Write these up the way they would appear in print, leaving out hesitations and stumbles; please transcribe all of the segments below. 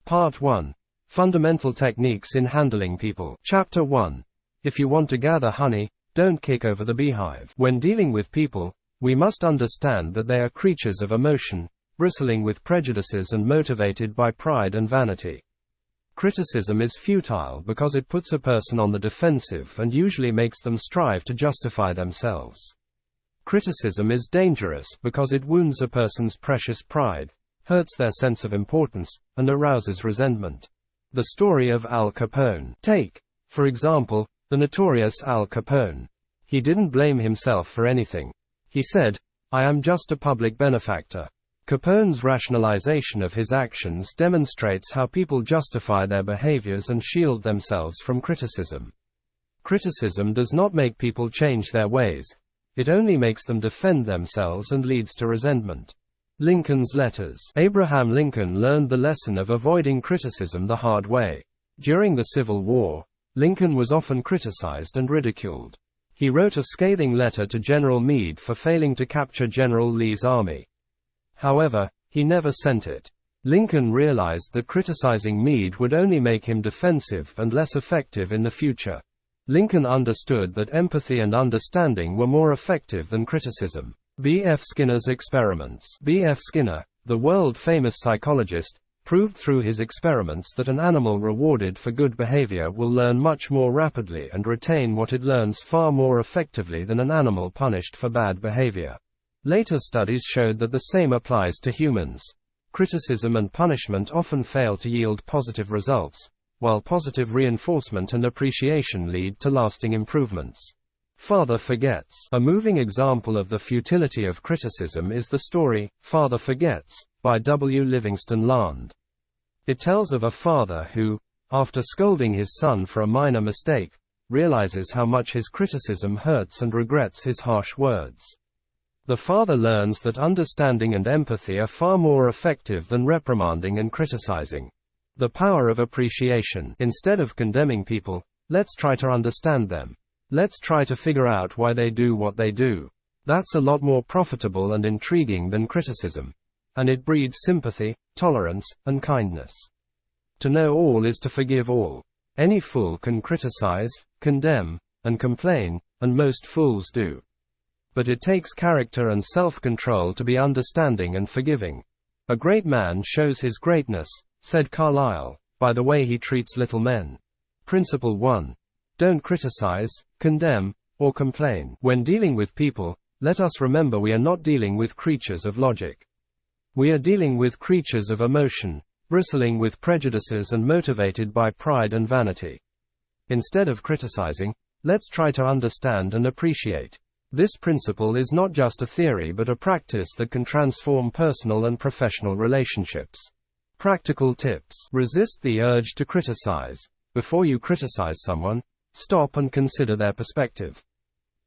Part 1. Fundamental Techniques in Handling People. Chapter 1. If you want to gather honey, don't kick over the beehive. When dealing with people, we must understand that they are creatures of emotion, bristling with prejudices and motivated by pride and vanity. Criticism is futile because it puts a person on the defensive and usually makes them strive to justify themselves. Criticism is dangerous because it wounds a person's precious pride, hurts their sense of importance, and arouses resentment. The story of Al Capone. Take, for example, the notorious Al Capone. He didn't blame himself for anything. He said, "I am just a public benefactor." Capone's rationalization of his actions demonstrates how people justify their behaviors and shield themselves from criticism. Criticism does not make people change their ways. It only makes them defend themselves and leads to resentment. Lincoln's letters. Abraham Lincoln learned the lesson of avoiding criticism the hard way. During the Civil War, Lincoln was often criticized and ridiculed. He wrote a scathing letter to General Meade for failing to capture General Lee's army. However, he never sent it. Lincoln realized that criticizing Meade would only make him defensive and less effective in the future. Lincoln understood that empathy and understanding were more effective than criticism. B. F. Skinner's experiments. B. F. Skinner, the world-famous psychologist, proved through his experiments that an animal rewarded for good behavior will learn much more rapidly and retain what it learns far more effectively than an animal punished for bad behavior. Later studies showed that the same applies to humans. Criticism and punishment often fail to yield positive results, while positive reinforcement and appreciation lead to lasting improvements. Father Forgets. A moving example of the futility of criticism is the story, Father Forgets, by W. Livingston Land. It tells of a father who, after scolding his son for a minor mistake, realizes how much his criticism hurts and regrets his harsh words. The father learns that understanding and empathy are far more effective than reprimanding and criticizing. The power of appreciation. Instead of condemning people, let's try to understand them. Let's try to figure out why they do what they do. That's a lot more profitable and intriguing than criticism. And it breeds sympathy, tolerance, and kindness. To know all is to forgive all. Any fool can criticize, condemn, and complain, and most fools do. But it takes character and self-control to be understanding and forgiving. A great man shows his greatness, said Carlyle, by the way he treats little men. Principle 1. Don't criticize, condemn, or complain. When dealing with people, let us remember we are not dealing with creatures of logic. We are dealing with creatures of emotion, bristling with prejudices and motivated by pride and vanity. Instead of criticizing, let's try to understand and appreciate. This principle is not just a theory but a practice that can transform personal and professional relationships. Practical tips. Resist the urge to criticize. Before you criticize someone, stop and consider their perspective.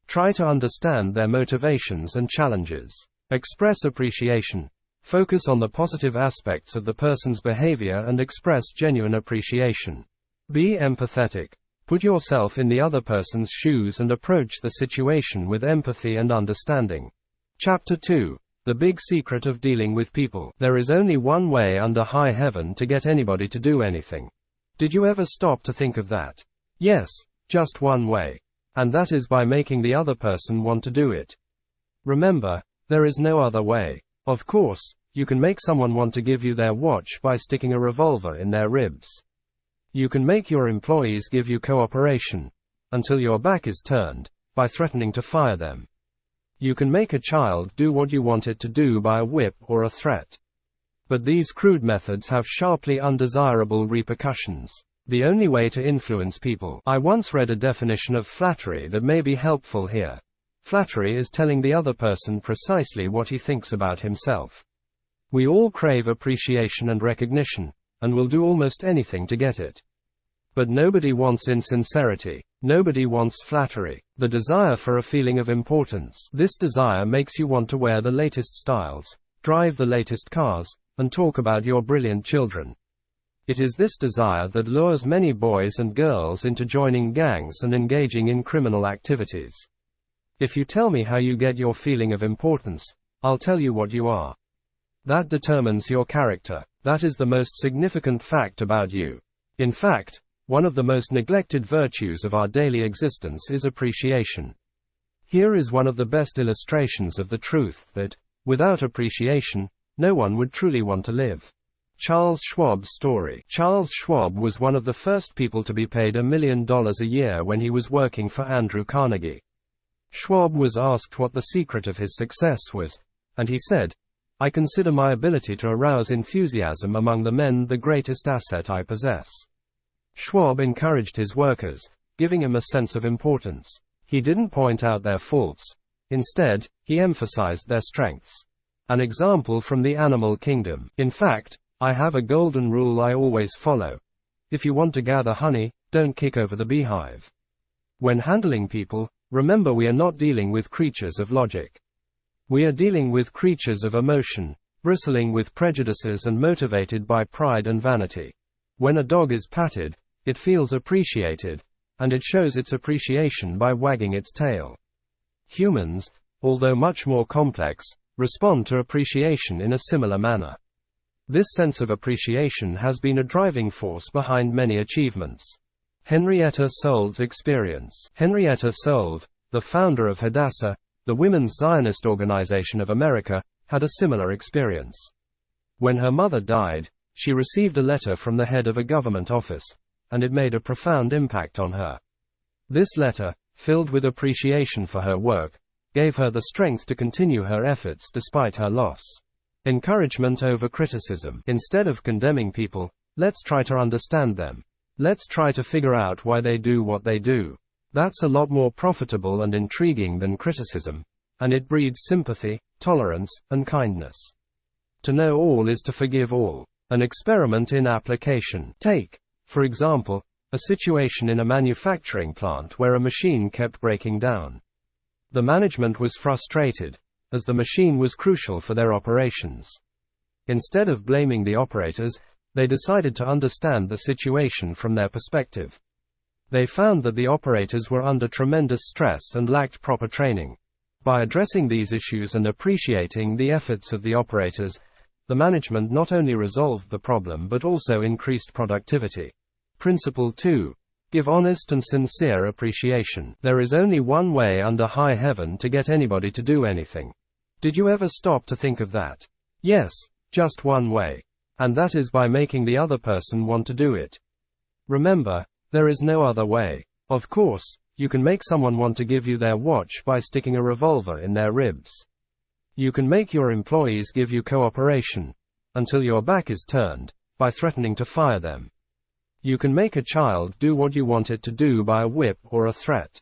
Try to understand their motivations and challenges. Express appreciation. Focus on the positive aspects of the person's behavior and express genuine appreciation. Be empathetic. Put yourself in the other person's shoes and approach the situation with empathy and understanding. Chapter 2. The Big Secret of Dealing with People. There is only one way under high heaven to get anybody to do anything. Did you ever stop to think of that? Yes, just one way. And that is by making the other person want to do it. Remember, there is no other way. Of course, you can make someone want to give you their watch by sticking a revolver in their ribs. You can make your employees give you cooperation, until your back is turned, by threatening to fire them. You can make a child do what you want it to do by a whip or a threat. But these crude methods have sharply undesirable repercussions. The only way to influence people. I once read a definition of flattery that may be helpful here. Flattery is telling the other person precisely what he thinks about himself. We all crave appreciation and recognition, and will do almost anything to get it. But nobody wants insincerity. Nobody wants flattery. The desire for a feeling of importance. This desire makes you want to wear the latest styles, drive the latest cars, and talk about your brilliant children. It is this desire that lures many boys and girls into joining gangs and engaging in criminal activities. If you tell me how you get your feeling of importance, I'll tell you what you are. That determines your character. That is the most significant fact about you. In fact, one of the most neglected virtues of our daily existence is appreciation. Here is one of the best illustrations of the truth that, without appreciation, no one would truly want to live. Charles Schwab's story. Charles Schwab was one of the first people to be paid $1 million a year when he was working for Dale Carnegie. Schwab was asked what the secret of his success was, and he said, "I consider my ability to arouse enthusiasm among the men the greatest asset I possess." Schwab encouraged his workers, giving them a sense of importance. He didn't point out their faults. Instead, he emphasized their strengths. An example from the animal kingdom. In fact, I have a golden rule I always follow. If you want to gather honey, don't kick over the beehive. When handling people, remember we are not dealing with creatures of logic. We are dealing with creatures of emotion, bristling with prejudices and motivated by pride and vanity. When a dog is patted, it feels appreciated, and it shows its appreciation by wagging its tail. Humans, although much more complex, respond to appreciation in a similar manner. This sense of appreciation has been a driving force behind many achievements. Henrietta Sold's experience. Henrietta Sold, the founder of Hadassah, the Women's Zionist Organization of America, had a similar experience. When her mother died, she received a letter from the head of a government office, and it made a profound impact on her. This letter, filled with appreciation for her work, gave her the strength to continue her efforts despite her loss. Encouragement over criticism. Instead of condemning people, let's try to understand them. Let's try to figure out why they do what they do. That's a lot more profitable and intriguing than criticism, and it breeds sympathy, tolerance, and kindness. To know all is to forgive all. An experiment in application. Take, for example, a situation in a manufacturing plant where a machine kept breaking down. The management was frustrated, as the machine was crucial for their operations. Instead of blaming the operators, they decided to understand the situation from their perspective. They found that the operators were under tremendous stress and lacked proper training. By addressing these issues and appreciating the efforts of the operators, the management not only resolved the problem but also increased productivity. Principle 2. Give honest and sincere appreciation. There is only one way under high heaven to get anybody to do anything. Did you ever stop to think of that? Yes, just one way. And that is by making the other person want to do it. Remember, there is no other way. Of course, you can make someone want to give you their watch by sticking a revolver in their ribs. You can make your employees give you cooperation, until your back is turned, by threatening to fire them. You can make a child do what you want it to do by a whip or a threat.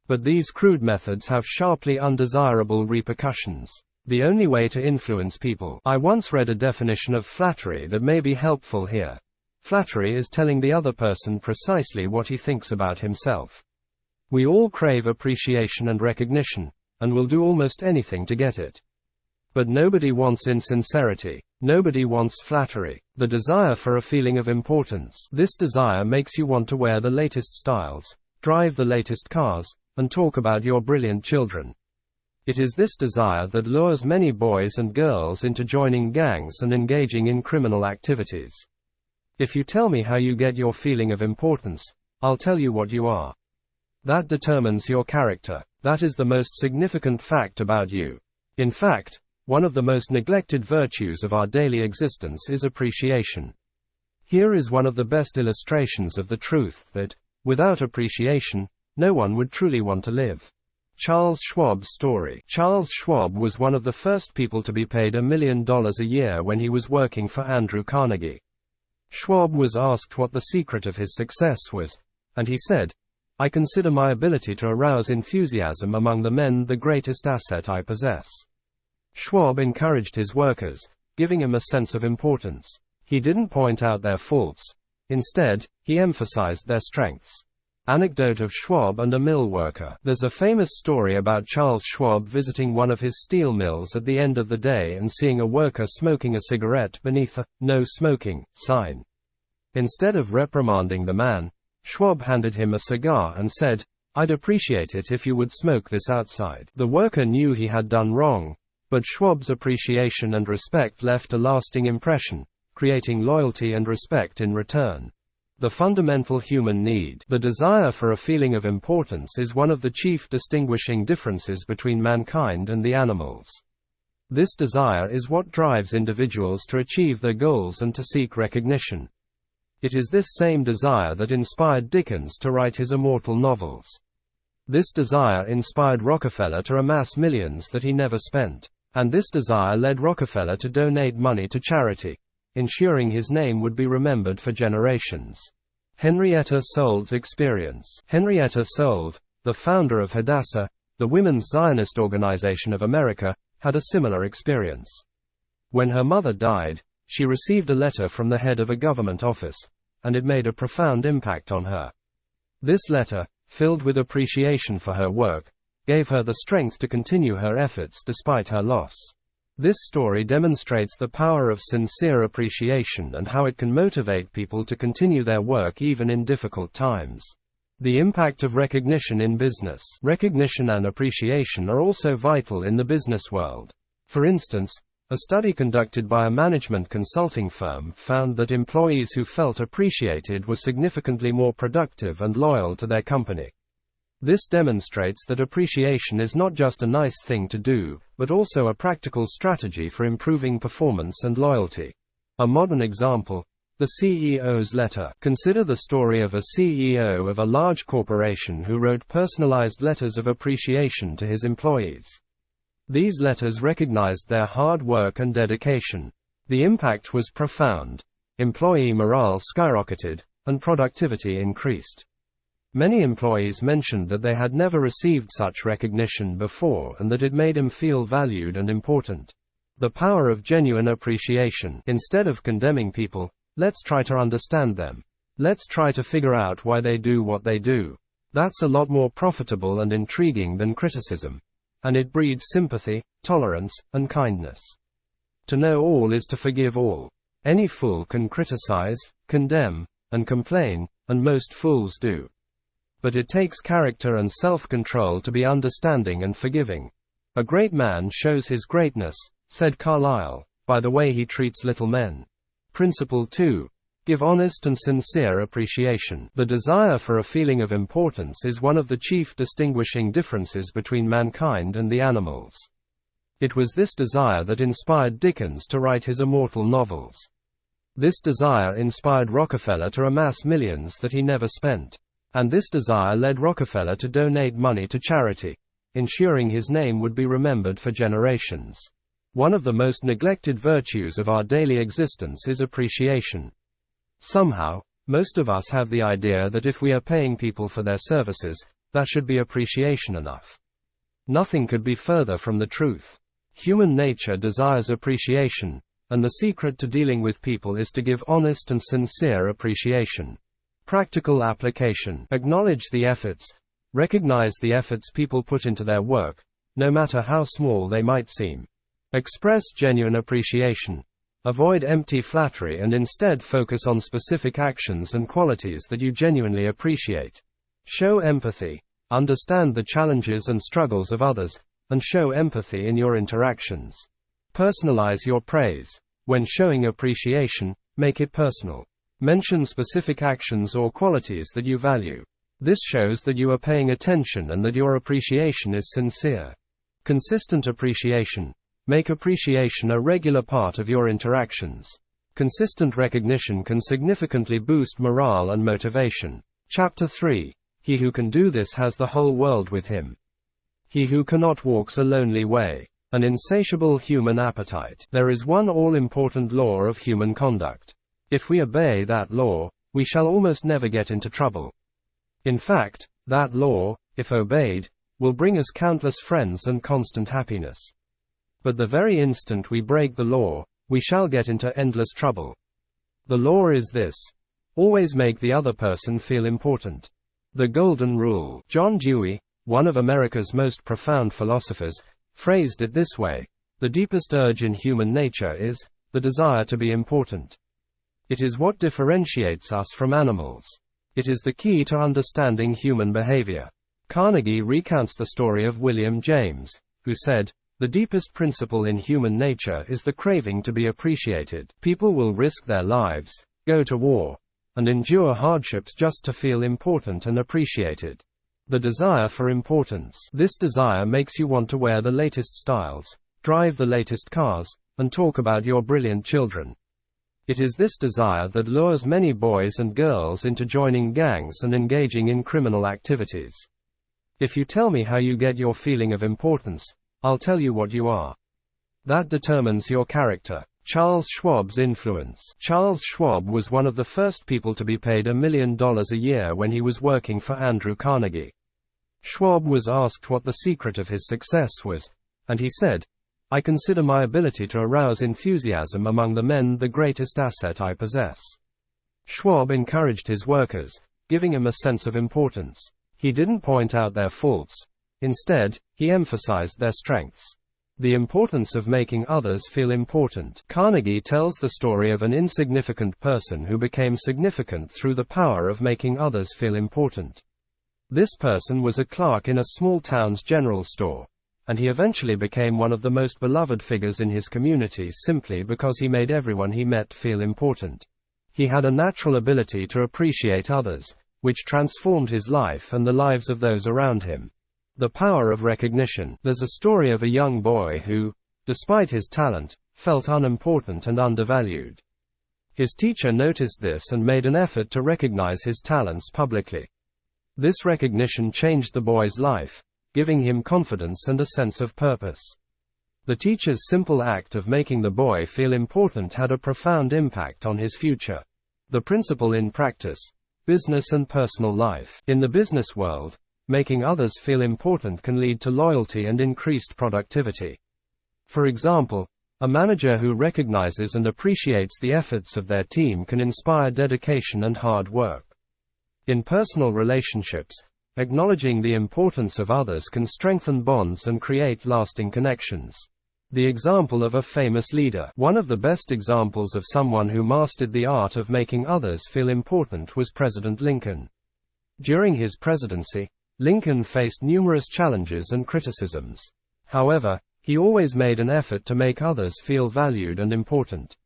But these crude methods have sharply undesirable repercussions. The only way to influence people. I once read a definition of flattery that may be helpful here. Flattery is telling the other person precisely what he thinks about himself. We all crave appreciation and recognition, and will do almost anything to get it. But nobody wants insincerity. Nobody wants flattery. The desire for a feeling of importance. This desire makes you want to wear the latest styles, drive the latest cars, and talk about your brilliant children. It is this desire that lures many boys and girls into joining gangs and engaging in criminal activities. If you tell me how you get your feeling of importance, I'll tell you what you are. That determines your character. That is the most significant fact about you. In fact, one of the most neglected virtues of our daily existence is appreciation. Here is one of the best illustrations of the truth that, without appreciation, no one would truly want to live. Charles Schwab's story. Charles Schwab was one of the first people to be paid $1 million a year when he was working for Dale Carnegie. Schwab was asked what the secret of his success was, and he said, "I consider my ability to arouse enthusiasm among the men the greatest asset I possess." Schwab encouraged his workers, giving them a sense of importance. He didn't point out their faults. Instead, he emphasized their strengths. Anecdote of Schwab and a mill worker. There's a famous story about Charles Schwab visiting one of his steel mills at the end of the day and seeing a worker smoking a cigarette beneath a "no smoking" sign. Instead of reprimanding the man, Schwab handed him a cigar and said, "I'd appreciate it if you would smoke this outside." The worker knew he had done wrong, but Schwab's appreciation and respect left a lasting impression, creating loyalty and respect in return. The fundamental human need, the desire for a feeling of importance, is one of the chief distinguishing differences between mankind and the animals. This desire is what drives individuals to achieve their goals and to seek recognition. It is this same desire that inspired Dickens to write his immortal novels. This desire inspired Rockefeller to amass millions that he never spent. And this desire led Rockefeller to donate money to charity, ensuring his name would be remembered for generations. Henrietta Sold's experience. Henrietta Sold, the founder of Hadassah, the Women's Zionist Organization of America, had a similar experience. When her mother died, she received a letter from the head of a government office, and it made a profound impact on her. This letter, filled with appreciation for her work, gave her the strength to continue her efforts despite her loss. This story demonstrates the power of sincere appreciation and how it can motivate people to continue their work even in difficult times. The impact of recognition in business. Recognition and appreciation are also vital in the business world. For instance, a study conducted by a management consulting firm found that employees who felt appreciated were significantly more productive and loyal to their company. This demonstrates that appreciation is not just a nice thing to do, but also a practical strategy for improving performance and loyalty. A modern example, the CEO's letter. Consider the story of a CEO of a large corporation who wrote personalized letters of appreciation to his employees. These letters recognized their hard work and dedication. The impact was profound. Employee morale skyrocketed, and productivity increased. Many employees mentioned that they had never received such recognition before and that it made them feel valued and important. The power of genuine appreciation. Instead of condemning people, let's try to understand them. Let's try to figure out why they do what they do. That's a lot more profitable and intriguing than criticism. And it breeds sympathy, tolerance, and kindness. To know all is to forgive all. Any fool can criticize, condemn, and complain, and most fools do. But it takes character and self-control to be understanding and forgiving. A great man shows his greatness, said Carlyle, by the way he treats little men. Principle 2. Give honest and sincere appreciation. The desire for a feeling of importance is one of the chief distinguishing differences between mankind and the animals. It was this desire that inspired Dickens to write his immortal novels. This desire inspired Rockefeller to amass millions that he never spent. And this desire led Rockefeller to donate money to charity, ensuring his name would be remembered for generations. One of the most neglected virtues of our daily existence is appreciation. Somehow, most of us have the idea that if we are paying people for their services, that should be appreciation enough. Nothing could be further from the truth. Human nature desires appreciation, and the secret to dealing with people is to give honest and sincere appreciation. Practical application. Acknowledge the efforts. Recognize the efforts people put into their work, no matter how small they might seem. Express genuine appreciation. Avoid empty flattery and instead focus on specific actions and qualities that you genuinely appreciate. Show empathy. Understand the challenges and struggles of others, and show empathy in your interactions. Personalize your praise. When showing appreciation, make it personal. Mention specific actions or qualities that you value. This shows that you are paying attention and that your appreciation is sincere. Consistent appreciation. Make appreciation a regular part of your interactions. Consistent recognition can significantly boost morale and motivation. Chapter 3. He who can do this has the whole world with him. He who cannot walks a lonely way. An insatiable human appetite. There is one all-important law of human conduct. If we obey that law, we shall almost never get into trouble. In fact, that law, if obeyed, will bring us countless friends and constant happiness. But the very instant we break the law, we shall get into endless trouble. The law is this: always make the other person feel important. The Golden Rule. John Dewey, one of America's most profound philosophers, phrased it this way: the deepest urge in human nature is the desire to be important. It is what differentiates us from animals. It is the key to understanding human behavior. Carnegie recounts the story of William James, who said, The deepest principle in human nature is the craving to be appreciated. People will risk their lives, go to war, and endure hardships just to feel important and appreciated. The desire for importance. This desire makes you want to wear the latest styles, drive the latest cars, and talk about your brilliant children. It is this desire that lures many boys and girls into joining gangs and engaging in criminal activities. If you tell me how you get your feeling of importance, I'll tell you what you are. That determines your character. Charles Schwab's influence. Charles Schwab was one of the first people to be paid $1 million a year when he was working for Andrew Carnegie. Schwab was asked what the secret of his success was, and he said, "I consider my ability to arouse enthusiasm among the men the greatest asset I possess." Schwab encouraged his workers, giving them a sense of importance. He didn't point out their faults. Instead, he emphasized their strengths. The importance of making others feel important. Carnegie tells the story of an insignificant person who became significant through the power of making others feel important. This person was a clerk in a small town's general store, and he eventually became one of the most beloved figures in his community simply because he made everyone he met feel important. He had a natural ability to appreciate others, which transformed his life and the lives of those around him. The power of recognition. There's a story of a young boy who, despite his talent, felt unimportant and undervalued. His teacher noticed this and made an effort to recognize his talents publicly. This recognition changed the boy's life, giving him confidence and a sense of purpose. The teacher's simple act of making the boy feel important had a profound impact on his future. The principle in practice. Business and personal life. In the business world, making others feel important can lead to loyalty and increased productivity. For example, a manager who recognizes and appreciates the efforts of their team can inspire dedication and hard work. In personal relationships, acknowledging the importance of others can strengthen bonds and create lasting connections. The example of a famous leader. One of the best examples of someone who mastered the art of making others feel important was President Lincoln. During his presidency, Lincoln faced numerous challenges and criticisms. However, he always made an effort to make others feel valued and important.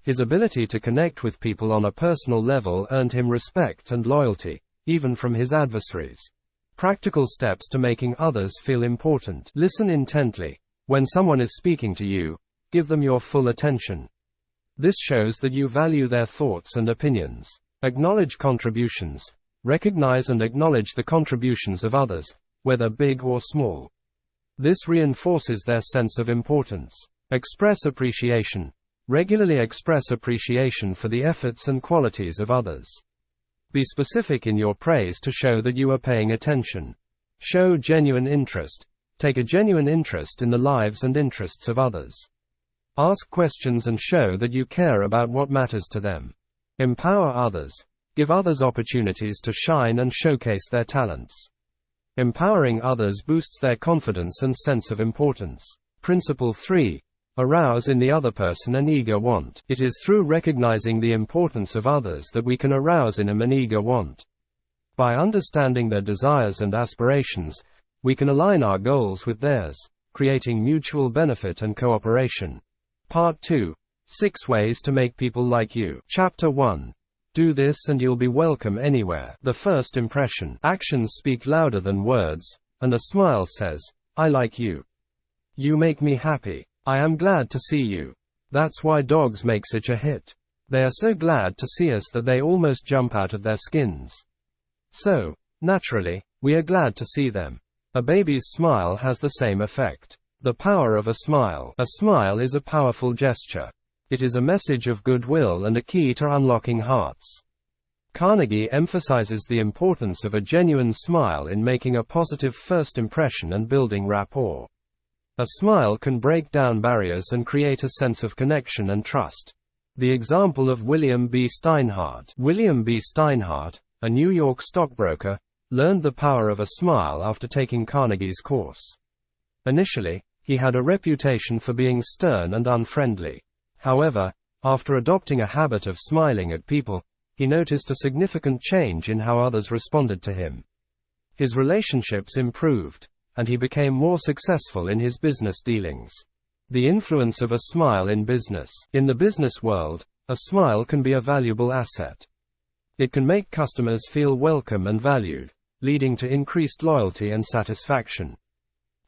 His ability to connect with people on a personal level earned him respect and loyalty, even from his adversaries. Practical steps to making others feel important. Listen intently. When someone is speaking to you, give them your full attention. This shows that you value their thoughts and opinions. Acknowledge contributions. Recognize and acknowledge the contributions of others, whether big or small. This reinforces their sense of importance. Express appreciation. Regularly express appreciation for the efforts and qualities of others. Be specific in your praise to show that you are paying attention. Show genuine interest. Take a genuine interest in the lives and interests of others. Ask questions and show that you care about what matters to them. Empower others. Give others opportunities to shine and showcase their talents. Empowering others boosts their confidence and sense of importance. Principle 3. Arouse in the other person an eager want. It is through recognizing the importance of others that we can arouse in them an eager want. By understanding their desires and aspirations, we can align our goals with theirs, creating mutual benefit and cooperation. Part 2. 6 Ways to Make People Like You. Chapter 1. Do this and you'll be welcome anywhere. The first impression. Actions speak louder than words, and a smile says, "I like you. You make me happy. I am glad to see you." That's why dogs make such a hit. They are so glad to see us that they almost jump out of their skins. So, naturally, we are glad to see them. A baby's smile has the same effect. The power of a smile. A smile is a powerful gesture. It is a message of goodwill and a key to unlocking hearts. Carnegie emphasizes the importance of a genuine smile in making a positive first impression and building rapport. A smile can break down barriers and create a sense of connection and trust. The example of William B. Steinhardt. William B. Steinhardt, a New York stockbroker, learned the power of a smile after taking Carnegie's course. Initially, he had a reputation for being stern and unfriendly. However, after adopting a habit of smiling at people, he noticed a significant change in how others responded to him. His relationships improved, and he became more successful in his business dealings. The influence of a smile in business. In the business world, a smile can be a valuable asset. It can make customers feel welcome and valued, leading to increased loyalty and satisfaction.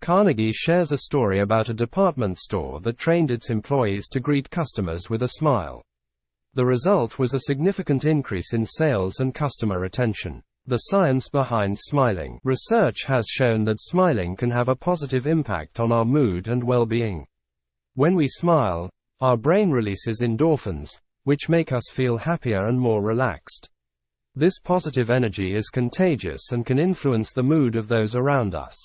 Carnegie shares a story about a department store that trained its employees to greet customers with a smile. The result was a significant increase in sales and customer retention. The science behind smiling. Research has shown that smiling can have a positive impact on our mood and well-being. When we smile, our brain releases endorphins, which make us feel happier and more relaxed. This positive energy is contagious and can influence the mood of those around us.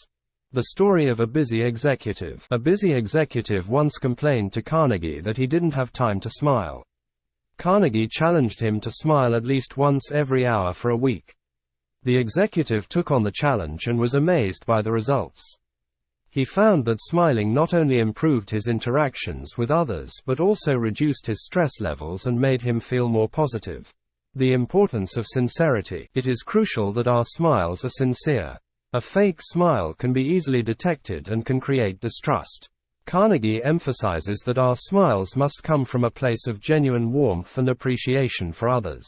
The story of a busy executive. A busy executive once complained to Carnegie that he didn't have time to smile. Carnegie challenged him to smile at least once every hour for a week. The executive took on the challenge and was amazed by the results. He found that smiling not only improved his interactions with others but also reduced his stress levels and made him feel more positive. The importance of sincerity. It is crucial that our smiles are sincere. A fake smile can be easily detected and can create distrust. Carnegie emphasizes that our smiles must come from a place of genuine warmth and appreciation for others.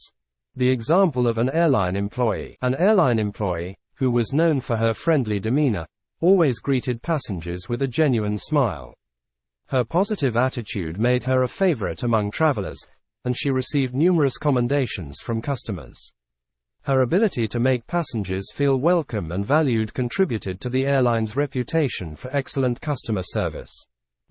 The example of an airline employee. An airline employee, who was known for her friendly demeanor, always greeted passengers with a genuine smile. Her positive attitude made her a favorite among travelers, and she received numerous commendations from customers. Her ability to make passengers feel welcome and valued contributed to the airline's reputation for excellent customer service.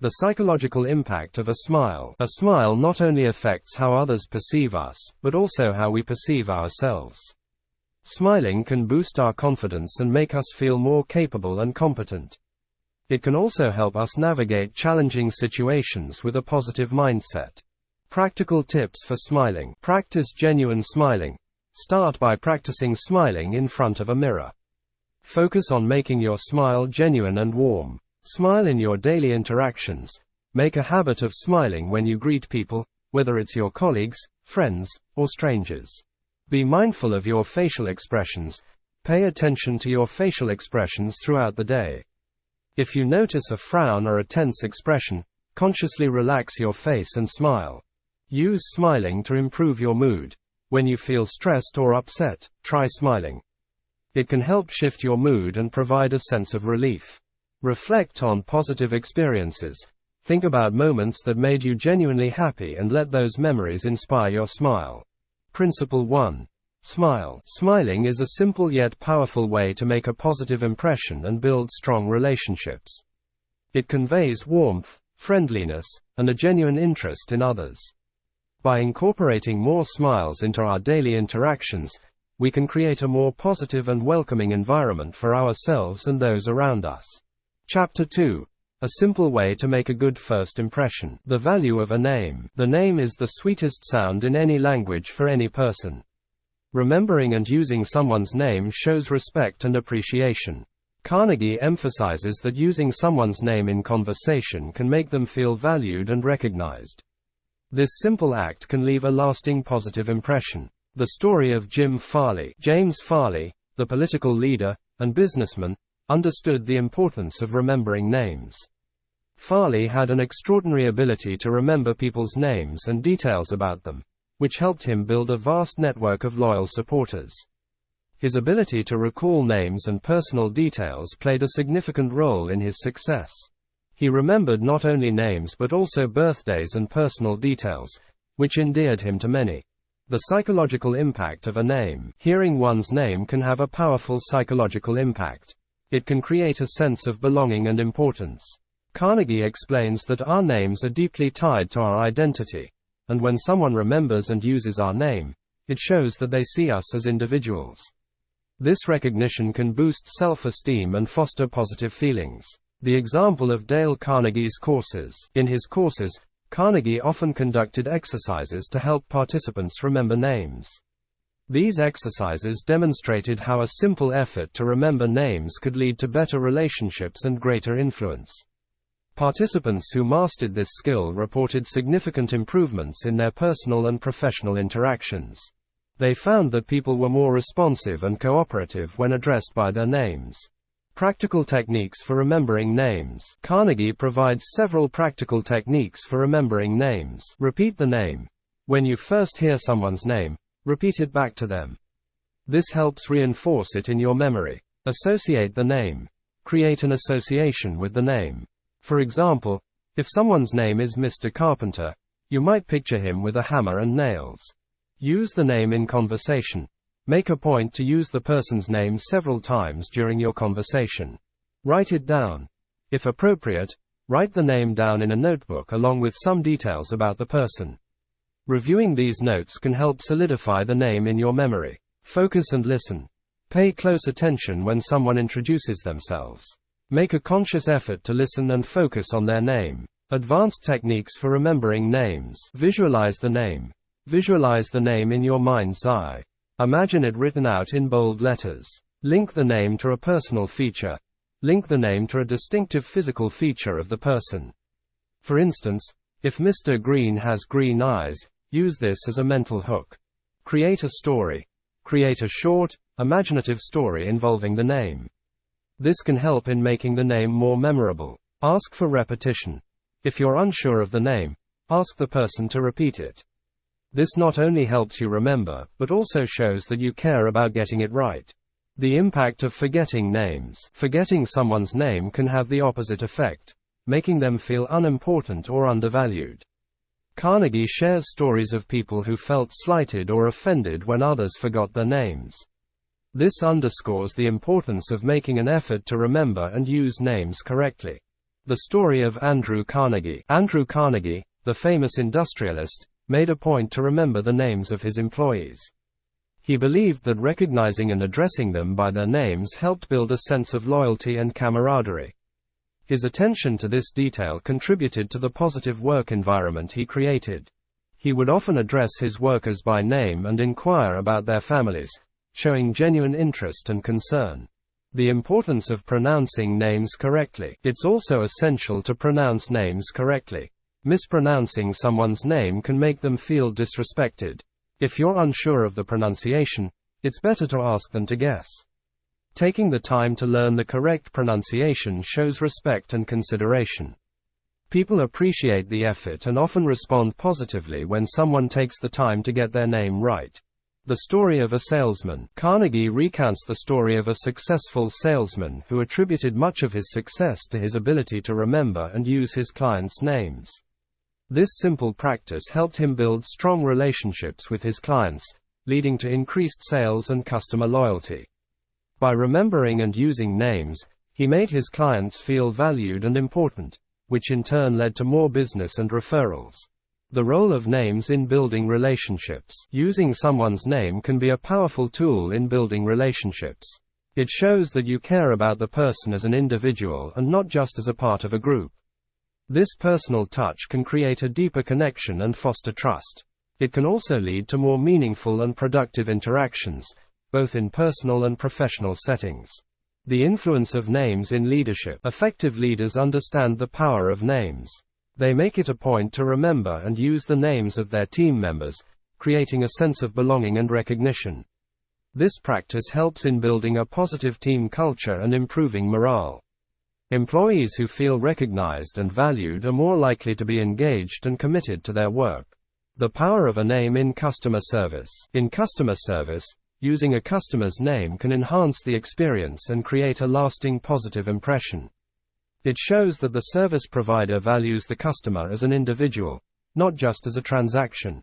The psychological impact of a smile. A smile not only affects how others perceive us, but also how we perceive ourselves. Smiling can boost our confidence and make us feel more capable and competent. It can also help us navigate challenging situations with a positive mindset. Practical tips for smiling. Practice genuine smiling. Start by practicing smiling in front of a mirror. Focus on making your smile genuine and warm. Smile in your daily interactions. Make a habit of smiling when you greet people, whether it's your colleagues, friends, or strangers. Be mindful of your facial expressions. Pay attention to your facial expressions throughout the day. If you notice a frown or a tense expression, consciously relax your face and smile. Use smiling to improve your mood. When you feel stressed or upset, try smiling. It can help shift your mood and provide a sense of relief. Reflect on positive experiences. Think about moments that made you genuinely happy and let those memories inspire your smile. Principle 1. Smile. Smiling is a simple yet powerful way to make a positive impression and build strong relationships. It conveys warmth, friendliness, and a genuine interest in others. By incorporating more smiles into our daily interactions, we can create a more positive and welcoming environment for ourselves and those around us. Chapter 2. A simple way to make a good first impression. The value of a name. The name is the sweetest sound in any language for any person. Remembering and using someone's name shows respect and appreciation. Carnegie emphasizes that using someone's name in conversation can make them feel valued and recognized. This simple act can leave a lasting positive impression. The story of James Farley, the political leader and businessman, understood the importance of remembering names. Farley had an extraordinary ability to remember people's names and details about them, which helped him build a vast network of loyal supporters. His ability to recall names and personal details played a significant role in his success. He remembered not only names but also birthdays and personal details, which endeared him to many. The psychological impact of a name. Hearing one's name can have a powerful psychological impact. It can create a sense of belonging and importance. Carnegie explains that our names are deeply tied to our identity, and when someone remembers and uses our name, it shows that they see us as individuals. This recognition can boost self-esteem and foster positive feelings. The example of Dale Carnegie's courses. In his courses, Carnegie often conducted exercises to help participants remember names. These exercises demonstrated how a simple effort to remember names could lead to better relationships and greater influence. Participants who mastered this skill reported significant improvements in their personal and professional interactions. They found that people were more responsive and cooperative when addressed by their names. Practical techniques for remembering names. Carnegie provides several practical techniques for remembering names. Repeat the name. When you first hear someone's name, repeat it back to them. This helps reinforce it in your memory. Associate the name. Create an association with the name. For example, if someone's name is Mr. Carpenter, you might picture him with a hammer and nails. Use the name in conversation. Make a point to use the person's name several times during your conversation. Write it down. If appropriate, write the name down in a notebook along with some details about the person. Reviewing these notes can help solidify the name in your memory. Focus and listen. Pay close attention when someone introduces themselves. Make a conscious effort to listen and focus on their name. Advanced techniques for remembering names. Visualize the name. Visualize the name in your mind's eye. Imagine it written out in bold letters. Link the name to a personal feature. Link the name to a distinctive physical feature of the person. For instance, if Mr. Green has green eyes, use this as a mental hook. Create a story. Create a short, imaginative story involving the name. This can help in making the name more memorable. Ask for repetition. If you're unsure of the name, ask the person to repeat it. This not only helps you remember, but also shows that you care about getting it right. The impact of forgetting names. Forgetting someone's name can have the opposite effect, making them feel unimportant or undervalued. Carnegie shares stories of people who felt slighted or offended when others forgot their names. This underscores the importance of making an effort to remember and use names correctly. The story of Andrew Carnegie. Andrew Carnegie, the famous industrialist, made a point to remember the names of his employees. He believed that recognizing and addressing them by their names helped build a sense of loyalty and camaraderie. His attention to this detail contributed to the positive work environment he created. He would often address his workers by name and inquire about their families, showing genuine interest and concern. The importance of pronouncing names correctly. It's also essential to pronounce names correctly. Mispronouncing someone's name can make them feel disrespected. If you're unsure of the pronunciation, it's better to ask than to guess. Taking the time to learn the correct pronunciation shows respect and consideration. People appreciate the effort and often respond positively when someone takes the time to get their name right. The story of a salesman. Carnegie recounts the story of a successful salesman who attributed much of his success to his ability to remember and use his clients' names. This simple practice helped him build strong relationships with his clients, leading to increased sales and customer loyalty. By remembering and using names, he made his clients feel valued and important, which in turn led to more business and referrals. The role of names in building relationships. Using someone's name can be a powerful tool in building relationships. It shows that you care about the person as an individual and not just as a part of a group. This personal touch can create a deeper connection and foster trust. It can also lead to more meaningful and productive interactions, both in personal and professional settings. The influence of names in leadership. Effective leaders understand the power of names. They make it a point to remember and use the names of their team members, creating a sense of belonging and recognition. This practice helps in building a positive team culture and improving morale. Employees who feel recognized and valued are more likely to be engaged and committed to their work. The power of a name in customer service. In customer service, using a customer's name can enhance the experience and create a lasting positive impression. It shows that the service provider values the customer as an individual, not just as a transaction.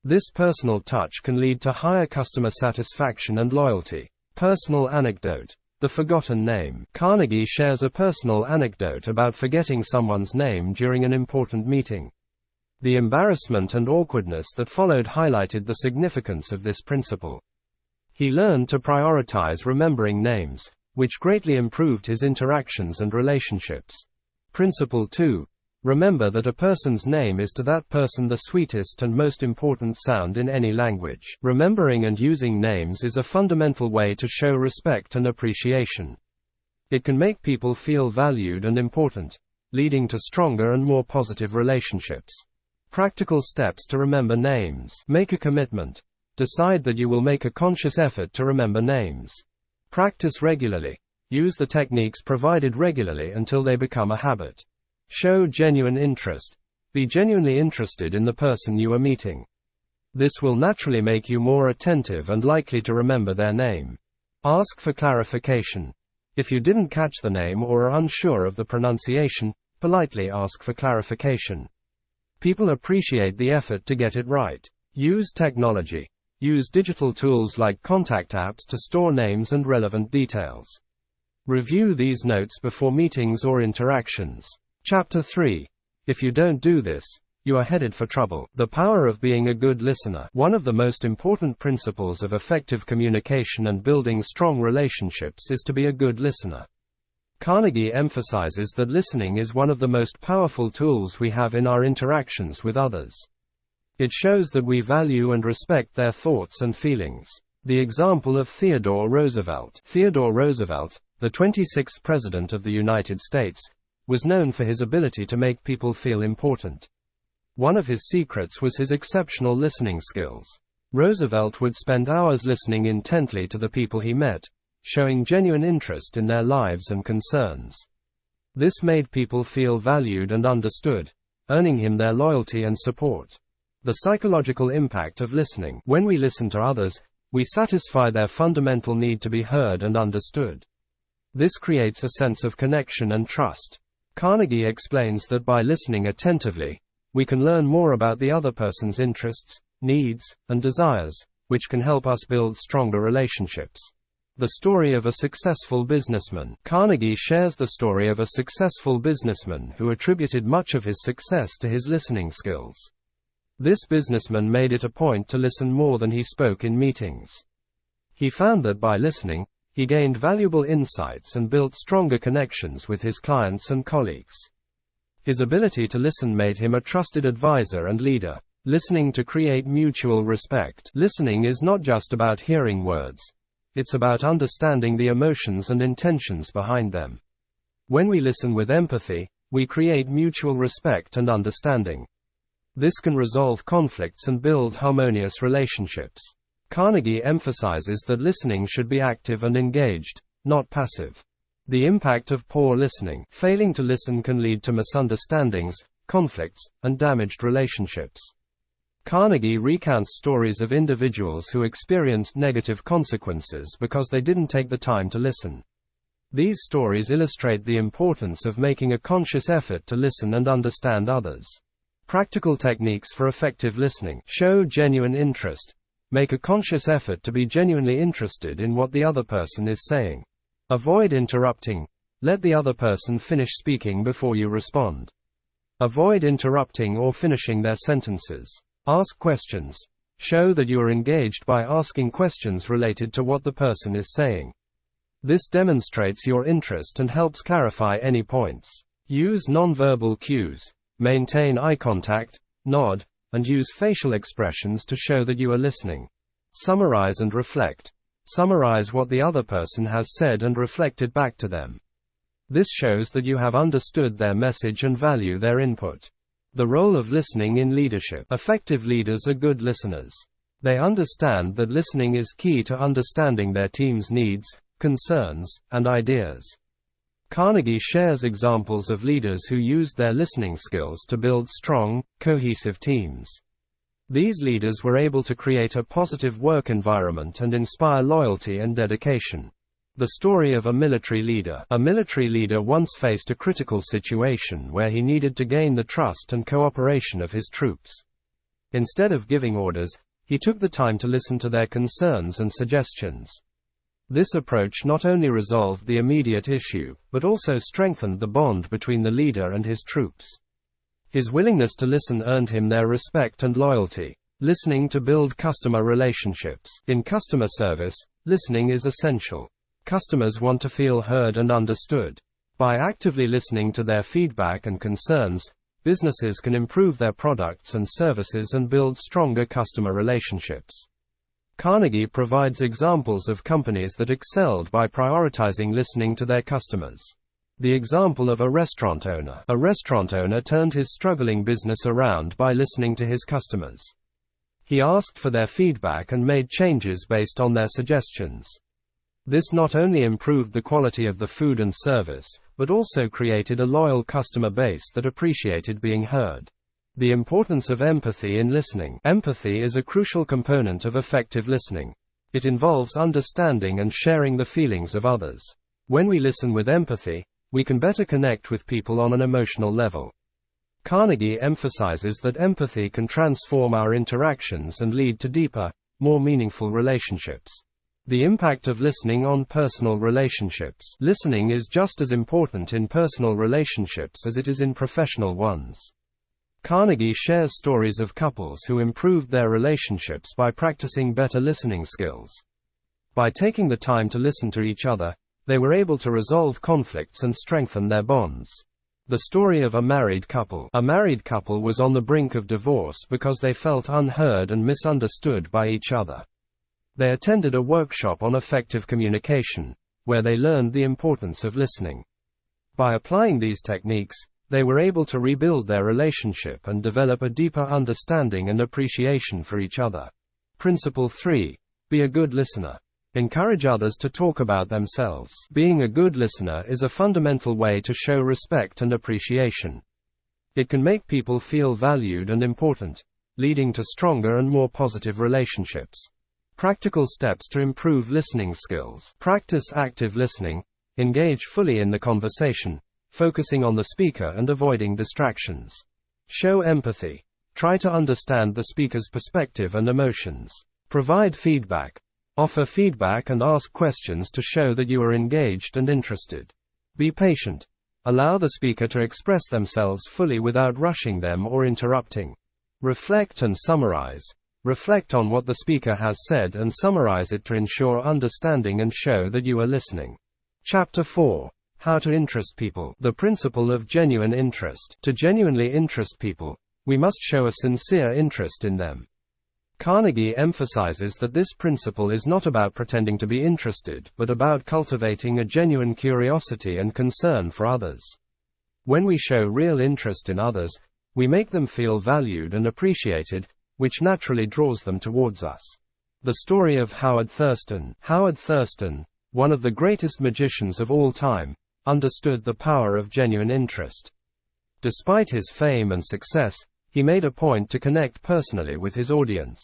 This personal touch can lead to higher customer satisfaction and loyalty. Personal anecdote. The forgotten name. Carnegie shares a personal anecdote about forgetting someone's name during an important meeting. The embarrassment and awkwardness that followed highlighted the significance of this principle. He learned to prioritize remembering names, which greatly improved his interactions and relationships. Principle 2. Remember that a person's name is to that person the sweetest and most important sound in any language. Remembering and using names is a fundamental way to show respect and appreciation. It can make people feel valued and important, leading to stronger and more positive relationships. Practical steps to remember names. Make a commitment. Decide that you will make a conscious effort to remember names. Practice regularly. Use the techniques provided regularly until they become a habit. Show genuine interest. Be genuinely interested in the person you are meeting. This will naturally make you more attentive and likely to remember their name. Ask for clarification. If you didn't catch the name or are unsure of the pronunciation, politely ask for clarification. People appreciate the effort to get it right. Use technology. Use digital tools like contact apps to store names and relevant details. Review these notes before meetings or interactions. Chapter 3. If you don't do this, you are headed for trouble. The power of being a good listener. One of the most important principles of effective communication and building strong relationships is to be a good listener. Carnegie emphasizes that listening is one of the most powerful tools we have in our interactions with others. It shows that we value and respect their thoughts and feelings. The example of Theodore Roosevelt. Theodore Roosevelt, the 26th President of the United States, was known for his ability to make people feel important. One of his secrets was his exceptional listening skills. Roosevelt would spend hours listening intently to the people he met, showing genuine interest in their lives and concerns. This made people feel valued and understood, earning him their loyalty and support. The psychological impact of listening. When we listen to others, we satisfy their fundamental need to be heard and understood. This creates a sense of connection and trust. Carnegie explains that by listening attentively, we can learn more about the other person's interests, needs, and desires, which can help us build stronger relationships. The story of a successful businessman. Carnegie shares the story of a successful businessman who attributed much of his success to his listening skills. This businessman made it a point to listen more than he spoke in meetings. He found that by listening, he gained valuable insights and built stronger connections with his clients and colleagues. His ability to listen made him a trusted advisor and leader. Listening to create mutual respect. Listening is not just about hearing words. It's about understanding the emotions and intentions behind them. When we listen with empathy, we create mutual respect and understanding. This can resolve conflicts and build harmonious relationships. Carnegie emphasizes that listening should be active and engaged, not passive. The impact of poor listening. Failing to listen can lead to misunderstandings, conflicts, and damaged relationships. Carnegie recounts stories of individuals who experienced negative consequences because they didn't take the time to listen. These stories illustrate the importance of making a conscious effort to listen and understand others. Practical techniques for effective listening. Show genuine interest. Make a conscious effort to be genuinely interested in what the other person is saying. Avoid interrupting. Let the other person finish speaking before you respond. Avoid interrupting or finishing their sentences. Ask questions. Show that you are engaged by asking questions related to what the person is saying. This demonstrates your interest and helps clarify any points. Use nonverbal cues. Maintain eye contact, nod, and use facial expressions to show that you are listening. Summarize and reflect. Summarize what the other person has said and reflect it back to them. This shows that you have understood their message and value their input. The role of listening in leadership. Effective leaders are good listeners. They understand that listening is key to understanding their team's needs, concerns, and ideas. Carnegie shares examples of leaders who used their listening skills to build strong, cohesive teams. These leaders were able to create a positive work environment and inspire loyalty and dedication. The story of a military leader. A military leader once faced a critical situation where he needed to gain the trust and cooperation of his troops. Instead of giving orders, he took the time to listen to their concerns and suggestions. This approach not only resolved the immediate issue, but also strengthened the bond between the leader and his troops. His willingness to listen earned him their respect and loyalty. Listening to build customer relationships. In customer service, listening is essential. Customers want to feel heard and understood. By actively listening to their feedback and concerns, businesses can improve their products and services and build stronger customer relationships. Carnegie provides examples of companies that excelled by prioritizing listening to their customers. The example of a restaurant owner. A restaurant owner turned his struggling business around by listening to his customers. He asked for their feedback and made changes based on their suggestions. This not only improved the quality of the food and service, but also created a loyal customer base that appreciated being heard. The importance of empathy in listening. Empathy is a crucial component of effective listening. It involves understanding and sharing the feelings of others. When we listen with empathy, we can better connect with people on an emotional level. Carnegie emphasizes that empathy can transform our interactions and lead to deeper, more meaningful relationships. The impact of listening on personal relationships. Listening is just as important in personal relationships as it is in professional ones. Carnegie shares stories of couples who improved their relationships by practicing better listening skills. By taking the time to listen to each other, they were able to resolve conflicts and strengthen their bonds. The story of a married couple. A married couple was on the brink of divorce because they felt unheard and misunderstood by each other. They attended a workshop on effective communication, where they learned the importance of listening. By applying these techniques, they were able to rebuild their relationship and develop a deeper understanding and appreciation for each other. Principle 3. Be a good listener. Encourage others to talk about themselves. Being a good listener is a fundamental way to show respect and appreciation. It can make people feel valued and important, leading to stronger and more positive relationships. Practical steps to improve listening skills. Practice active listening. Engage fully in the conversation, focusing on the speaker and avoiding distractions. Show empathy. Try to understand the speaker's perspective and emotions. Provide feedback. Offer feedback and ask questions to show that you are engaged and interested. Be patient. Allow the speaker to express themselves fully without rushing them or interrupting. Reflect and summarize. Reflect on what the speaker has said and summarize it to ensure understanding and show that you are listening. Chapter 4. How to interest people. The principle of genuine interest. To genuinely interest people, we must show a sincere interest in them. Carnegie emphasizes that this principle is not about pretending to be interested, but about cultivating a genuine curiosity and concern for others. When we show real interest in others, we make them feel valued and appreciated, which naturally draws them towards us. The story of Howard Thurston. Howard Thurston, one of the greatest magicians of all time, understood the power of genuine interest. Despite his fame and success, he made a point to connect personally with his audience.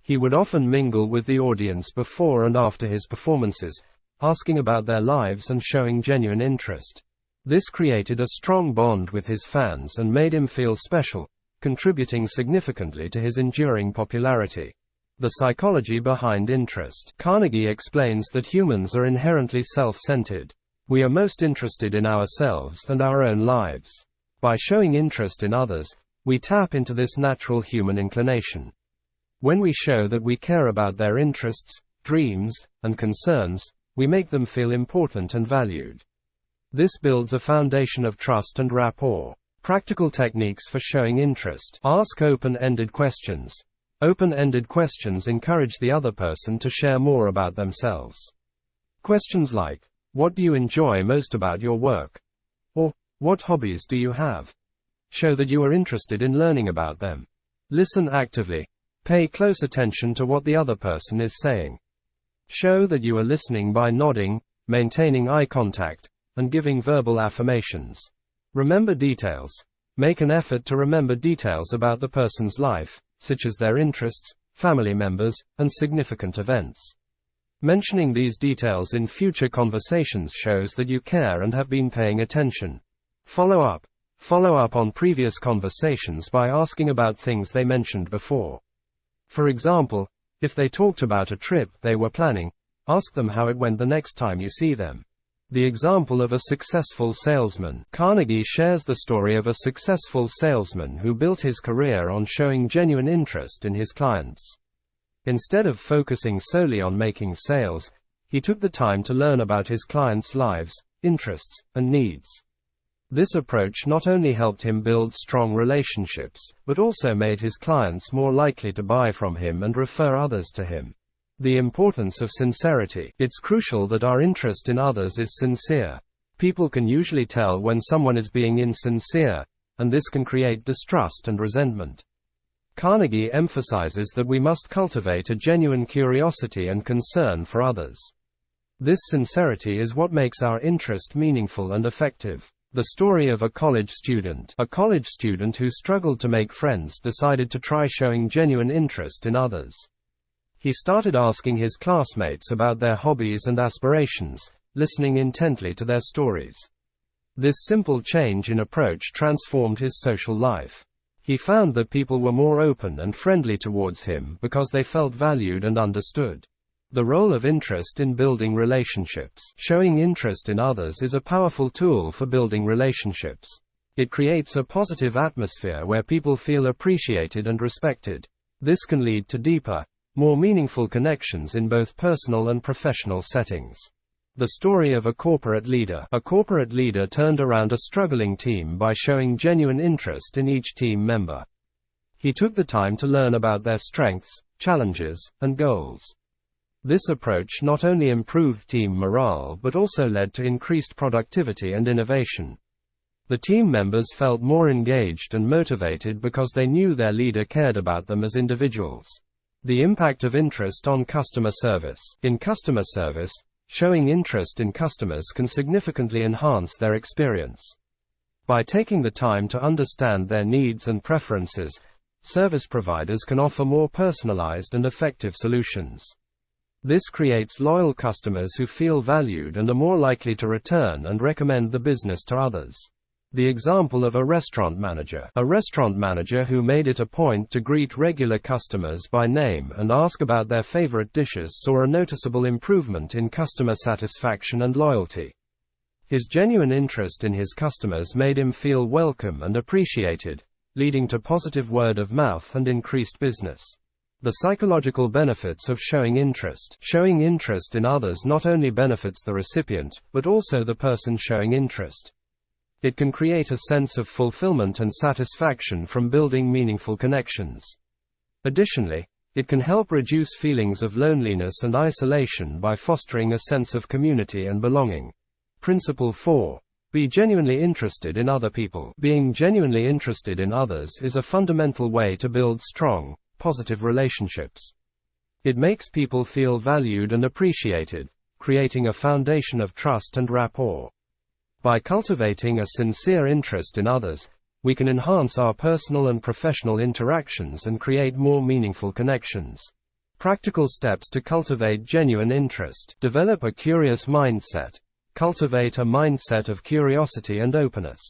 He would often mingle with the audience before and after his performances, asking about their lives and showing genuine interest. This created a strong bond with his fans and made him feel special, contributing significantly to his enduring popularity. The psychology behind interest. Carnegie explains that humans are inherently self-centered. We are most interested in ourselves and our own lives. By showing interest in others, we tap into this natural human inclination. When we show that we care about their interests, dreams, and concerns, we make them feel important and valued. This builds a foundation of trust and rapport. Practical techniques for showing interest. Ask open-ended questions. Open-ended questions encourage the other person to share more about themselves. Questions like, what do you enjoy most about your work? Or, what hobbies do you have? Show that you are interested in learning about them. Listen actively. Pay close attention to what the other person is saying. Show that you are listening by nodding, maintaining eye contact, and giving verbal affirmations. Remember details. Make an effort to remember details about the person's life, such as their interests, family members, and significant events. Mentioning these details in future conversations shows that you care and have been paying attention. Follow up. Follow up on previous conversations by asking about things they mentioned before. For example, if they talked about a trip they were planning, ask them how it went the next time you see them. The example of a successful salesman. Carnegie shares the story of a successful salesman who built his career on showing genuine interest in his clients. Instead of focusing solely on making sales, he took the time to learn about his clients' lives, interests, and needs. This approach not only helped him build strong relationships, but also made his clients more likely to buy from him and refer others to him. The importance of sincerity. It's crucial that our interest in others is sincere. People can usually tell when someone is being insincere, and this can create distrust and resentment. Carnegie emphasizes that we must cultivate a genuine curiosity and concern for others. This sincerity is what makes our interest meaningful and effective. The story of a college student. A college student who struggled to make friends decided to try showing genuine interest in others. He started asking his classmates about their hobbies and aspirations, listening intently to their stories. This simple change in approach transformed his social life. He found that people were more open and friendly towards him because they felt valued and understood. The role of interest in building relationships. Showing interest in others is a powerful tool for building relationships. It creates a positive atmosphere where people feel appreciated and respected. This can lead to deeper, more meaningful connections in both personal and professional settings. The story of a corporate leader. A corporate leader turned around a struggling team by showing genuine interest in each team member. He took the time to learn about their strengths, challenges, and goals. This approach not only improved team morale but also led to increased productivity and innovation. The team members felt more engaged and motivated because they knew their leader cared about them as individuals. The impact of interest on customer service. In customer service, showing interest in customers can significantly enhance their experience. By taking the time to understand their needs and preferences, service providers can offer more personalized and effective solutions. This creates loyal customers who feel valued and are more likely to return and recommend the business to others. The example of a restaurant manager. A restaurant manager who made it a point to greet regular customers by name and ask about their favorite dishes saw a noticeable improvement in customer satisfaction and loyalty. His genuine interest in his customers made him feel welcome and appreciated, leading to positive word of mouth and increased business. The psychological benefits of showing interest. Showing interest in others not only benefits the recipient, but also the person showing interest. It can create a sense of fulfillment and satisfaction from building meaningful connections. Additionally, it can help reduce feelings of loneliness and isolation by fostering a sense of community and belonging. Principle 4. Be genuinely interested in other people. Being genuinely interested in others is a fundamental way to build strong, positive relationships. It makes people feel valued and appreciated, creating a foundation of trust and rapport. By cultivating a sincere interest in others, we can enhance our personal and professional interactions and create more meaningful connections. Practical steps to cultivate genuine interest. Develop a curious mindset. Cultivate a mindset of curiosity and openness.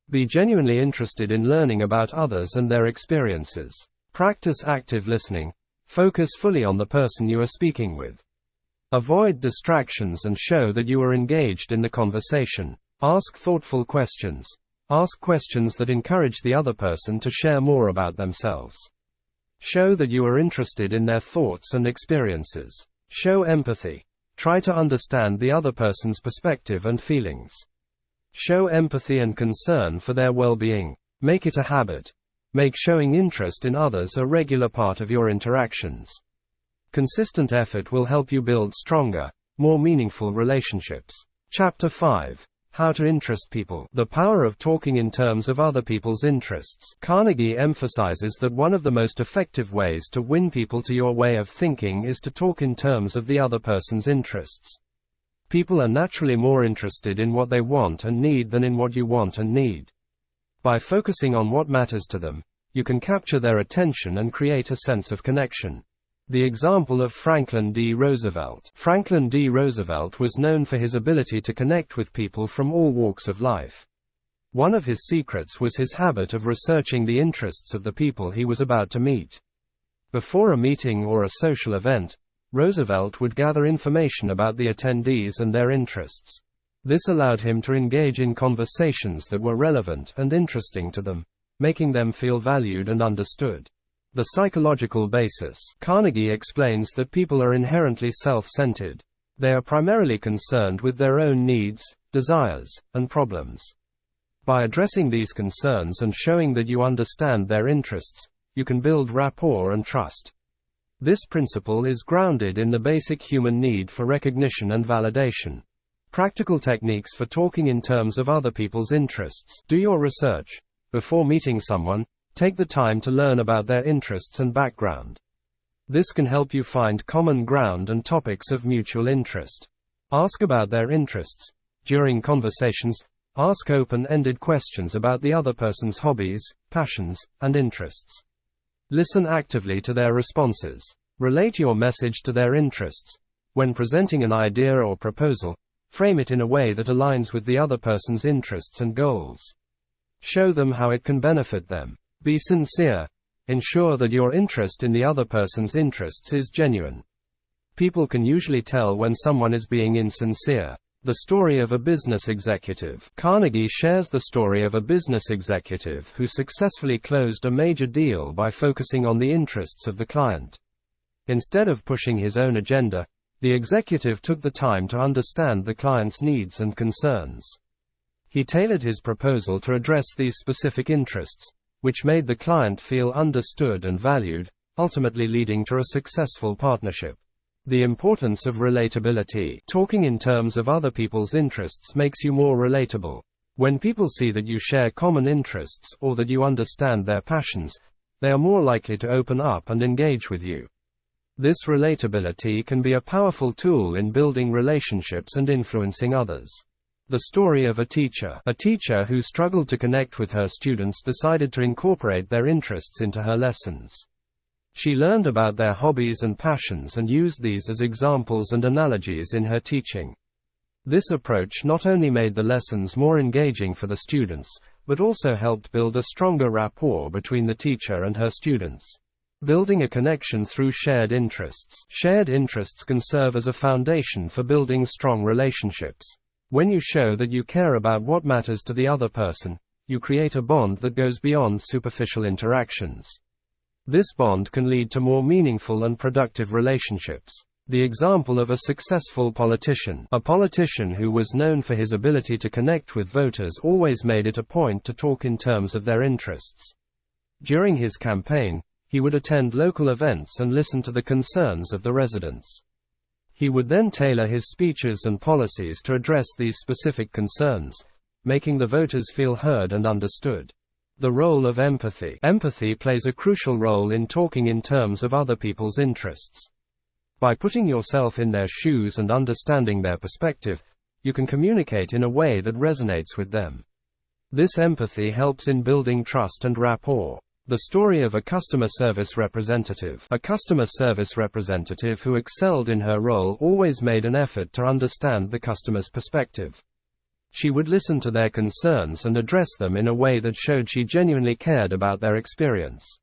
Be genuinely interested in learning about others and their experiences. Practice active listening. Focus fully on the person you are speaking with. Avoid distractions and show that you are engaged in the conversation. Ask thoughtful questions. Ask questions that encourage the other person to share more about themselves. Show that you are interested in their thoughts and experiences. Show empathy. Try to understand the other person's perspective and feelings. Show empathy and concern for their well-being. Make it a habit. Make showing interest in others a regular part of your interactions. Consistent effort will help you build stronger, more meaningful relationships. Chapter 5. How to interest people. The power of talking in terms of other people's interests. Carnegie emphasizes that one of the most effective ways to win people to your way of thinking is to talk in terms of the other person's interests. People are naturally more interested in what they want and need than in what you want and need. By focusing on what matters to them, you can capture their attention and create a sense of connection. The example of Franklin D. Roosevelt. Franklin D. Roosevelt was known for his ability to connect with people from all walks of life. One of his secrets was his habit of researching the interests of the people he was about to meet. Before a meeting or a social event, Roosevelt would gather information about the attendees and their interests. This allowed him to engage in conversations that were relevant and interesting to them, making them feel valued and understood. The psychological basis. Carnegie explains that people are inherently self-centered. They are primarily concerned with their own needs, desires, and problems. By addressing these concerns and showing that you understand their interests, you can build rapport and trust. This principle is grounded in the basic human need for recognition and validation. Practical techniques for talking in terms of other people's interests. Do your research. Before meeting someone, take the time to learn about their interests and background. This can help you find common ground and topics of mutual interest. Ask about their interests. During conversations, ask open-ended questions about the other person's hobbies, passions, and interests. Listen actively to their responses. Relate your message to their interests. When presenting an idea or proposal, frame it in a way that aligns with the other person's interests and goals. Show them how it can benefit them. Be sincere. Ensure that your interest in the other person's interests is genuine. People can usually tell when someone is being insincere. The story of a business executive. Carnegie shares the story of a business executive who successfully closed a major deal by focusing on the interests of the client. Instead of pushing his own agenda, the executive took the time to understand the client's needs and concerns. He tailored his proposal to address these specific interests, which made the client feel understood and valued, ultimately leading to a successful partnership. The importance of relatability. Talking in terms of other people's interests makes you more relatable. When people see that you share common interests or that you understand their passions, they are more likely to open up and engage with you. This relatability can be a powerful tool in building relationships and influencing others. The story of a teacher. A teacher who struggled to connect with her students decided to incorporate their interests into her lessons. She learned about their hobbies and passions and used these as examples and analogies in her teaching. This approach not only made the lessons more engaging for the students, but also helped build a stronger rapport between the teacher and her students. Building a connection through shared interests. Shared interests can serve as a foundation for building strong relationships. When you show that you care about what matters to the other person, you create a bond that goes beyond superficial interactions. This bond can lead to more meaningful and productive relationships. The example of a successful politician. A politician who was known for his ability to connect with voters always made it a point to talk in terms of their interests. During his campaign, he would attend local events and listen to the concerns of the residents. He would then tailor his speeches and policies to address these specific concerns, making the voters feel heard and understood. The role of empathy. Empathy plays a crucial role in talking in terms of other people's interests. By putting yourself in their shoes and understanding their perspective, you can communicate in a way that resonates with them. This empathy helps in building trust and rapport. The story of a customer service representative. A customer service representative who excelled in her role always made an effort to understand the customer's perspective. She would listen to their concerns and address them in a way that showed she genuinely cared about their experience.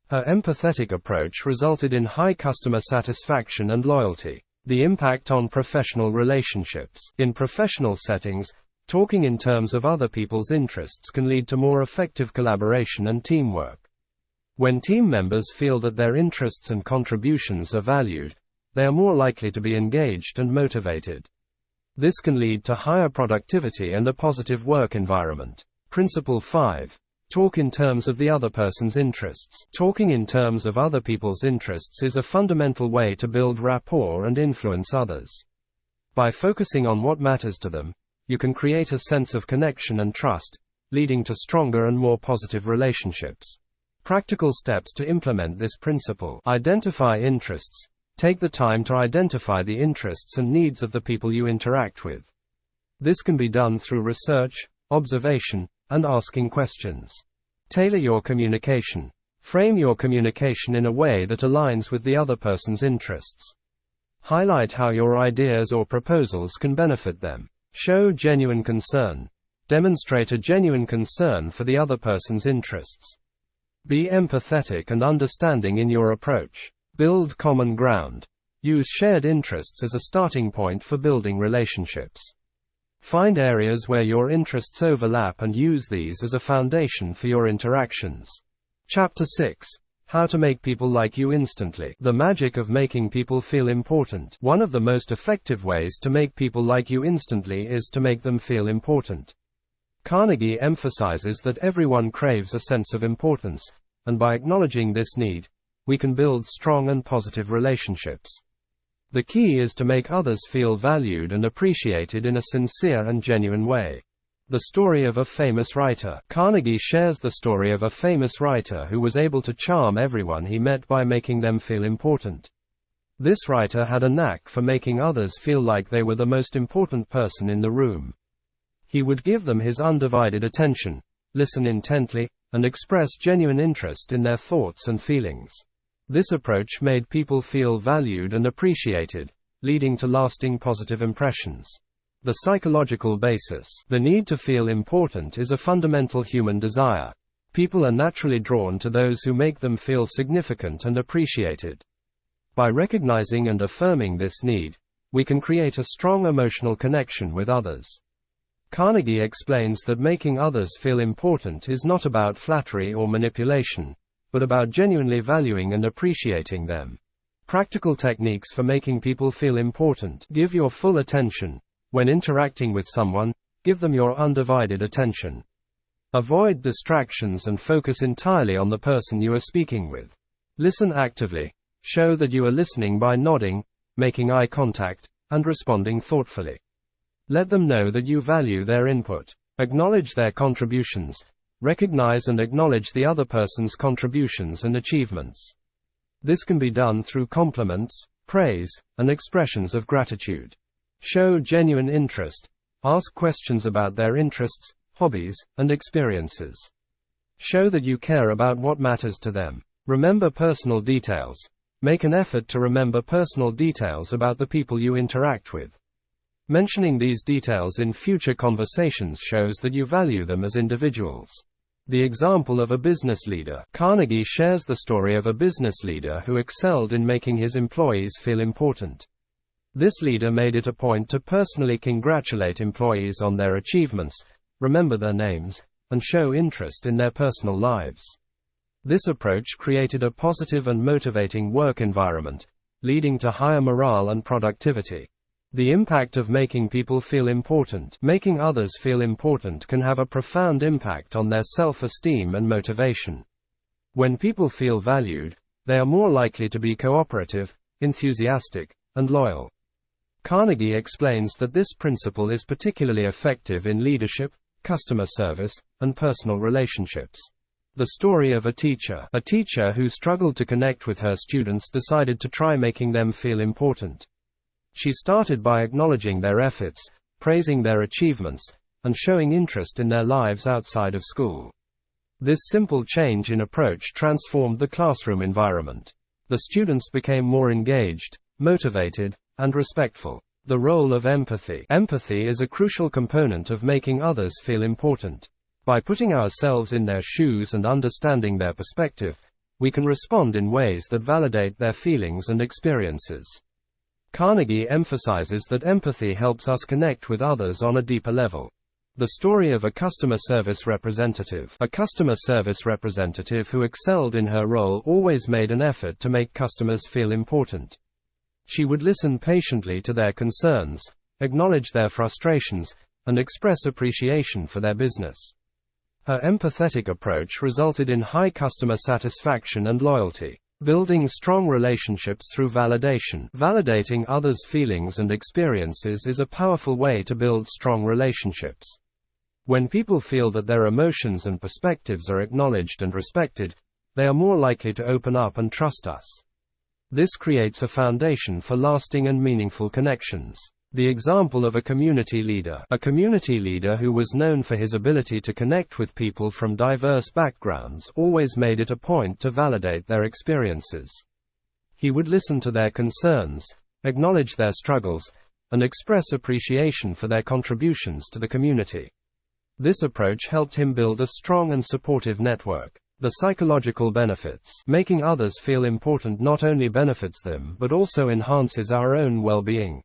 Her empathetic approach resulted in high customer satisfaction and loyalty. The impact on professional relationships. In professional settings, talking in terms of other people's interests can lead to more effective collaboration and teamwork. When team members feel that their interests and contributions are valued, they are more likely to be engaged and motivated. This can lead to higher productivity and a positive work environment. Principle 5. Talk in terms of the other person's interests. Talking in terms of other people's interests is a fundamental way to build rapport and influence others. By focusing on what matters to them, you can create a sense of connection and trust, leading to stronger and more positive relationships. Practical steps to implement this principle. Identify interests. Take the time to identify the interests and needs of the people you interact with. This can be done through research, observation, and asking questions. Tailor your communication. Frame your communication in a way that aligns with the other person's interests. Highlight how your ideas or proposals can benefit them. Show genuine concern. Demonstrate a genuine concern for the other person's interests. Be empathetic and understanding in your approach. Build common ground. Use shared interests as a starting point for building relationships. Find areas where your interests overlap and use these as a foundation for your interactions. Chapter 6. How to make people like you instantly. The magic of making people feel important. One of the most effective ways to make people like you instantly is to make them feel important. Carnegie emphasizes that everyone craves a sense of importance, and by acknowledging this need, we can build strong and positive relationships. The key is to make others feel valued and appreciated in a sincere and genuine way. The story of a famous writer. Carnegie shares the story of a famous writer who was able to charm everyone he met by making them feel important. This writer had a knack for making others feel like they were the most important person in the room. He would give them his undivided attention, listen intently, and express genuine interest in their thoughts and feelings. This approach made people feel valued and appreciated, leading to lasting positive impressions. The psychological basis. The need to feel important is a fundamental human desire. People are naturally drawn to those who make them feel significant and appreciated. By recognizing and affirming this need, we can create a strong emotional connection with others. Carnegie explains that making others feel important is not about flattery or manipulation, but about genuinely valuing and appreciating them. Practical techniques for making people feel important. Give your full attention. When interacting with someone, give them your undivided attention. Avoid distractions and focus entirely on the person you are speaking with. Listen actively. Show that you are listening by nodding, making eye contact, and responding thoughtfully. Let them know that you value their input. Acknowledge their contributions. Recognize and acknowledge the other person's contributions and achievements. This can be done through compliments, praise, and expressions of gratitude. Show genuine interest. Ask questions about their interests, hobbies, and experiences. Show that you care about what matters to them. Remember personal details. Make an effort to remember personal details about the people you interact with. Mentioning these details in future conversations shows that you value them as individuals. The example of a business leader. Carnegie shares the story of a business leader who excelled in making his employees feel important. This leader made it a point to personally congratulate employees on their achievements, remember their names, and show interest in their personal lives. This approach created a positive and motivating work environment, leading to higher morale and productivity. The impact of making people feel important. Making others feel important can have a profound impact on their self-esteem and motivation. When people feel valued, they are more likely to be cooperative, enthusiastic, and loyal. Carnegie explains that this principle is particularly effective in leadership, customer service, and personal relationships. The story of a teacher. A teacher who struggled to connect with her students decided to try making them feel important. She started by acknowledging their efforts, praising their achievements, and showing interest in their lives outside of school. This simple change in approach transformed the classroom environment. The students became more engaged, motivated, and respectful. The role of empathy. Empathy is a crucial component of making others feel important. By putting ourselves in their shoes and understanding their perspective, we can respond in ways that validate their feelings and experiences. Carnegie emphasizes that empathy helps us connect with others on a deeper level. The story of a customer service representative. A customer service representative who excelled in her role always made an effort to make customers feel important. She would listen patiently to their concerns, acknowledge their frustrations, and express appreciation for their business. Her empathetic approach resulted in high customer satisfaction and loyalty. Building strong relationships through validation. Validating others' feelings and experiences is a powerful way to build strong relationships. When people feel that their emotions and perspectives are acknowledged and respected, they are more likely to open up and trust us. This creates a foundation for lasting and meaningful connections. The example of a community leader. A community leader who was known for his ability to connect with people from diverse backgrounds always made it a point to validate their experiences. He would listen to their concerns, acknowledge their struggles, and express appreciation for their contributions to the community. This approach helped him build a strong and supportive network. The psychological benefits. Making others feel important not only benefits them but also enhances our own well-being.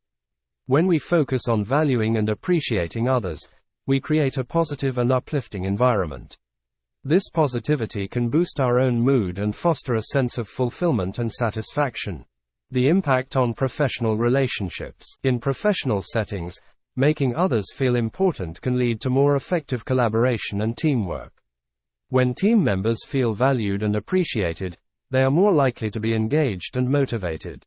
When we focus on valuing and appreciating others, we create a positive and uplifting environment. This positivity can boost our own mood and foster a sense of fulfillment and satisfaction. The impact on professional relationships. In professional settings, making others feel important can lead to more effective collaboration and teamwork. When team members feel valued and appreciated, they are more likely to be engaged and motivated.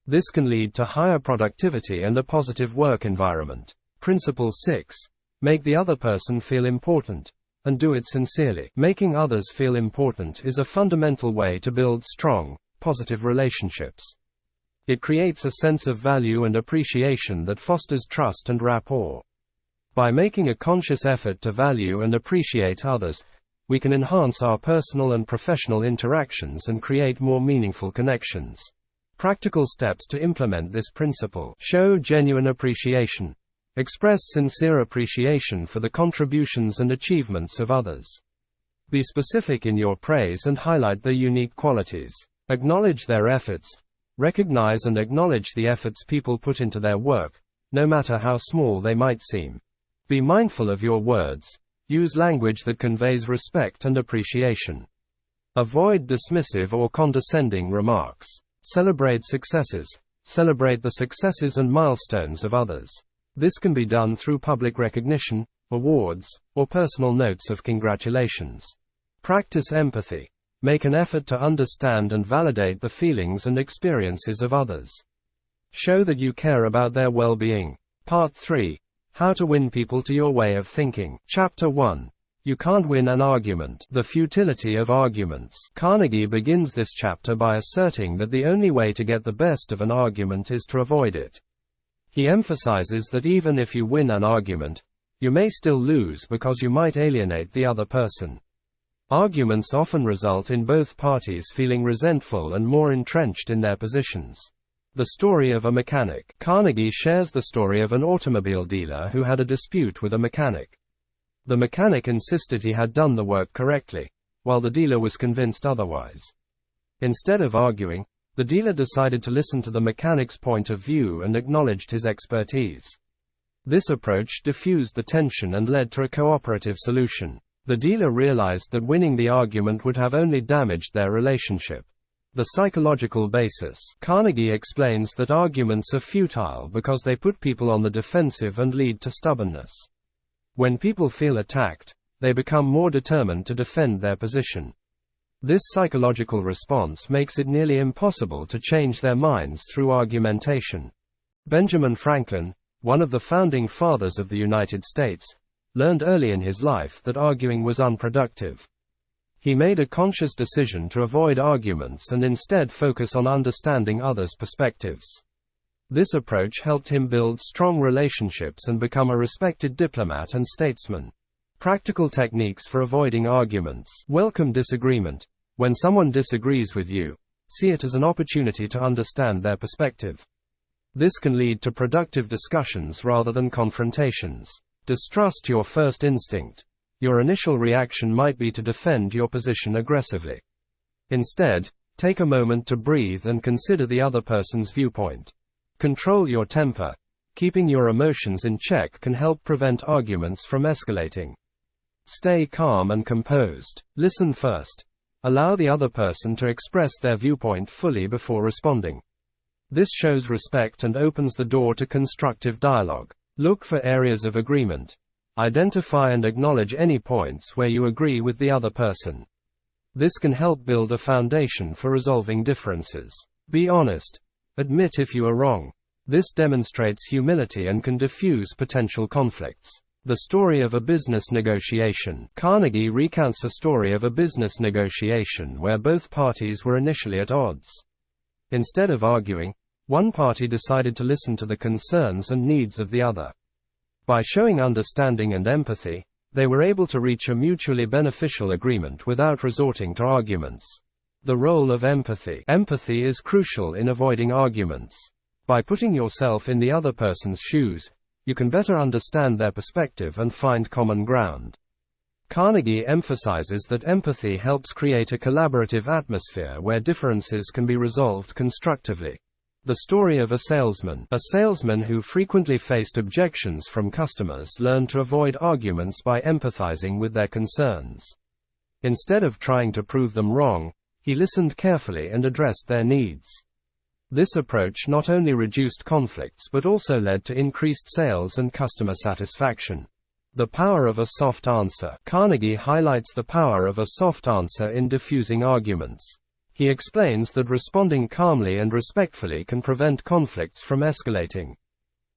This can lead to higher productivity and a positive work environment. Principle 6. Make the other person feel important, and do it sincerely. Making others feel important is a fundamental way to build strong, positive relationships. It creates a sense of value and appreciation that fosters trust and rapport. By making a conscious effort to value and appreciate others, we can enhance our personal and professional interactions and create more meaningful connections. Practical steps to implement this principle. Show genuine appreciation. Express sincere appreciation for the contributions and achievements of others. Be specific in your praise and highlight their unique qualities. Acknowledge their efforts. Recognize and acknowledge the efforts people put into their work, no matter how small they might seem. Be mindful of your words. Use language that conveys respect and appreciation. Avoid dismissive or condescending remarks. Celebrate successes. Celebrate the successes and milestones of others. This can be done through public recognition, awards, or personal notes of congratulations. Practice empathy. Make an effort to understand and validate the feelings and experiences of others. Show that you care about their well-being. Part 3. How to win people to your way of thinking. Chapter 1. You can't win an argument. The futility of arguments. Carnegie begins this chapter by asserting that the only way to get the best of an argument is to avoid it. He emphasizes that even if you win an argument, you may still lose because you might alienate the other person. Arguments often result in both parties feeling resentful and more entrenched in their positions. The story of a mechanic. Carnegie shares the story of an automobile dealer who had a dispute with a mechanic. The mechanic insisted he had done the work correctly, while the dealer was convinced otherwise. Instead of arguing, the dealer decided to listen to the mechanic's point of view and acknowledged his expertise. This approach diffused the tension and led to a cooperative solution. The dealer realized that winning the argument would have only damaged their relationship. The psychological basis. Carnegie explains that arguments are futile because they put people on the defensive and lead to stubbornness. When people feel attacked, they become more determined to defend their position. This psychological response makes it nearly impossible to change their minds through argumentation. Benjamin Franklin, one of the founding fathers of the United States, learned early in his life that arguing was unproductive. He made a conscious decision to avoid arguments and instead focus on understanding others' perspectives. This approach helped him build strong relationships and become a respected diplomat and statesman. Practical techniques for avoiding arguments. Welcome disagreement. When someone disagrees with you, see it as an opportunity to understand their perspective. This can lead to productive discussions rather than confrontations. Distrust your first instinct. Your initial reaction might be to defend your position aggressively. Instead, take a moment to breathe and consider the other person's viewpoint. Control your temper. Keeping your emotions in check can help prevent arguments from escalating. Stay calm and composed. Listen first. Allow the other person to express their viewpoint fully before responding. This shows respect and opens the door to constructive dialogue. Look for areas of agreement. Identify and acknowledge any points where you agree with the other person. This can help build a foundation for resolving differences. Be honest. Admit if you are wrong. This demonstrates humility and can diffuse potential conflicts. The story of a business negotiation. Carnegie recounts a story of a business negotiation where both parties were initially at odds. Instead of arguing, one party decided to listen to the concerns and needs of the other. By showing understanding and empathy, they were able to reach a mutually beneficial agreement without resorting to arguments. The role of empathy. Empathy is crucial in avoiding arguments. By putting yourself in the other person's shoes, you can better understand their perspective and find common ground. Carnegie emphasizes that empathy helps create a collaborative atmosphere where differences can be resolved constructively. The story of a salesman. A salesman who frequently faced objections from customers learned to avoid arguments by empathizing with their concerns. Instead of trying to prove them wrong, he listened carefully and addressed their needs. This approach not only reduced conflicts but also led to increased sales and customer satisfaction. The power of a soft answer. Carnegie highlights the power of a soft answer in diffusing arguments. He explains that responding calmly and respectfully can prevent conflicts from escalating.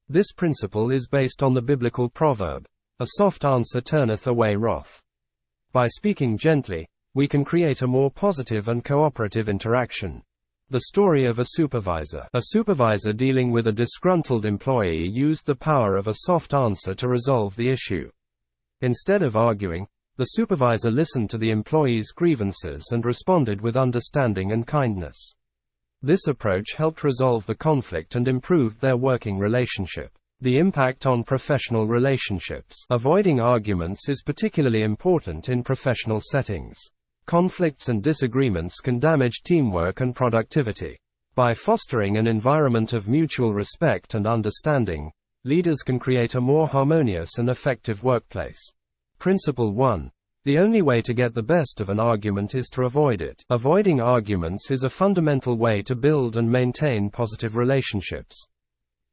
This principle is based on the biblical proverb, "A soft answer turneth away wrath." By speaking gently, we can create a more positive and cooperative interaction. The story of a supervisor. A supervisor dealing with a disgruntled employee used the power of a soft answer to resolve the issue. Instead of arguing, the supervisor listened to the employee's grievances and responded with understanding and kindness. This approach helped resolve the conflict and improved their working relationship. The impact on professional relationships. Avoiding arguments is particularly important in professional settings. Conflicts and disagreements can damage teamwork and productivity. By fostering an environment of mutual respect and understanding, leaders can create a more harmonious and effective workplace. Principle 1. The only way to get the best of an argument is to avoid it. Avoiding arguments is a fundamental way to build and maintain positive relationships.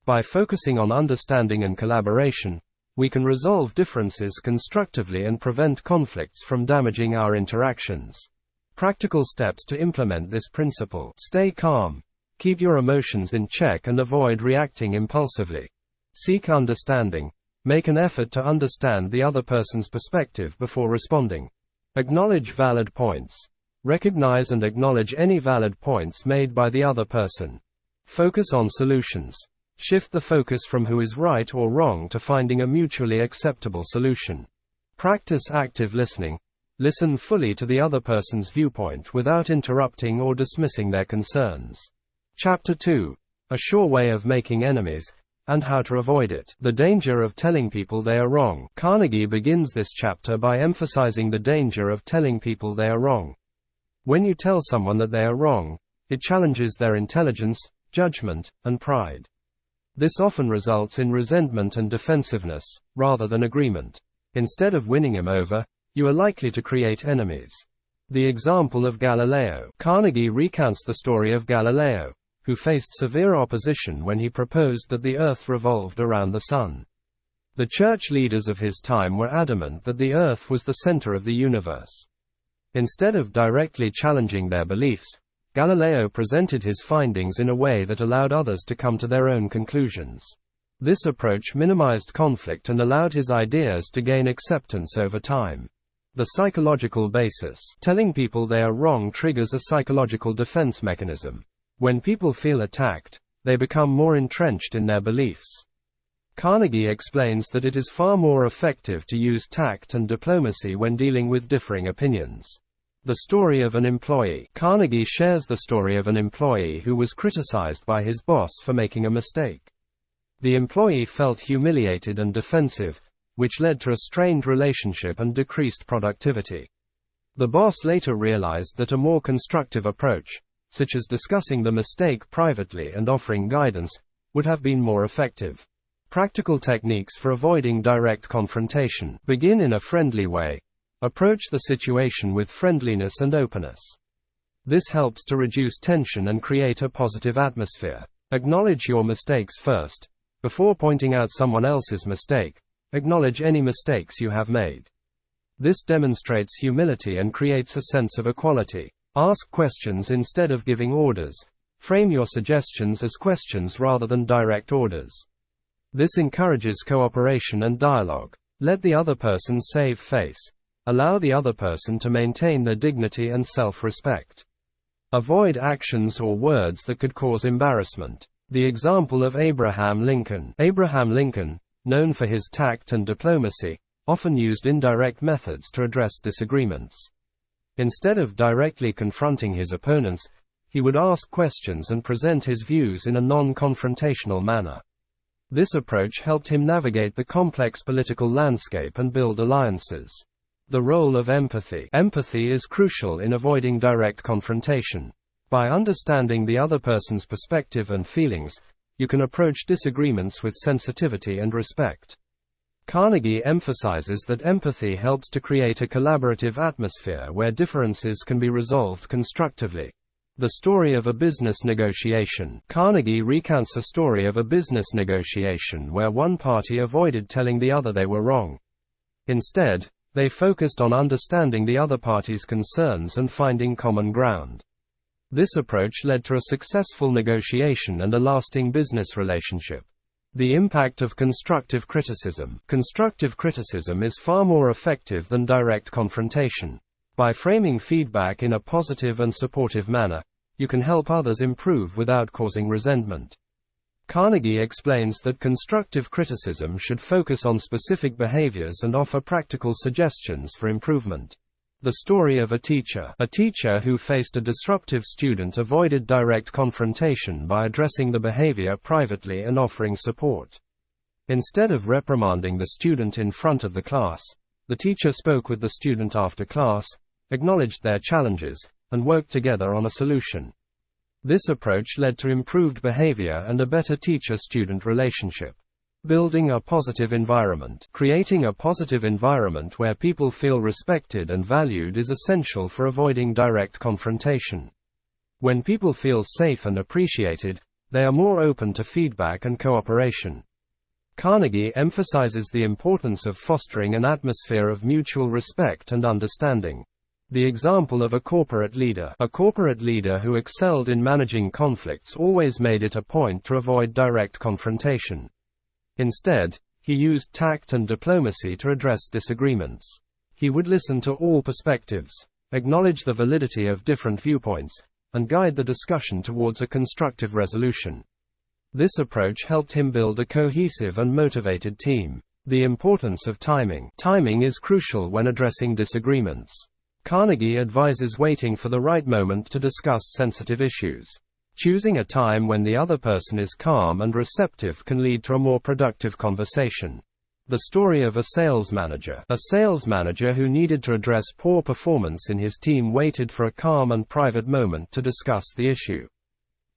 By focusing on understanding and collaboration, we can resolve differences constructively and prevent conflicts from damaging our interactions. Practical steps to implement this principle. Stay calm. Keep your emotions in check and avoid reacting impulsively. Seek understanding. Make an effort to understand the other person's perspective before responding. Acknowledge valid points. Recognize and acknowledge any valid points made by the other person. Focus on solutions. Shift the focus from who is right or wrong to finding a mutually acceptable solution. Practice active listening. Listen fully to the other person's viewpoint without interrupting or dismissing their concerns. Chapter 2. A sure way of making enemies, and how to avoid it. The danger of telling people they are wrong. Carnegie begins this chapter by emphasizing the danger of telling people they are wrong. When you tell someone that they are wrong, it challenges their intelligence, judgment, and pride. This often results in resentment and defensiveness, rather than agreement. Instead of winning him over, you are likely to create enemies. The example of Galileo. Carnegie recounts the story of Galileo, who faced severe opposition when he proposed that the Earth revolved around the Sun. The church leaders of his time were adamant that the Earth was the center of the universe. Instead of directly challenging their beliefs, Galileo presented his findings in a way that allowed others to come to their own conclusions. This approach minimized conflict and allowed his ideas to gain acceptance over time. The psychological basis. Telling people they are wrong triggers a psychological defense mechanism. When people feel attacked, they become more entrenched in their beliefs. Carnegie explains that it is far more effective to use tact and diplomacy when dealing with differing opinions. The story of an employee. Carnegie shares the story of an employee who was criticized by his boss for making a mistake. The employee felt humiliated and defensive, which led to a strained relationship and decreased productivity. The boss later realized that a more constructive approach, such as discussing the mistake privately and offering guidance, would have been more effective. Practical techniques for avoiding direct confrontation. Begin in a friendly way. Approach the situation with friendliness and openness. This helps to reduce tension and create a positive atmosphere. Acknowledge your mistakes first. Before pointing out someone else's mistake, acknowledge any mistakes you have made. This demonstrates humility and creates a sense of equality. Ask questions instead of giving orders. Frame your suggestions as questions rather than direct orders. This encourages cooperation and dialogue. Let the other person save face. Allow the other person to maintain their dignity and self-respect. Avoid actions or words that could cause embarrassment. The example of Abraham Lincoln. Abraham Lincoln, known for his tact and diplomacy, often used indirect methods to address disagreements. Instead of directly confronting his opponents, he would ask questions and present his views in a non-confrontational manner. This approach helped him navigate the complex political landscape and build alliances. The role of empathy. Empathy is crucial in avoiding direct confrontation. By understanding the other person's perspective and feelings, you can approach disagreements with sensitivity and respect. Carnegie emphasizes that empathy helps to create a collaborative atmosphere where differences can be resolved constructively. The story of a business negotiation. Carnegie recounts a story of a business negotiation where one party avoided telling the other they were wrong. Instead, they focused on understanding the other party's concerns and finding common ground. This approach led to a successful negotiation and a lasting business relationship. The impact of constructive criticism. Constructive criticism is far more effective than direct confrontation. By framing feedback in a positive and supportive manner, you can help others improve without causing resentment. Carnegie explains that constructive criticism should focus on specific behaviors and offer practical suggestions for improvement. The story of a teacher. A teacher who faced a disruptive student avoided direct confrontation by addressing the behavior privately and offering support. Instead of reprimanding the student in front of the class, the teacher spoke with the student after class, acknowledged their challenges, and worked together on a solution. This approach led to improved behavior and a better teacher-student relationship. Building a positive environment. Creating a positive environment where people feel respected and valued is essential for avoiding direct confrontation. When people feel safe and appreciated, they are more open to feedback and cooperation. Carnegie emphasizes the importance of fostering an atmosphere of mutual respect and understanding. The example of a corporate leader. A corporate leader who excelled in managing conflicts always made it a point to avoid direct confrontation. Instead, he used tact and diplomacy to address disagreements. He would listen to all perspectives, acknowledge the validity of different viewpoints, and guide the discussion towards a constructive resolution. This approach helped him build a cohesive and motivated team. The importance of timing. Timing is crucial when addressing disagreements. Carnegie advises waiting for the right moment to discuss sensitive issues. Choosing a time when the other person is calm and receptive can lead to a more productive conversation. The story of a sales manager. A sales manager who needed to address poor performance in his team waited for a calm and private moment to discuss the issue.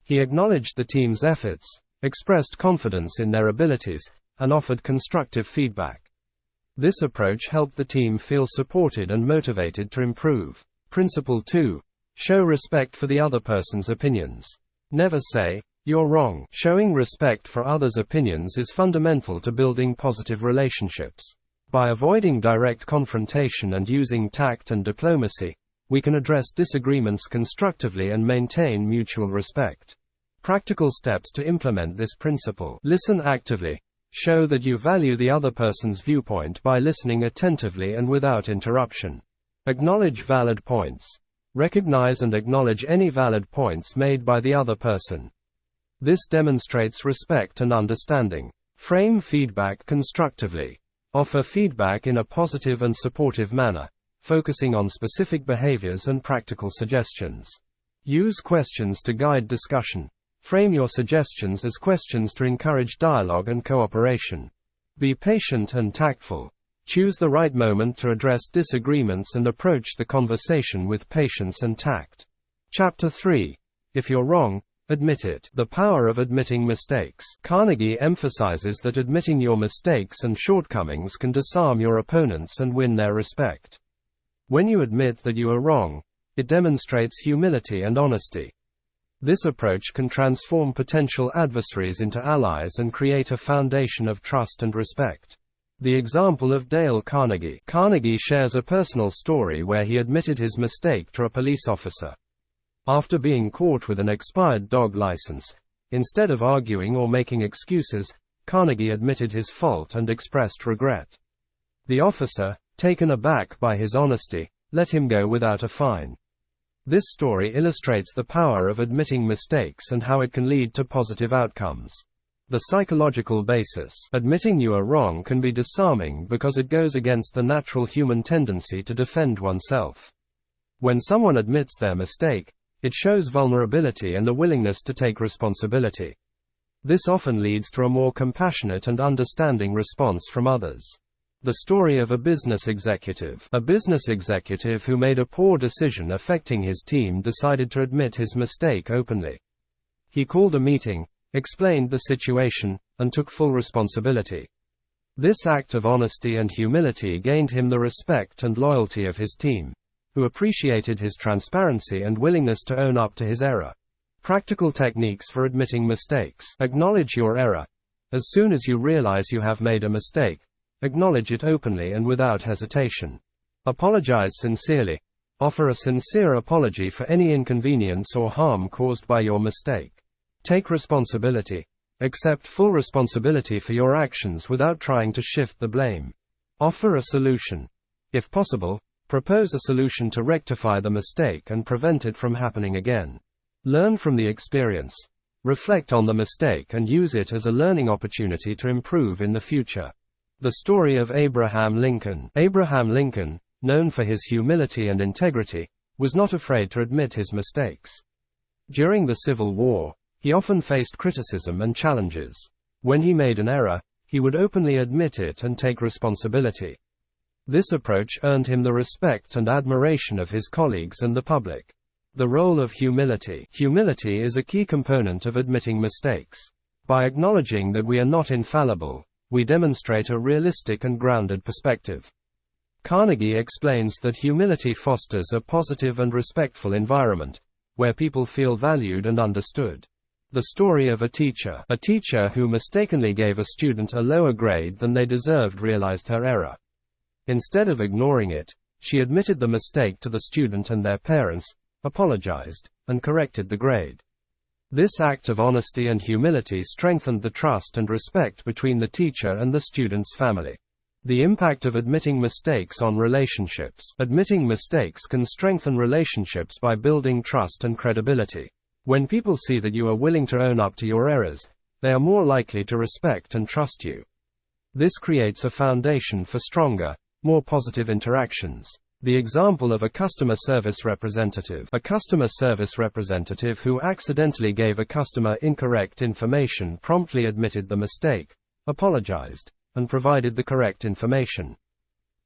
He acknowledged the team's efforts, expressed confidence in their abilities, and offered constructive feedback. This approach helped the team feel supported and motivated to improve. Principle 2. Show respect for the other person's opinions. Never say, "You're wrong." Showing respect for others' opinions is fundamental to building positive relationships. By avoiding direct confrontation and using tact and diplomacy, we can address disagreements constructively and maintain mutual respect. Practical steps to implement this principle. Listen actively. Show that you value the other person's viewpoint by listening attentively and without interruption. Acknowledge valid points. Recognize and acknowledge any valid points made by the other person. This demonstrates respect and understanding. Frame feedback constructively. Offer feedback in a positive and supportive manner, focusing on specific behaviors and practical suggestions. Use questions to guide discussion. Frame your suggestions as questions to encourage dialogue and cooperation. Be patient and tactful. Choose the right moment to address disagreements and approach the conversation with patience and tact. Chapter 3. If you're wrong, admit it. The power of admitting mistakes. Carnegie emphasizes that admitting your mistakes and shortcomings can disarm your opponents and win their respect. When you admit that you are wrong, it demonstrates humility and honesty. This approach can transform potential adversaries into allies and create a foundation of trust and respect. The example of Dale Carnegie. Carnegie shares a personal story where he admitted his mistake to a police officer. After being caught with an expired dog license, instead of arguing or making excuses, Carnegie admitted his fault and expressed regret. The officer, taken aback by his honesty, let him go without a fine. This story illustrates the power of admitting mistakes and how it can lead to positive outcomes. The psychological basis. Admitting you are wrong can be disarming because it goes against the natural human tendency to defend oneself. When someone admits their mistake, it shows vulnerability and a willingness to take responsibility. This often leads to a more compassionate and understanding response from others. The story of a business executive. A business executive who made a poor decision affecting his team decided to admit his mistake openly. He called a meeting, explained the situation, and took full responsibility. This act of honesty and humility gained him the respect and loyalty of his team, who appreciated his transparency and willingness to own up to his error. Practical techniques for admitting mistakes. Acknowledge your error. As soon as you realize you have made a mistake, acknowledge it openly and without hesitation. Apologize sincerely. Offer a sincere apology for any inconvenience or harm caused by your mistake. Take responsibility. Accept full responsibility for your actions without trying to shift the blame. Offer a solution. If possible, propose a solution to rectify the mistake and prevent it from happening again. Learn from the experience. Reflect on the mistake and use it as a learning opportunity to improve in the future. The story of Abraham Lincoln. Abraham Lincoln, known for his humility and integrity, was not afraid to admit his mistakes. During the Civil War, he often faced criticism and challenges. When he made an error, he would openly admit it and take responsibility. This approach earned him the respect and admiration of his colleagues and the public. The role of humility. Humility is a key component of admitting mistakes. By acknowledging that we are not infallible, we demonstrate a realistic and grounded perspective. Carnegie explains that humility fosters a positive and respectful environment, where people feel valued and understood. The story of a teacher. A teacher who mistakenly gave a student a lower grade than they deserved realized her error. Instead of ignoring it, she admitted the mistake to the student and their parents, apologized, and corrected the grade. This act of honesty and humility strengthened the trust and respect between the teacher and the student's family. The impact of admitting mistakes on relationships. Admitting mistakes can strengthen relationships by building trust and credibility. When people see that you are willing to own up to your errors, they are more likely to respect and trust you. This creates a foundation for stronger, more positive interactions. The example of a customer service representative. A customer service representative who accidentally gave a customer incorrect information promptly admitted the mistake, apologized, and provided the correct information.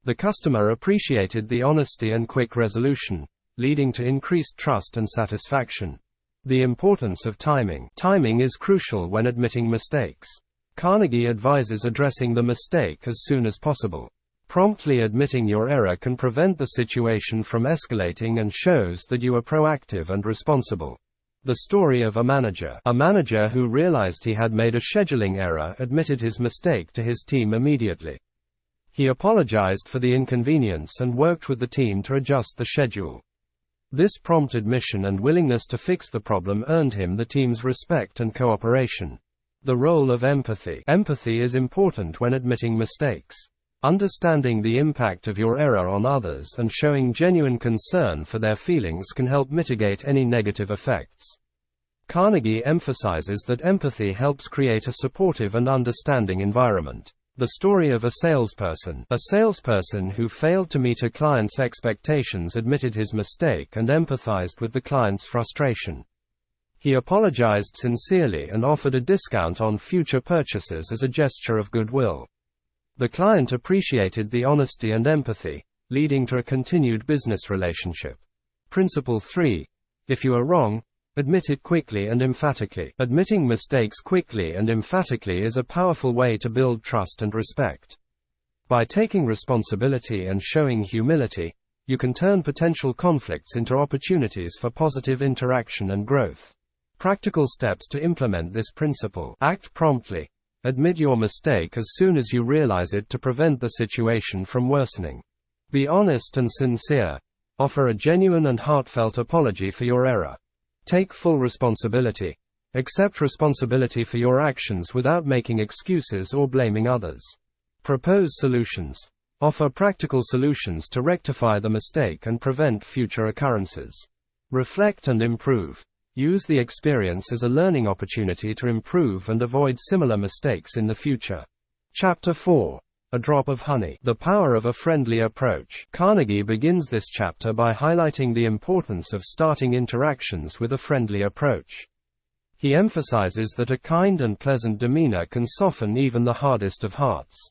The customer appreciated the honesty and quick resolution, leading to increased trust and satisfaction. The importance of timing. Timing is crucial when admitting mistakes. Carnegie advises addressing the mistake as soon as possible. Promptly admitting your error can prevent the situation from escalating and shows that you are proactive and responsible. The story of a manager. A manager who realized he had made a scheduling error admitted his mistake to his team immediately. He apologized for the inconvenience and worked with the team to adjust the schedule. This prompt admission and willingness to fix the problem earned him the team's respect and cooperation. The role of empathy. Empathy is important when admitting mistakes. Understanding the impact of your error on others and showing genuine concern for their feelings can help mitigate any negative effects. Carnegie emphasizes that empathy helps create a supportive and understanding environment. The story of a salesperson. A salesperson who failed to meet a client's expectations admitted his mistake and empathized with the client's frustration. He apologized sincerely and offered a discount on future purchases as a gesture of goodwill. The client appreciated the honesty and empathy, leading to a continued business relationship. Principle 3. If you are wrong, admit it quickly and emphatically. Admitting mistakes quickly and emphatically is a powerful way to build trust and respect. By taking responsibility and showing humility, you can turn potential conflicts into opportunities for positive interaction and growth. Practical steps to implement this principle. Act promptly. Admit your mistake as soon as you realize it to prevent the situation from worsening. Be honest and sincere. Offer a genuine and heartfelt apology for your error. Take full responsibility. Accept responsibility for your actions without making excuses or blaming others. Propose solutions. Offer practical solutions to rectify the mistake and prevent future occurrences. Reflect and improve. Use the experience as a learning opportunity to improve and avoid similar mistakes in the future. Chapter 4. A drop of honey. The power of a friendly approach. Carnegie begins this chapter by highlighting the importance of starting interactions with a friendly approach. He emphasizes that a kind and pleasant demeanor can soften even the hardest of hearts.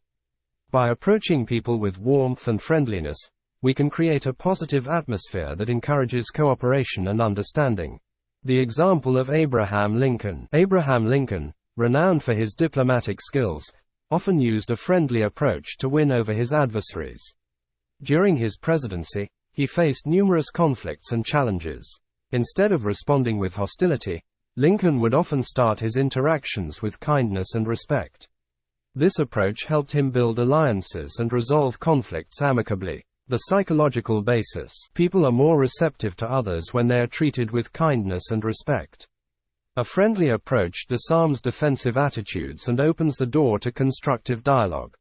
By approaching people with warmth and friendliness, we can create a positive atmosphere that encourages cooperation and understanding. The example of Abraham Lincoln. Abraham Lincoln, renowned for his diplomatic skills, often used a friendly approach to win over his adversaries. During his presidency, he faced numerous conflicts and challenges. Instead of responding with hostility, Lincoln would often start his interactions with kindness and respect. This approach helped him build alliances and resolve conflicts amicably. The psychological basis. People are more receptive to others when they are treated with kindness and respect. A friendly approach disarms defensive attitudes and opens the door to constructive dialogue.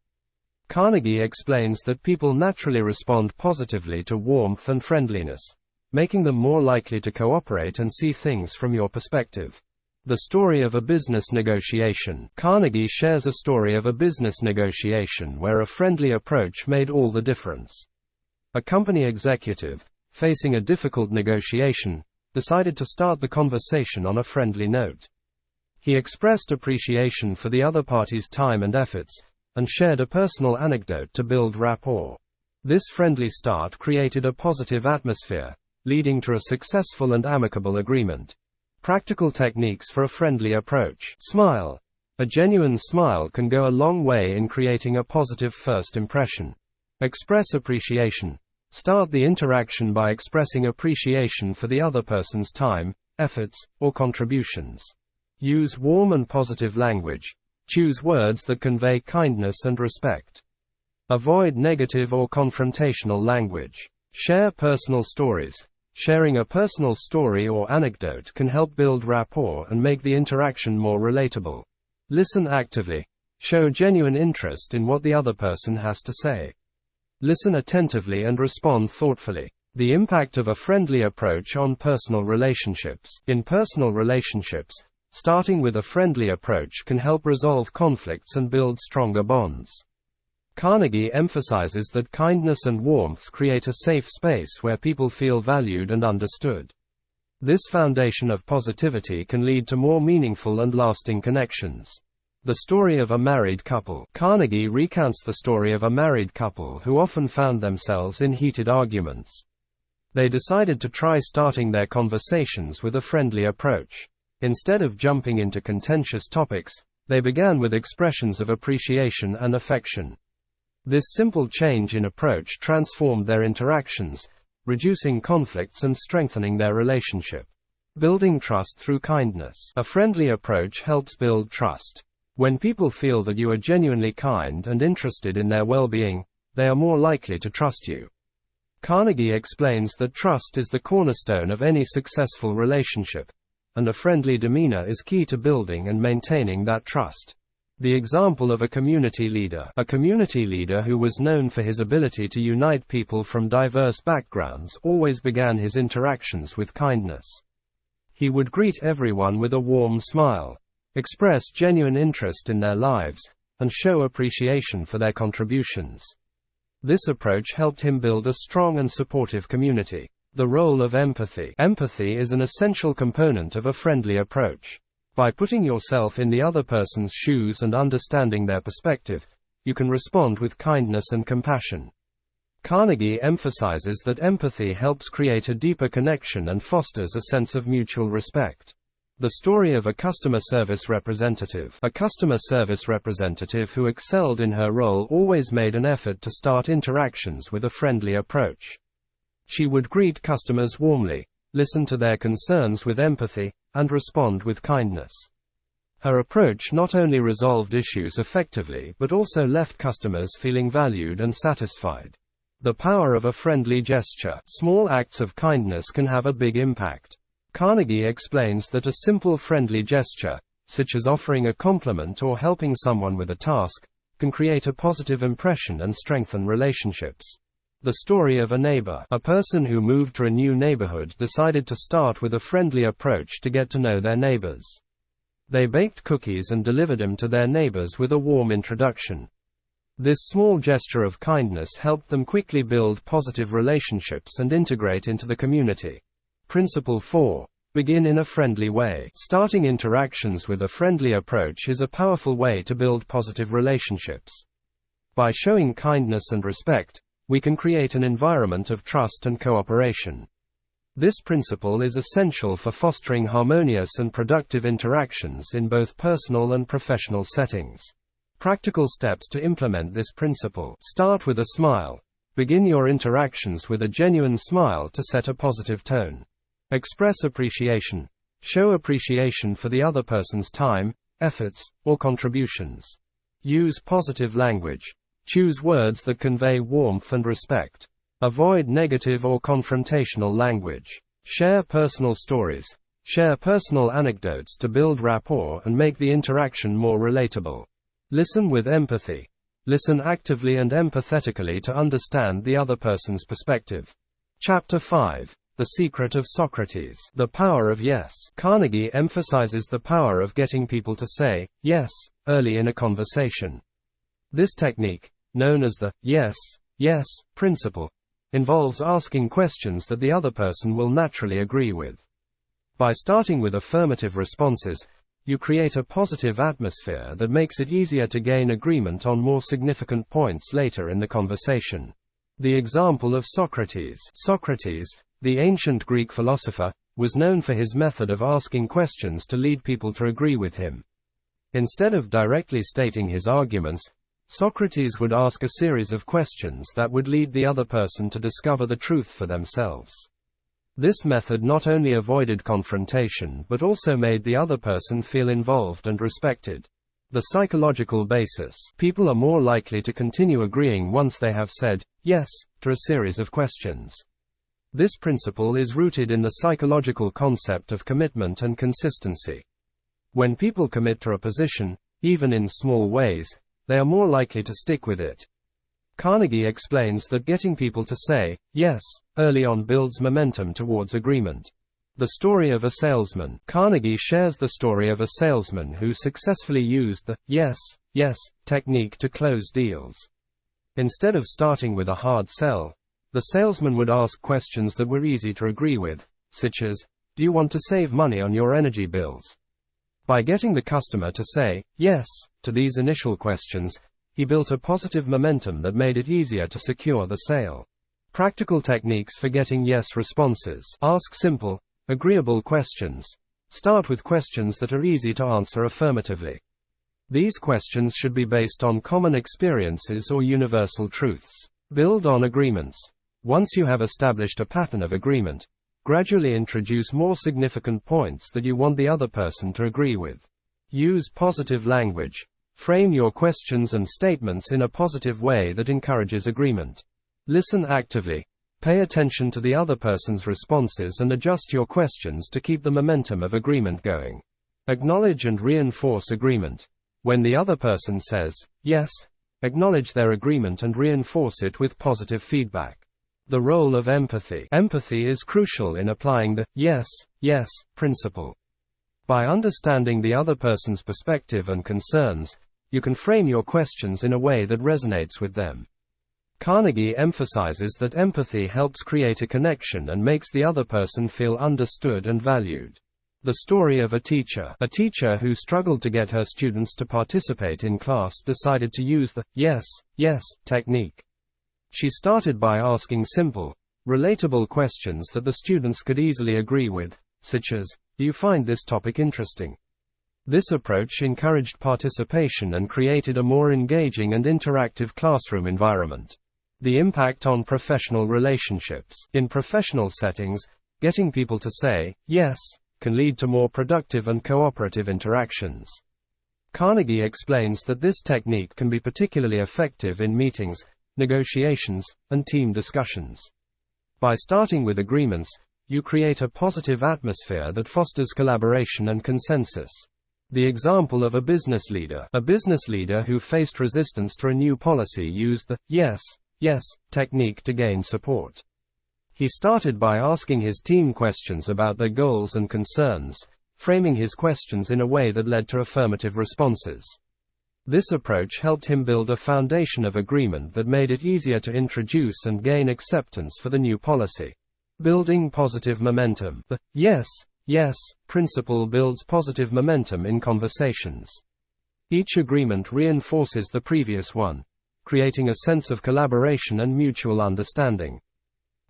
Carnegie explains that people naturally respond positively to warmth and friendliness. making them more likely to cooperate and see things from your perspective. The story of a business negotiation. Carnegie shares a story of a business negotiation where a friendly approach made all the difference. A company executive, facing a difficult negotiation, decided to start the conversation on a friendly note. He expressed appreciation for the other party's time and efforts, and shared a personal anecdote to build rapport. This friendly start created a positive atmosphere, leading to a successful and amicable agreement. Practical techniques for a friendly approach. Smile. A genuine smile can go a long way in creating a positive first impression. Express appreciation. Start the interaction by expressing appreciation for the other person's time, efforts, or contributions. Use warm and positive language. Choose words that convey kindness and respect. Avoid negative or confrontational language. Share personal stories. Sharing a personal story or anecdote can help build rapport and make the interaction more relatable. Listen actively. Show genuine interest in what the other person has to say. Listen attentively and respond thoughtfully. The impact of a friendly approach on personal relationships. In personal relationships, starting with a friendly approach can help resolve conflicts and build stronger bonds. Carnegie emphasizes that kindness and warmth create a safe space where people feel valued and understood. This foundation of positivity can lead to more meaningful and lasting connections. The story of a married couple. Carnegie recounts the story of a married couple who often found themselves in heated arguments. They decided to try starting their conversations with a friendly approach. Instead of jumping into contentious topics, they began with expressions of appreciation and affection. This simple change in approach transformed their interactions, reducing conflicts and strengthening their relationship. Building trust through kindness. A friendly approach helps build trust. When people feel that you are genuinely kind and interested in their well-being, they are more likely to trust you. Carnegie explains that trust is the cornerstone of any successful relationship, and a friendly demeanor is key to building and maintaining that trust. The example of a community leader. A community leader who was known for his ability to unite people from diverse backgrounds always began his interactions with kindness. He would greet everyone with a warm smile, express genuine interest in their lives, and show appreciation for their contributions. This approach helped him build a strong and supportive community. The role of empathy. Empathy is an essential component of a friendly approach. By putting yourself in the other person's shoes and understanding their perspective, you can respond with kindness and compassion. Carnegie emphasizes that empathy helps create a deeper connection and fosters a sense of mutual respect. The story of a customer service representative. A customer service representative who excelled in her role always made an effort to start interactions with a friendly approach. She would greet customers warmly, listen to their concerns with empathy, and respond with kindness. Her approach not only resolved issues effectively but also left customers feeling valued and satisfied. The power of a friendly gesture. Small acts of kindness can have a big impact. Carnegie explains that a simple friendly gesture, such as offering a compliment or helping someone with a task, can create a positive impression and strengthen relationships. The story of a neighbor. A person who moved to a new neighborhood decided to start with a friendly approach to get to know their neighbors. They baked cookies and delivered them to their neighbors with a warm introduction. This small gesture of kindness helped them quickly build positive relationships and integrate into the community. Principle 4. Begin in a friendly way. Starting interactions with a friendly approach is a powerful way to build positive relationships. By showing kindness and respect, we can create an environment of trust and cooperation. This principle is essential for fostering harmonious and productive interactions in both personal and professional settings. Practical steps to implement this principle. Start with a smile. Begin your interactions with a genuine smile to set a positive tone. Express appreciation. Show appreciation for the other person's time, efforts, or contributions. Use positive language. Choose words that convey warmth and respect. Avoid negative or confrontational language. Share personal stories. Share personal anecdotes to build rapport and make the interaction more relatable. Listen with empathy. Listen actively and empathetically to understand the other person's perspective. Chapter 5. The secret of Socrates. The power of yes. Carnegie emphasizes the power of getting people to say yes early in a conversation. This technique, known as the yes, yes principle, involves asking questions that the other person will naturally agree with. By starting with affirmative responses, you create a positive atmosphere that makes it easier to gain agreement on more significant points later in the conversation. The example of Socrates. Socrates, the ancient Greek philosopher, was known for his method of asking questions to lead people to agree with him. Instead of directly stating his arguments, Socrates would ask a series of questions that would lead the other person to discover the truth for themselves. This method not only avoided confrontation but also made the other person feel involved and respected. The psychological basis. People are more likely to continue agreeing once they have said yes to a series of questions. This principle is rooted in the psychological concept of commitment and consistency. When people commit to a position, even in small ways, they are more likely to stick with it. Carnegie explains that getting people to say yes early on builds momentum towards agreement. The story of a salesman. Carnegie shares the story of a salesman who successfully used the yes, yes technique to close deals. Instead of starting with a hard sell, the salesman would ask questions that were easy to agree with, such as, "Do you want to save money on your energy bills?" By getting the customer to say yes to these initial questions, he built a positive momentum that made it easier to secure the sale. Practical techniques for getting yes responses. Ask simple, agreeable questions. Start with questions that are easy to answer affirmatively. These questions should be based on common experiences or universal truths. Build on agreements. Once you have established a pattern of agreement, gradually introduce more significant points that you want the other person to agree with. Use positive language. Frame your questions and statements in a positive way that encourages agreement. Listen actively. Pay attention to the other person's responses and adjust your questions to keep the momentum of agreement going. Acknowledge and reinforce agreement. When the other person says yes, acknowledge their agreement and reinforce it with positive feedback. The role of empathy. Empathy is crucial in applying the yes, yes principle. By understanding the other person's perspective and concerns, you can frame your questions in a way that resonates with them. Carnegie emphasizes that empathy helps create a connection and makes the other person feel understood and valued. The story of a teacher. A teacher who struggled to get her students to participate in class decided to use the yes, yes technique. She started by asking simple, relatable questions that the students could easily agree with, such as, "Do you find this topic interesting?" This approach encouraged participation and created a more engaging and interactive classroom environment. The impact on professional relationships. In professional settings, getting people to say yes can lead to more productive and cooperative interactions. Carnegie explains that this technique can be particularly effective in meetings, negotiations, and team discussions. By starting with agreements, you create a positive atmosphere that fosters collaboration and consensus. The example of a business leader. A business leader who faced resistance to a new policy used the yes, yes technique to gain support. He started by asking his team questions about their goals and concerns, framing his questions in a way that led to affirmative responses. This approach helped him build a foundation of agreement that made it easier to introduce and gain acceptance for the new policy. Building positive momentum. The yes, yes principle builds positive momentum in conversations. Each agreement reinforces the previous one, creating a sense of collaboration and mutual understanding.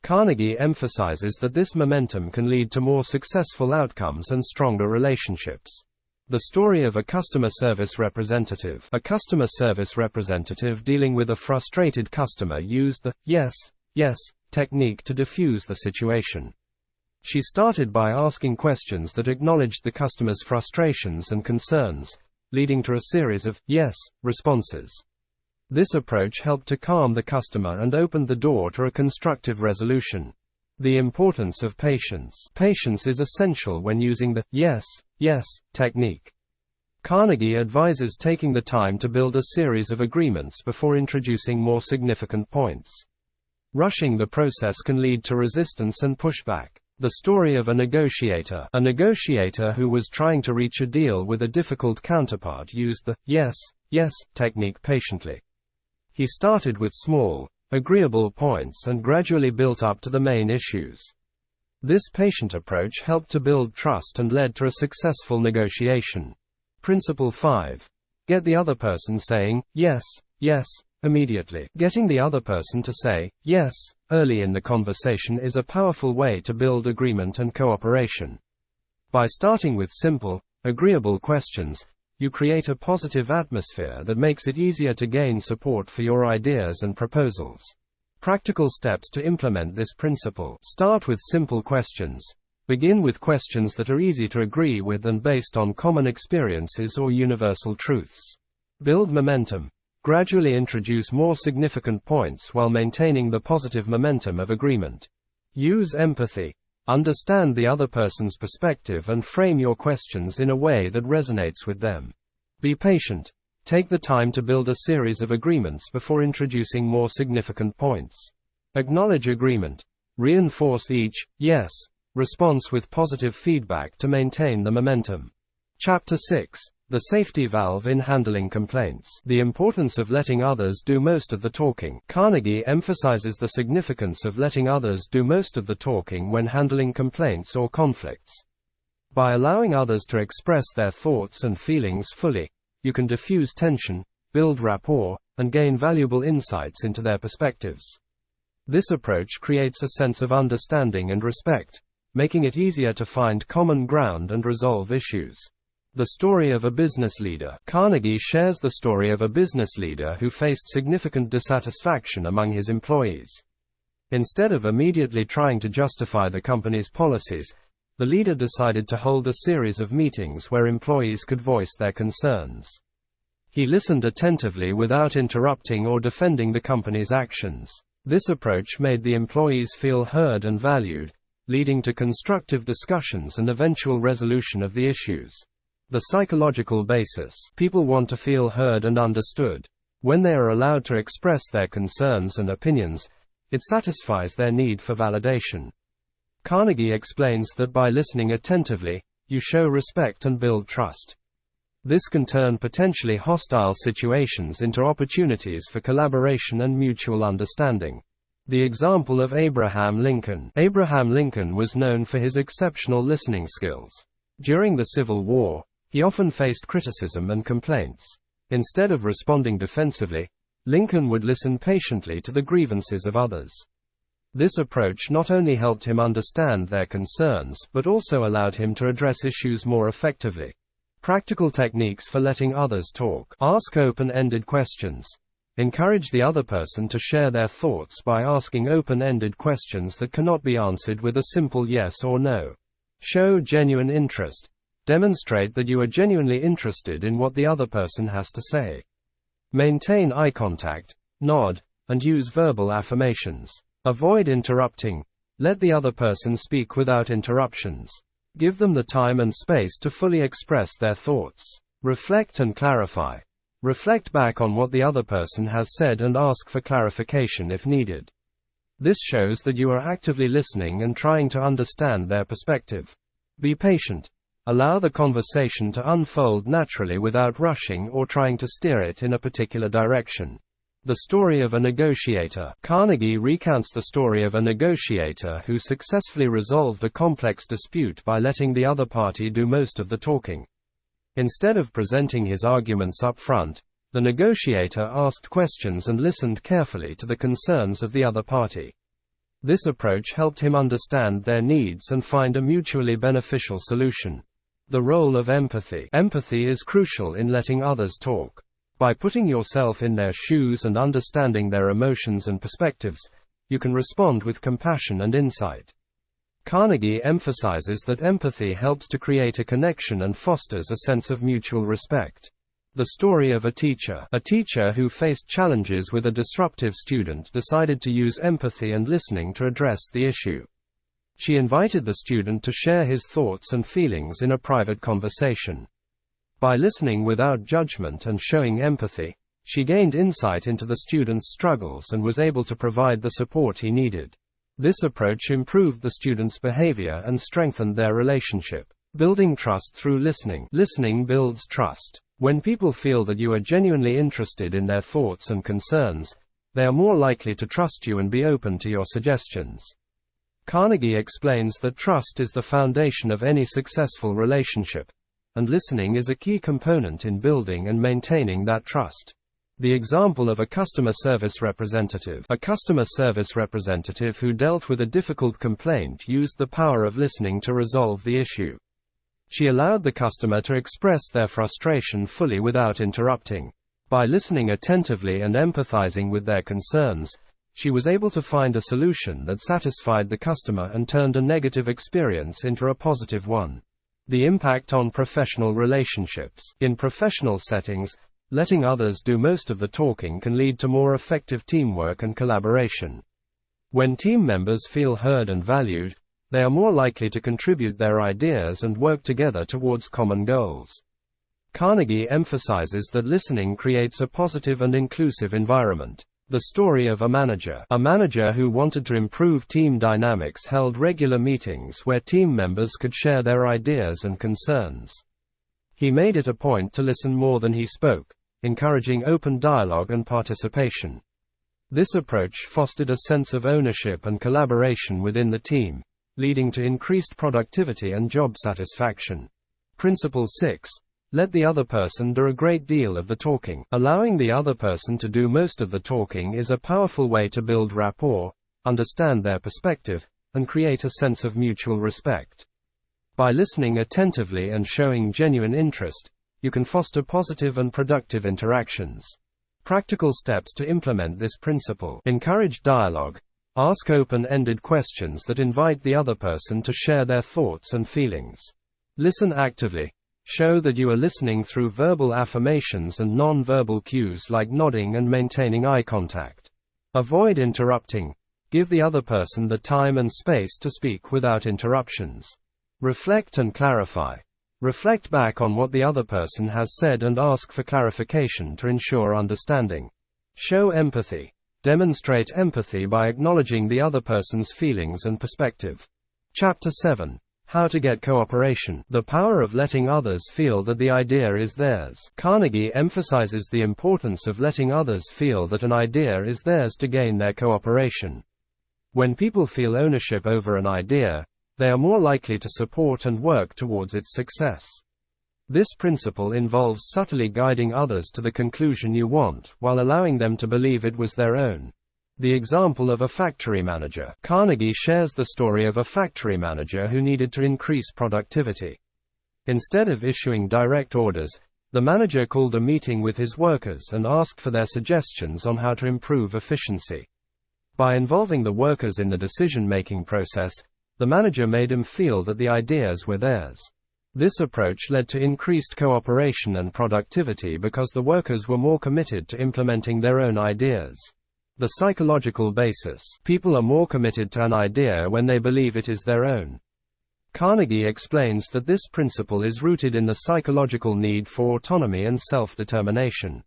Carnegie emphasizes that this momentum can lead to more successful outcomes and stronger relationships. The story of a customer service representative. A customer service representative dealing with a frustrated customer used the yes, yes technique to diffuse the situation. She started by asking questions that acknowledged the customer's frustrations and concerns, leading to a series of yes responses. This approach helped to calm the customer and opened the door to a constructive resolution. The importance of patience. Patience is essential when using the yes, yes technique. Carnegie advises taking the time to build a series of agreements before introducing more significant points. Rushing the process can lead to resistance and pushback. The story of a negotiator. A negotiator who was trying to reach a deal with a difficult counterpart used the yes, yes technique patiently. He started with small, agreeable points and gradually built up to the main issues. This patient approach helped to build trust and led to a successful negotiation. Principle 5. Get the other person saying, yes, yes, immediately. Getting the other person to say, yes, early in the conversation is a powerful way to build agreement and cooperation. By starting with simple, agreeable questions, you create a positive atmosphere that makes it easier to gain support for your ideas and proposals. Practical steps to implement this principle. Start with simple questions. Begin with questions that are easy to agree with and based on common experiences or universal truths. Build momentum. Gradually introduce more significant points while maintaining the positive momentum of agreement. Use empathy. Understand the other person's perspective and frame your questions in a way that resonates with them. Be patient. Take the time to build a series of agreements before introducing more significant points. Acknowledge agreement. Reinforce each yes response with positive feedback to maintain the momentum. Chapter 6. The safety valve in handling complaints. The importance of letting others do most of the talking. Carnegie emphasizes the significance of letting others do most of the talking when handling complaints or conflicts. By allowing others to express their thoughts and feelings fully, you can diffuse tension, build rapport, and gain valuable insights into their perspectives. This approach creates a sense of understanding and respect, making it easier to find common ground and resolve issues. The story of a business leader. Carnegie shares the story of a business leader who faced significant dissatisfaction among his employees. Instead of immediately trying to justify the company's policies, the leader decided to hold a series of meetings where employees could voice their concerns. He listened attentively without interrupting or defending the company's actions. This approach made the employees feel heard and valued, leading to constructive discussions and eventual resolution of the issues. The psychological basis. People want to feel heard and understood. When they are allowed to express their concerns and opinions, it satisfies their need for validation. Carnegie explains that by listening attentively, you show respect and build trust. This can turn potentially hostile situations into opportunities for collaboration and mutual understanding. The example of Abraham Lincoln. Abraham Lincoln was known for his exceptional listening skills. During the Civil War, he often faced criticism and complaints. Instead of responding defensively, Lincoln would listen patiently to the grievances of others. This approach not only helped him understand their concerns but also allowed him to address issues more effectively. Practical techniques for letting others talk. Ask open-ended questions. Encourage the other person to share their thoughts by asking open-ended questions that cannot be answered with a simple yes or no. Show genuine interest. Demonstrate that you are genuinely interested in what the other person has to say. Maintain eye contact, nod, and use verbal affirmations. Avoid interrupting. Let the other person speak without interruptions. Give them the time and space to fully express their thoughts. Reflect and clarify. Reflect back on what the other person has said and ask for clarification if needed. This shows that you are actively listening and trying to understand their perspective. Be patient. Allow the conversation to unfold naturally without rushing or trying to steer it in a particular direction. The story of a negotiator. Carnegie recounts the story of a negotiator who successfully resolved a complex dispute by letting the other party do most of the talking. Instead of presenting his arguments up front, the negotiator asked questions and listened carefully to the concerns of the other party. This approach helped him understand their needs and find a mutually beneficial solution. The role of empathy. Empathy is crucial in letting others talk. By putting yourself in their shoes and understanding their emotions and perspectives, you can respond with compassion and insight. Carnegie emphasizes that empathy helps to create a connection and fosters a sense of mutual respect. The story of a teacher. A teacher who faced challenges with a disruptive student decided to use empathy and listening to address the issue. She invited the student to share his thoughts and feelings in a private conversation. By listening without judgment and showing empathy, she gained insight into the student's struggles and was able to provide the support he needed. This approach improved the students' behavior and strengthened their relationship. Building trust through listening. Listening builds trust. When people feel that you are genuinely interested in their thoughts and concerns, they are more likely to trust you and be open to your suggestions. Carnegie explains that trust is the foundation of any successful relationship, and listening is a key component in building and maintaining that trust. The example of a customer service representative. A customer service representative who dealt with a difficult complaint used the power of listening to resolve the issue. She allowed the customer to express their frustration fully without interrupting. By listening attentively and empathizing with their concerns, she was able to find a solution that satisfied the customer and turned a negative experience into a positive one. The impact on professional relationships. In professional settings, letting others do most of the talking can lead to more effective teamwork and collaboration. When team members feel heard and valued, they are more likely to contribute their ideas and work together towards common goals. Carnegie emphasizes that listening creates a positive and inclusive environment. The story of a manager. A manager who wanted to improve team dynamics held regular meetings where team members could share their ideas and concerns. He made it a point to listen more than he spoke, encouraging open dialogue and participation. This approach fostered a sense of ownership and collaboration within the team, leading to increased productivity and job satisfaction. Principle 6. Let the other person do a great deal of the talking. Allowing the other person to do most of the talking is a powerful way to build rapport, understand their perspective, and create a sense of mutual respect. By listening attentively and showing genuine interest, you can foster positive and productive interactions. Practical steps to implement this principle. Encourage dialogue. Ask open-ended questions that invite the other person to share their thoughts and feelings. Listen actively. Show that you are listening through verbal affirmations and non-verbal cues like nodding and maintaining eye contact. Avoid interrupting. Give the other person the time and space to speak without interruptions. Reflect and clarify. Reflect back on what the other person has said and ask for clarification to ensure understanding. Show empathy. Demonstrate empathy by acknowledging the other person's feelings and perspective. Chapter 7. How to get cooperation. The power of letting others feel that the idea is theirs. Carnegie emphasizes the importance of letting others feel that an idea is theirs to gain their cooperation. When people feel ownership over an idea, they are more likely to support and work towards its success. This principle involves subtly guiding others to the conclusion you want, while allowing them to believe it was their own. The example of a factory manager. Carnegie shares the story of a factory manager who needed to increase productivity. Instead of issuing direct orders, the manager called a meeting with his workers and asked for their suggestions on how to improve efficiency. By involving the workers in the decision-making process, the manager made them feel that the ideas were theirs. This approach led to increased cooperation and productivity because the workers were more committed to implementing their own ideas. The psychological basis. People are more committed to an idea when they believe it is their own. Carnegie explains that this principle is rooted in the psychological need for autonomy and self-determination.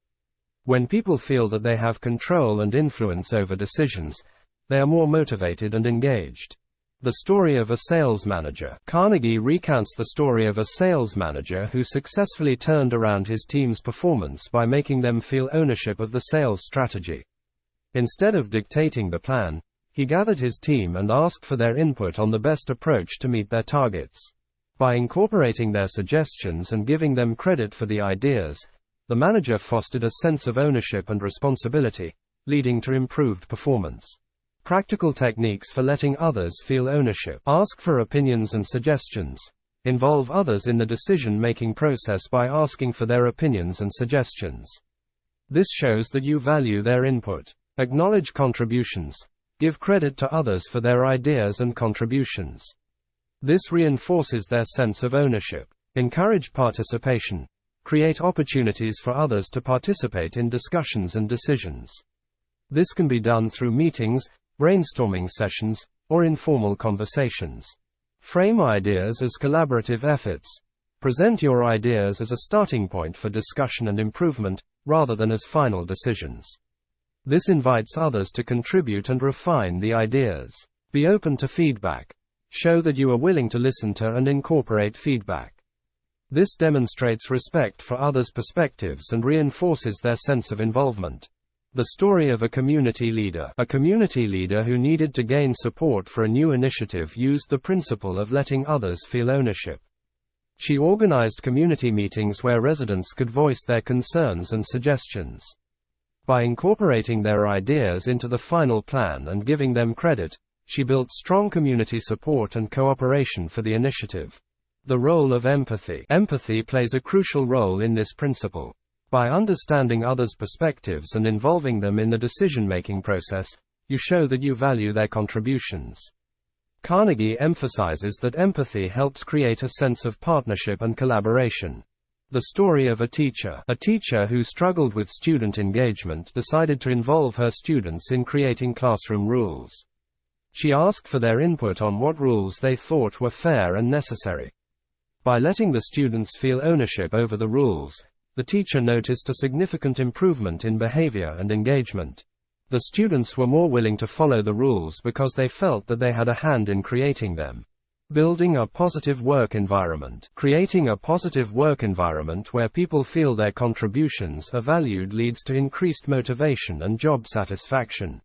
When people feel that they have control and influence over decisions, they are more motivated and engaged. The story of a sales manager. Carnegie recounts the story of a sales manager who successfully turned around his team's performance by making them feel ownership of the sales strategy. Instead of dictating the plan, he gathered his team and asked for their input on the best approach to meet their targets. By incorporating their suggestions and giving them credit for the ideas, the manager fostered a sense of ownership and responsibility, leading to improved performance. Practical techniques for letting others feel ownership. Ask for opinions and suggestions. Involve others in the decision-making process by asking for their opinions and suggestions. This shows that you value their input. Acknowledge contributions. Give credit to others for their ideas and contributions. This reinforces their sense of ownership. Encourage participation. Create opportunities for others to participate in discussions and decisions. This can be done through meetings, brainstorming sessions, or informal conversations. Frame ideas as collaborative efforts. Present your ideas as a starting point for discussion and improvement, rather than as final decisions. This invites others to contribute and refine the ideas. Be open to feedback. Show that you are willing to listen to and incorporate feedback. This demonstrates respect for others' perspectives and reinforces their sense of involvement. The story of a community leader. A community leader who needed to gain support for a new initiative used the principle of letting others feel ownership. She organized community meetings where residents could voice their concerns and suggestions. By incorporating their ideas into the final plan and giving them credit, she built strong community support and cooperation for the initiative. The role of empathy. Empathy plays a crucial role in this principle. By understanding others' perspectives and involving them in the decision-making process, you show that you value their contributions. Carnegie emphasizes that empathy helps create a sense of partnership and collaboration. The story of a teacher. A teacher who struggled with student engagement decided to involve her students in creating classroom rules. She asked for their input on what rules they thought were fair and necessary. By letting the students feel ownership over the rules, the teacher noticed a significant improvement in behavior and engagement. The students were more willing to follow the rules because they felt that they had a hand in creating them. Building a positive work environment. Creating a positive work environment where people feel their contributions are valued leads to increased motivation and job satisfaction.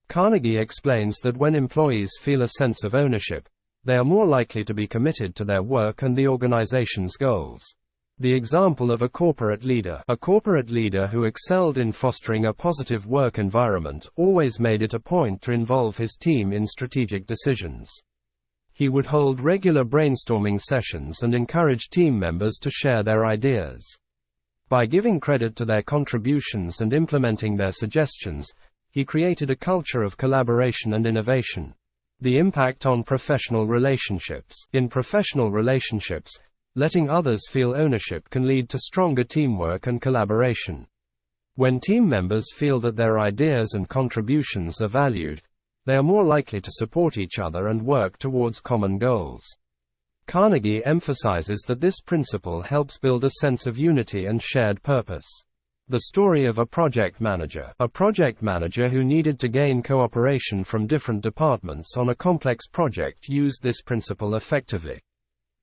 Carnegie explains that when employees feel a sense of ownership, they are more likely to be committed to their work and the organization's goals. The example of a corporate leader. A corporate leader who excelled in fostering a positive work environment always made it a point to involve his team in strategic decisions. He would hold regular brainstorming sessions and encourage team members to share their ideas. By giving credit to their contributions and implementing their suggestions, he created a culture of collaboration and innovation. The impact on professional relationships. In professional relationships, letting others feel ownership can lead to stronger teamwork and collaboration. When team members feel that their ideas and contributions are valued, they are more likely to support each other and work towards common goals. Carnegie emphasizes that this principle helps build a sense of unity and shared purpose. The story of a project manager. A project manager who needed to gain cooperation from different departments on a complex project used this principle effectively.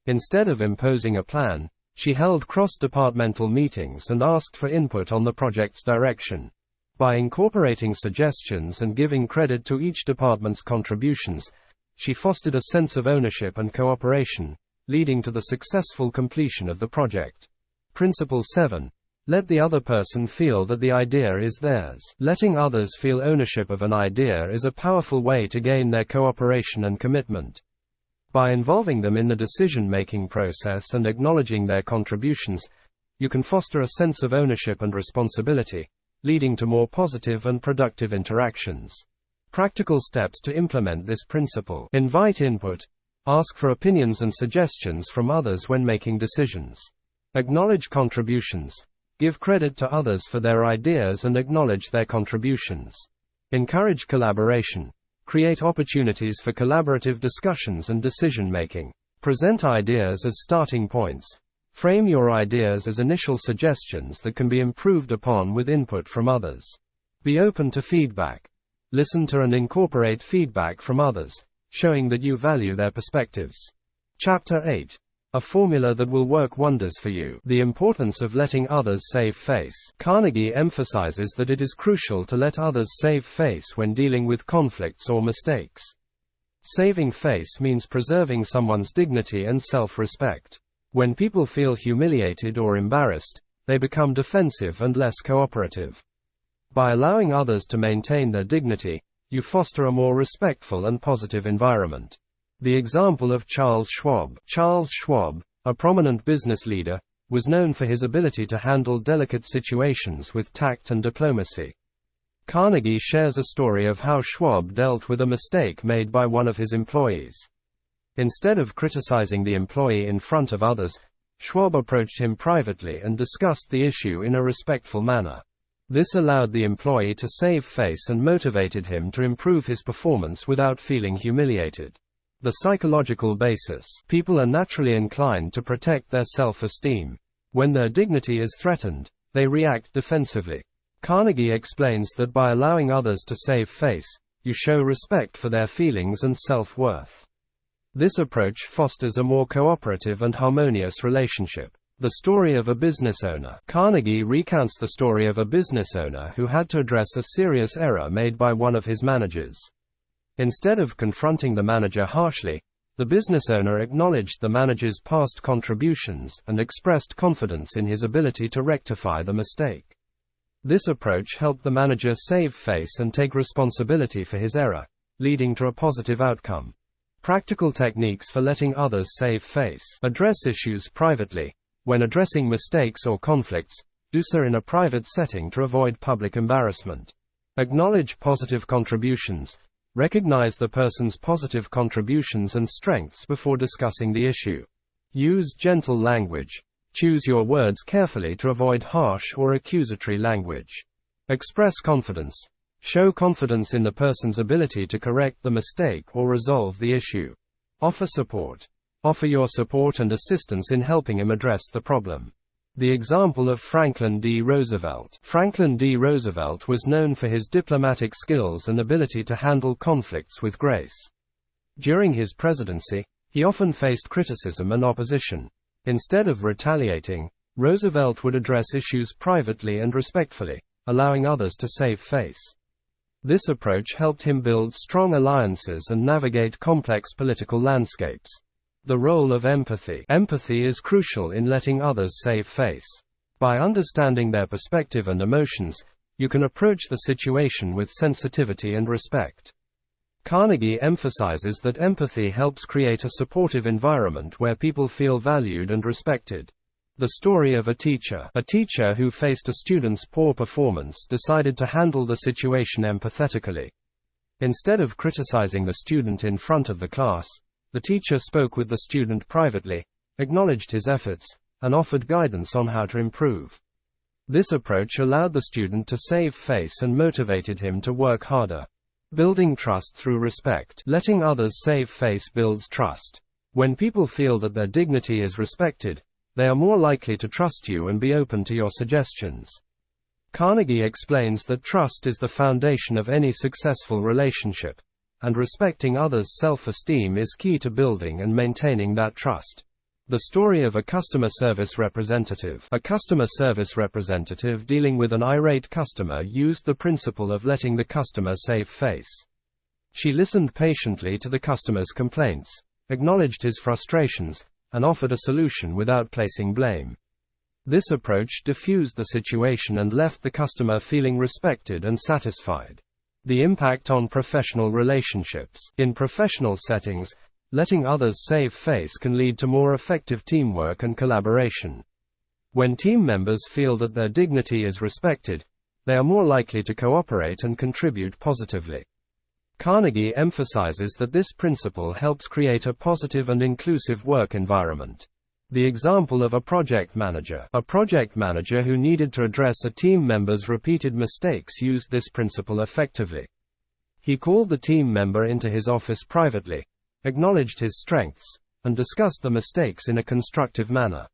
Instead of imposing a plan, she held cross-departmental meetings and asked for input on the project's direction. By incorporating suggestions and giving credit to each department's contributions, she fostered a sense of ownership and cooperation, leading to the successful completion of the project. Principle 7. Let the other person feel that the idea is theirs. Letting others feel ownership of an idea is a powerful way to gain their cooperation and commitment. By involving them in the decision-making process and acknowledging their contributions, you can foster a sense of ownership and responsibility, leading to more positive and productive interactions. Practical steps to implement this principle. Invite input. Ask for opinions and suggestions from others when making decisions. Acknowledge contributions. Give credit to others for their ideas and acknowledge their contributions. Encourage collaboration. Create opportunities for collaborative discussions and decision-making. Present ideas as starting points. Frame your ideas as initial suggestions that can be improved upon with input from others. Be open to feedback. Listen to and incorporate feedback from others, showing that you value their perspectives. Chapter 8. A formula that will work wonders for you. The importance of letting others save face. Carnegie emphasizes that it is crucial to let others save face when dealing with conflicts or mistakes. Saving face means preserving someone's dignity and self-respect. When people feel humiliated or embarrassed, they become defensive and less cooperative. By allowing others to maintain their dignity, you foster a more respectful and positive environment. The example of Charles Schwab. Charles Schwab, a prominent business leader, was known for his ability to handle delicate situations with tact and diplomacy. Carnegie shares a story of how Schwab dealt with a mistake made by one of his employees. Instead of criticizing the employee in front of others, Schwab approached him privately and discussed the issue in a respectful manner. This allowed the employee to save face and motivated him to improve his performance without feeling humiliated. The psychological basis. People are naturally inclined to protect their self-esteem. When their dignity is threatened, they react defensively. Carnegie explains that by allowing others to save face, you show respect for their feelings and self-worth. This approach fosters a more cooperative and harmonious relationship. The story of a business owner. Carnegie recounts the story of a business owner who had to address a serious error made by one of his managers. Instead of confronting the manager harshly, the business owner acknowledged the manager's past contributions and expressed confidence in his ability to rectify the mistake. This approach helped the manager save face and take responsibility for his error, leading to a positive outcome. Practical techniques for letting others save face. Address issues privately. When addressing mistakes or conflicts, do so in a private setting to avoid public embarrassment. Acknowledge positive contributions. Recognize the person's positive contributions and strengths before discussing the issue. Use gentle language. Choose your words carefully to avoid harsh or accusatory language. Express confidence. Show confidence in the person's ability to correct the mistake or resolve the issue. Offer support. Offer your support and assistance in helping him address the problem. The example of Franklin D. Roosevelt. Franklin D. Roosevelt was known for his diplomatic skills and ability to handle conflicts with grace. During his presidency, he often faced criticism and opposition. Instead of retaliating, Roosevelt would address issues privately and respectfully, allowing others to save face. This approach helped him build strong alliances and navigate complex political landscapes. The role of empathy. Empathy is crucial in letting others save face. By understanding their perspective and emotions, you can approach the situation with sensitivity and respect. Carnegie emphasizes that empathy helps create a supportive environment where people feel valued and respected. The story of a teacher. A teacher who faced a student's poor performance decided to handle the situation empathetically. Instead of criticizing the student in front of the class, the teacher spoke with the student privately, acknowledged his efforts, and offered guidance on how to improve. This approach allowed the student to save face and motivated him to work harder. Building trust through respect. Letting others save face builds trust. When people feel that their dignity is respected, they are more likely to trust you and be open to your suggestions. Carnegie explains that trust is the foundation of any successful relationship, and respecting others' self-esteem is key to building and maintaining that trust. The story of a customer service representative. A customer service representative dealing with an irate customer used the principle of letting the customer save face. She listened patiently to the customer's complaints, acknowledged his frustrations, and offered a solution without placing blame. This approach diffused the situation and left the customer feeling respected and satisfied. The impact on professional relationships. In professional settings, letting others save face can lead to more effective teamwork and collaboration. When team members feel that their dignity is respected, they are more likely to cooperate and contribute positively. Carnegie emphasizes that this principle helps create a positive and inclusive work environment. The example of a project manager. A project manager who needed to address a team member's repeated mistakes used this principle effectively. He called the team member into his office privately, acknowledged his strengths, and discussed the mistakes in a constructive manner.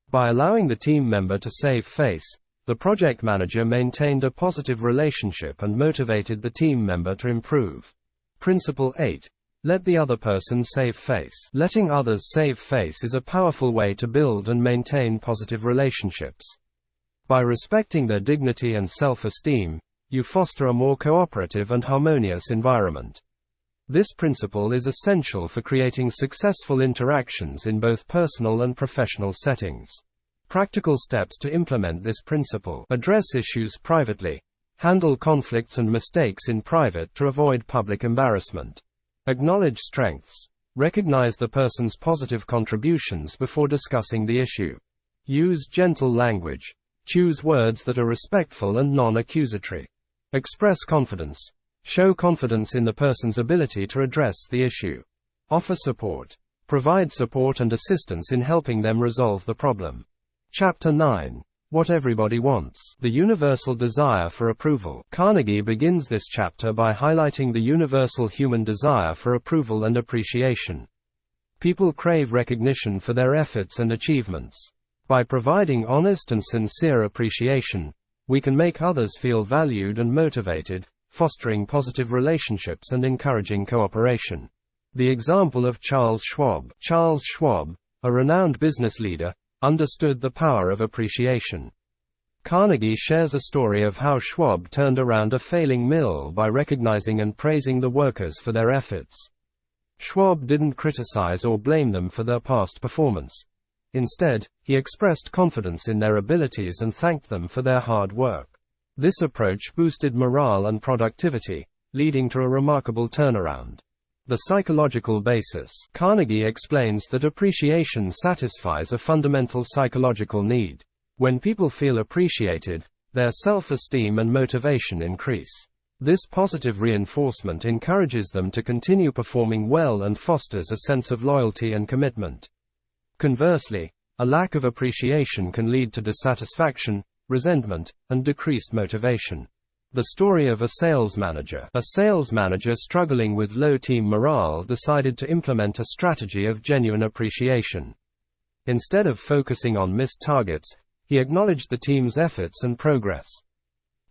By allowing the team member to save face, the project manager maintained a positive relationship and motivated the team member to improve. Principle 8. Let the other person save face. Letting others save face is a powerful way to build and maintain positive relationships. By respecting their dignity and self-esteem, you foster a more cooperative and harmonious environment. This principle is essential for creating successful interactions in both personal and professional settings. Practical steps to implement this principle. Address issues privately. Handle conflicts and mistakes in private to avoid public embarrassment. Acknowledge strengths. Recognize the person's positive contributions before discussing the issue. Use gentle language. Choose words that are respectful and non-accusatory. Express confidence. Show confidence in the person's ability to address the issue. Offer support. Provide support and assistance in helping them resolve the problem. Chapter 9. What everybody wants. The universal desire for approval. Carnegie begins this chapter by highlighting the universal human desire for approval and appreciation. People crave recognition for their efforts and achievements. By providing honest and sincere appreciation, we can make others feel valued and motivated, fostering positive relationships and encouraging cooperation. The example of Charles Schwab. Charles Schwab, a renowned business leader, understood the power of appreciation. Carnegie shares a story of how Schwab turned around a failing mill by recognizing and praising the workers for their efforts. Schwab didn't criticize or blame them for their past performance. Instead, he expressed confidence in their abilities and thanked them for their hard work. This approach boosted morale and productivity, leading to a remarkable turnaround. The psychological basis. Carnegie explains that appreciation satisfies a fundamental psychological need. When people feel appreciated, their self-esteem and motivation increase. This positive reinforcement encourages them to continue performing well and fosters a sense of loyalty and commitment. Conversely, a lack of appreciation can lead to dissatisfaction, resentment, and decreased motivation. The story of a sales manager. A sales manager struggling with low team morale decided to implement a strategy of genuine appreciation. Instead of focusing on missed targets, he acknowledged the team's efforts and progress.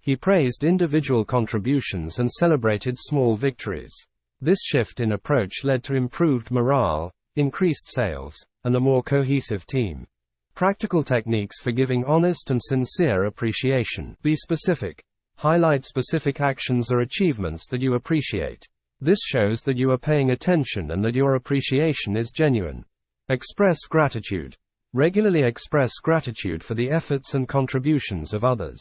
He praised individual contributions and celebrated small victories. This shift in approach led to improved morale, increased sales, and a more cohesive team. Practical techniques for giving honest and sincere appreciation. Be specific. Highlight specific actions or achievements that you appreciate. This shows that you are paying attention and that your appreciation is genuine. Express gratitude. Regularly express gratitude for the efforts and contributions of others.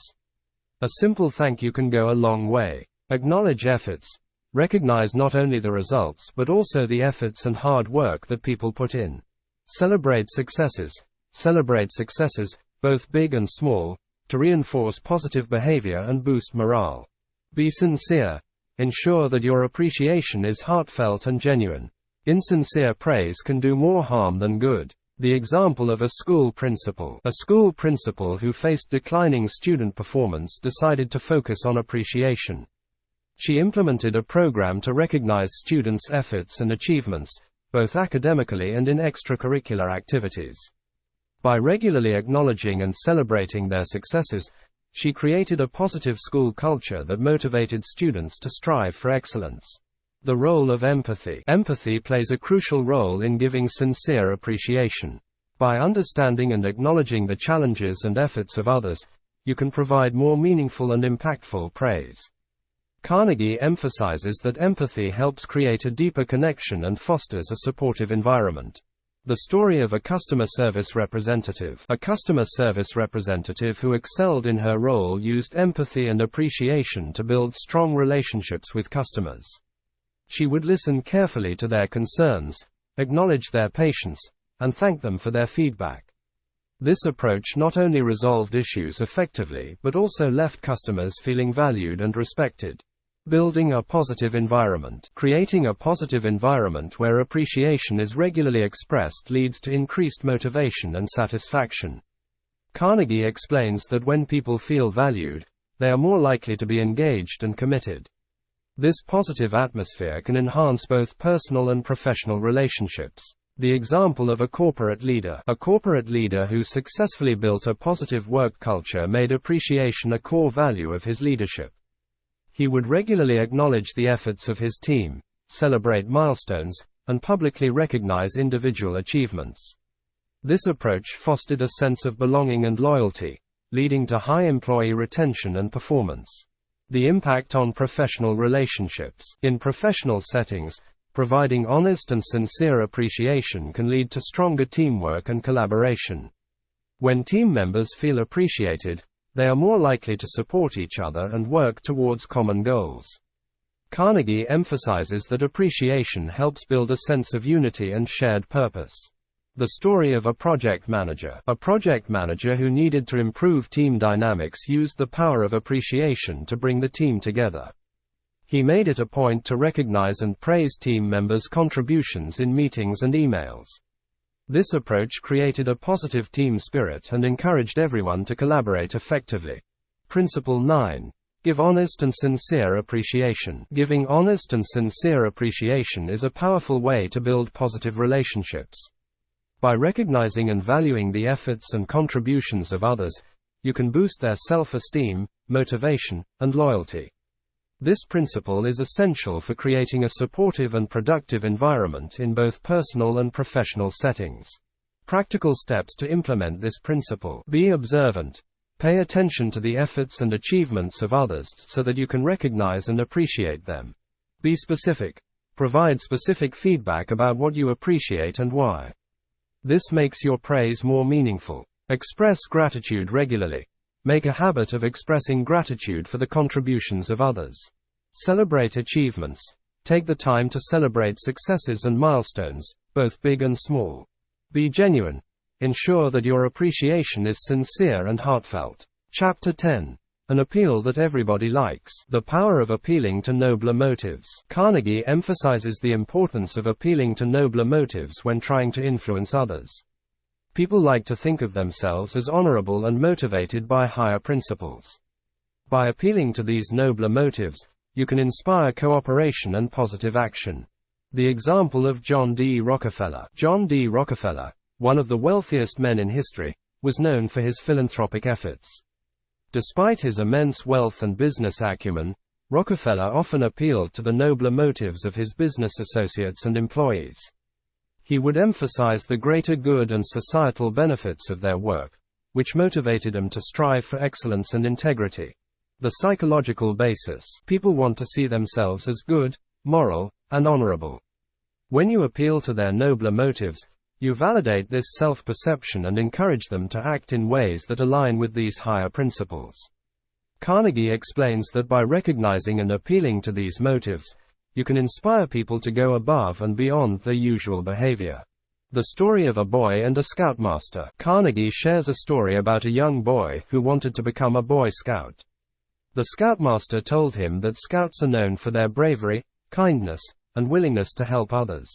A simple thank you can go a long way. Acknowledge efforts. Recognize not only the results but also the efforts and hard work that people put in. Celebrate successes. Celebrate successes, both big and small, to reinforce positive behavior and boost morale. Be sincere. Ensure that your appreciation is heartfelt and genuine. Insincere praise can do more harm than good. The example of a school principal. A school principal who faced declining student performance decided to focus on appreciation. She implemented a program to recognize students' efforts and achievements, both academically and in extracurricular activities. By regularly acknowledging and celebrating their successes, she created a positive school culture that motivated students to strive for excellence. The role of empathy. Empathy plays a crucial role in giving sincere appreciation. By understanding and acknowledging the challenges and efforts of others, you can provide more meaningful and impactful praise. Carnegie emphasizes that empathy helps create a deeper connection and fosters a supportive environment. The story of a customer service representative. A customer service representative who excelled in her role used empathy and appreciation to build strong relationships with customers. She would listen carefully to their concerns, acknowledge their patience, and thank them for their feedback. This approach not only resolved issues effectively but also left customers feeling valued and respected. Building a positive environment. Creating a positive environment where appreciation is regularly expressed leads to increased motivation and satisfaction. Carnegie explains that when people feel valued, they are more likely to be engaged and committed. This positive atmosphere can enhance both personal and professional relationships. The example of a corporate leader. A corporate leader who successfully built a positive work culture made appreciation a core value of his leadership. He would regularly acknowledge the efforts of his team, celebrate milestones, and publicly recognize individual achievements. This approach fostered a sense of belonging and loyalty, leading to high employee retention and performance. The impact on professional relationships. In professional settings, providing honest and sincere appreciation can lead to stronger teamwork and collaboration. When team members feel appreciated, they are more likely to support each other and work towards common goals. Carnegie emphasizes that appreciation helps build a sense of unity and shared purpose. The story of a project manager. A project manager who needed to improve team dynamics used the power of appreciation to bring the team together. He made it a point to recognize and praise team members' contributions in meetings and emails. This approach created a positive team spirit and encouraged everyone to collaborate effectively. Principle 9. Give honest and sincere appreciation. Giving honest and sincere appreciation is a powerful way to build positive relationships. By recognizing and valuing the efforts and contributions of others, you can boost their self-esteem, motivation, and loyalty. This principle is essential for creating a supportive and productive environment in both personal and professional settings. Practical steps to implement this principle. Be observant. Pay attention to the efforts and achievements of others so that you can recognize and appreciate them. Be specific. Provide specific feedback about what you appreciate and why. This makes your praise more meaningful. Express gratitude regularly. Make a habit of expressing gratitude for the contributions of others. Celebrate achievements. Take the time to celebrate successes and milestones, both big and small. Be genuine. Ensure that your appreciation is sincere and heartfelt. Chapter 10. An appeal that everybody likes. The power of appealing to nobler motives. Carnegie emphasizes the importance of appealing to nobler motives when trying to influence others. People like to think of themselves as honorable and motivated by higher principles. By appealing to these nobler motives, you can inspire cooperation and positive action. The example of John D. Rockefeller. John D. Rockefeller, one of the wealthiest men in history, was known for his philanthropic efforts. Despite his immense wealth and business acumen, Rockefeller often appealed to the nobler motives of his business associates and employees. He would emphasize the greater good and societal benefits of their work, which motivated them to strive for excellence and integrity. The psychological basis. People want to see themselves as good, moral, and honorable. When you appeal to their nobler motives, you validate this self-perception and encourage them to act in ways that align with these higher principles. Carnegie explains that by recognizing and appealing to these motives, you can inspire people to go above and beyond their usual behavior. The story of a boy and a scoutmaster. Carnegie shares a story about a young boy who wanted to become a Boy Scout. The scoutmaster told him that scouts are known for their bravery, kindness, and willingness to help others.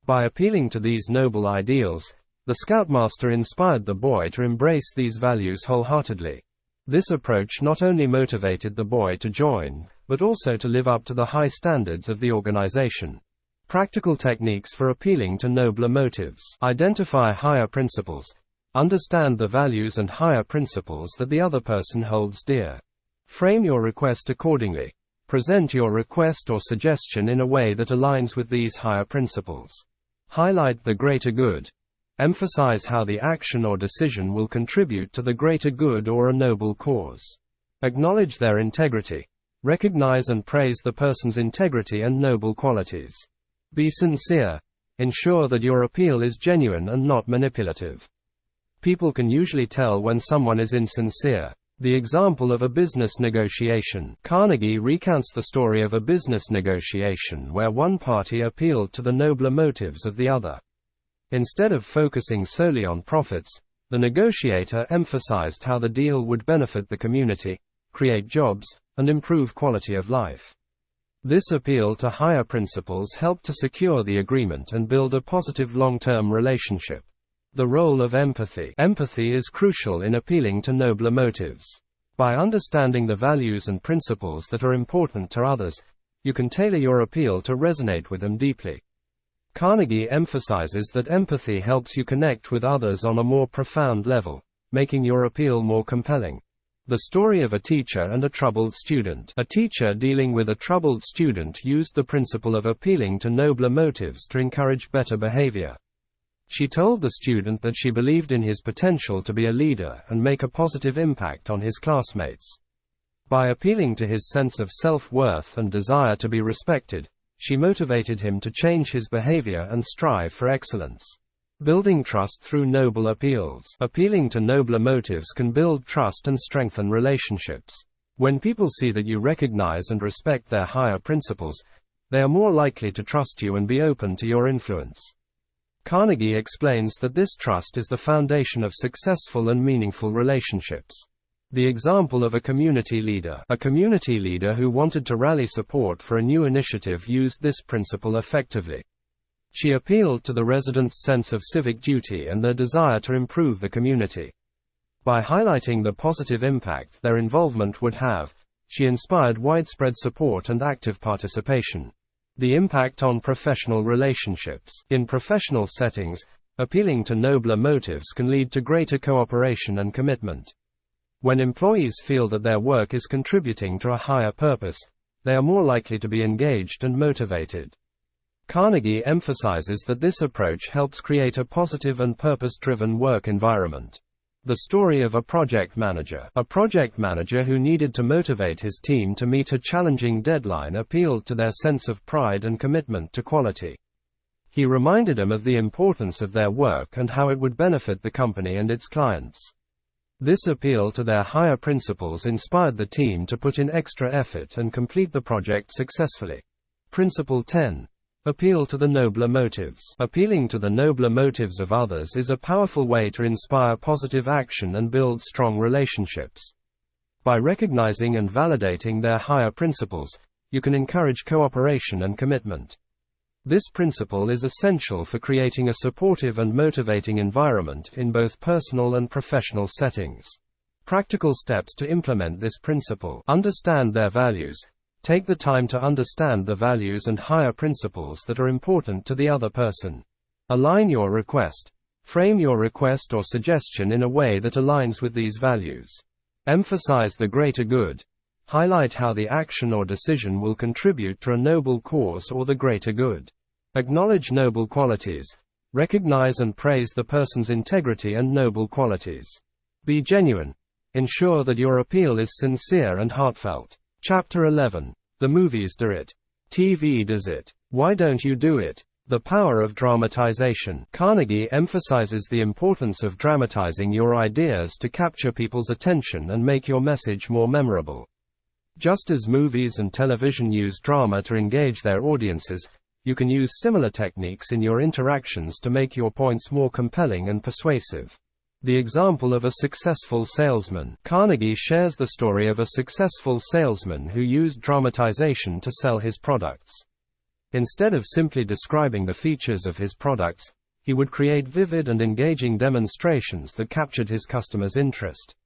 By appealing to these noble ideals, the scoutmaster inspired the boy to embrace these values wholeheartedly. This approach not only motivated the boy to join, but also to live up to the high standards of the organization. Practical techniques for appealing to nobler motives. Identify higher principles. Understand the values and higher principles that the other person holds dear. Frame your request accordingly. Present your request or suggestion in a way that aligns with these higher principles. Highlight the greater good. Emphasize how the action or decision will contribute to the greater good or a noble cause. Acknowledge their integrity. Recognize and praise the person's integrity and noble qualities. Be sincere. Ensure that your appeal is genuine and not manipulative. People can usually tell when someone is insincere. The example of a business negotiation. Carnegie recounts the story of a business negotiation where one party appealed to the nobler motives of the other. Instead of focusing solely on profits, the negotiator emphasized how the deal would benefit the community, create jobs, and improve quality of life. This appeal to higher principles helped to secure the agreement and build a positive long-term relationship. The role of empathy. Empathy is crucial in appealing to nobler motives. By understanding the values and principles that are important to others, you can tailor your appeal to resonate with them deeply. Carnegie emphasizes that empathy helps you connect with others on a more profound level, making your appeal more compelling. The story of a teacher and a troubled student. A teacher dealing with a troubled student used the principle of appealing to nobler motives to encourage better behavior. She told the student that she believed in his potential to be a leader and make a positive impact on his classmates. By appealing to his sense of self-worth and desire to be respected, she motivated him to change his behavior and strive for excellence. Building trust through noble appeals. Appealing to nobler motives can build trust and strengthen relationships. When people see that you recognize and respect their higher principles, they are more likely to trust you and be open to your influence. Carnegie explains that this trust is the foundation of successful and meaningful relationships. The example of a community leader. A community leader who wanted to rally support for a new initiative used this principle effectively. She appealed to the residents' sense of civic duty and their desire to improve the community. By highlighting the positive impact their involvement would have, she inspired widespread support and active participation. The impact on professional relationships. In professional settings, appealing to nobler motives can lead to greater cooperation and commitment. When employees feel that their work is contributing to a higher purpose, they are more likely to be engaged and motivated. Carnegie emphasizes that this approach helps create a positive and purpose-driven work environment. The story of a project manager. A project manager who needed to motivate his team to meet a challenging deadline appealed to their sense of pride and commitment to quality. He reminded them of the importance of their work and how it would benefit the company and its clients. This appeal to their higher principles inspired the team to put in extra effort and complete the project successfully. Principle 10. Appeal to the nobler motives. Appealing to the nobler motives of others is a powerful way to inspire positive action and build strong relationships. By recognizing and validating their higher principles, you can encourage cooperation and commitment. This principle is essential for creating a supportive and motivating environment in both personal and professional settings. Practical steps to implement this principle. Understand their values. Take the time to understand the values and higher principles that are important to the other person. Align your request. Frame your request or suggestion in a way that aligns with these values. Emphasize the greater good. Highlight how the action or decision will contribute to a noble cause or the greater good. Acknowledge noble qualities. Recognize and praise the person's integrity and noble qualities. Be genuine. Ensure that your appeal is sincere and heartfelt. Chapter 11. The movies do it. TV does it. Why don't you do it? The power of dramatization. Carnegie emphasizes the importance of dramatizing your ideas to capture people's attention and make your message more memorable. Just as movies and television use drama to engage their audiences, you can use similar techniques in your interactions to make your points more compelling and persuasive. The example of a successful salesman. Carnegie shares the story of a successful salesman who used dramatization to sell his products. Instead of simply describing the features of his products, he would create vivid and engaging demonstrations that captured his customers' interest.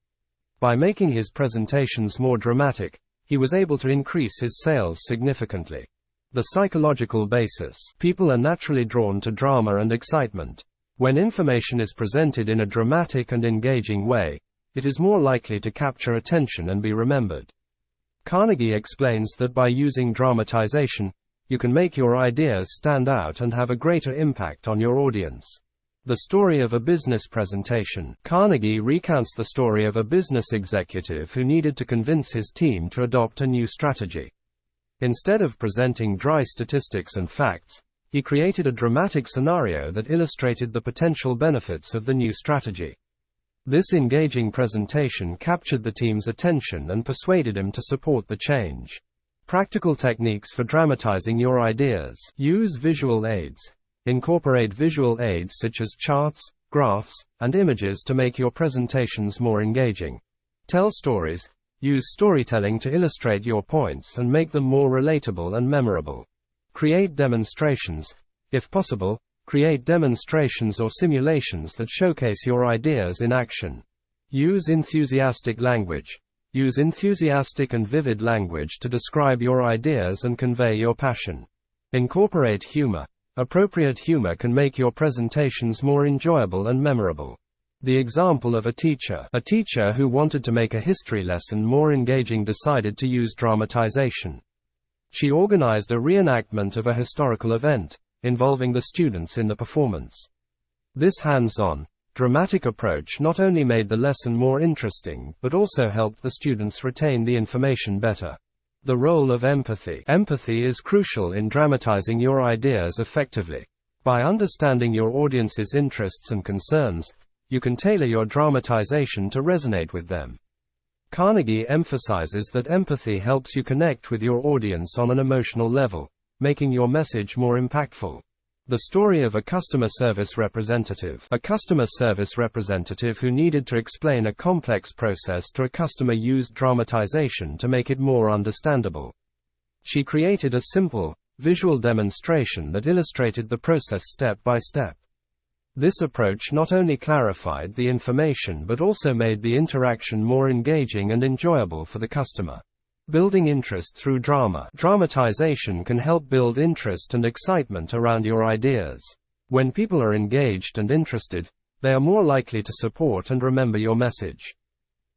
By making his presentations more dramatic, he was able to increase his sales significantly. The psychological basis. People are naturally drawn to drama and excitement. When information is presented in a dramatic and engaging way, it is more likely to capture attention and be remembered. Carnegie explains that by using dramatization, you can make your ideas stand out and have a greater impact on your audience. The story of a business presentation. Carnegie recounts the story of a business executive who needed to convince his team to adopt a new strategy. Instead of presenting dry statistics and facts, he created a dramatic scenario that illustrated the potential benefits of the new strategy. This engaging presentation captured the team's attention and persuaded him to support the change. Practical techniques for dramatizing your ideas. Use visual aids. Incorporate visual aids such as charts, graphs, and images to make your presentations more engaging. Tell stories. Use storytelling to illustrate your points and make them more relatable and memorable. Create demonstrations. If possible, create demonstrations or simulations that showcase your ideas in action. Use enthusiastic language. Use enthusiastic and vivid language to describe your ideas and convey your passion. Incorporate humor. Appropriate humor can make your presentations more enjoyable and memorable. The example of a teacher who wanted to make a history lesson more engaging decided to use dramatization. She organized a reenactment of a historical event, involving the students in the performance. This hands-on, dramatic approach not only made the lesson more interesting, but also helped the students retain the information better. The role of empathy. Empathy is crucial in dramatizing your ideas effectively. By understanding your audience's interests and concerns, you can tailor your dramatization to resonate with them. Carnegie emphasizes that empathy helps you connect with your audience on an emotional level, making your message more impactful. The story of a customer service representative. A customer service representative who needed to explain a complex process to a customer used dramatization to make it more understandable. She created a simple, visual demonstration that illustrated the process step by step. This approach not only clarified the information but also made the interaction more engaging and enjoyable for the customer. Building interest through drama. Dramatization can help build interest and excitement around your ideas. When people are engaged and interested, they are more likely to support and remember your message.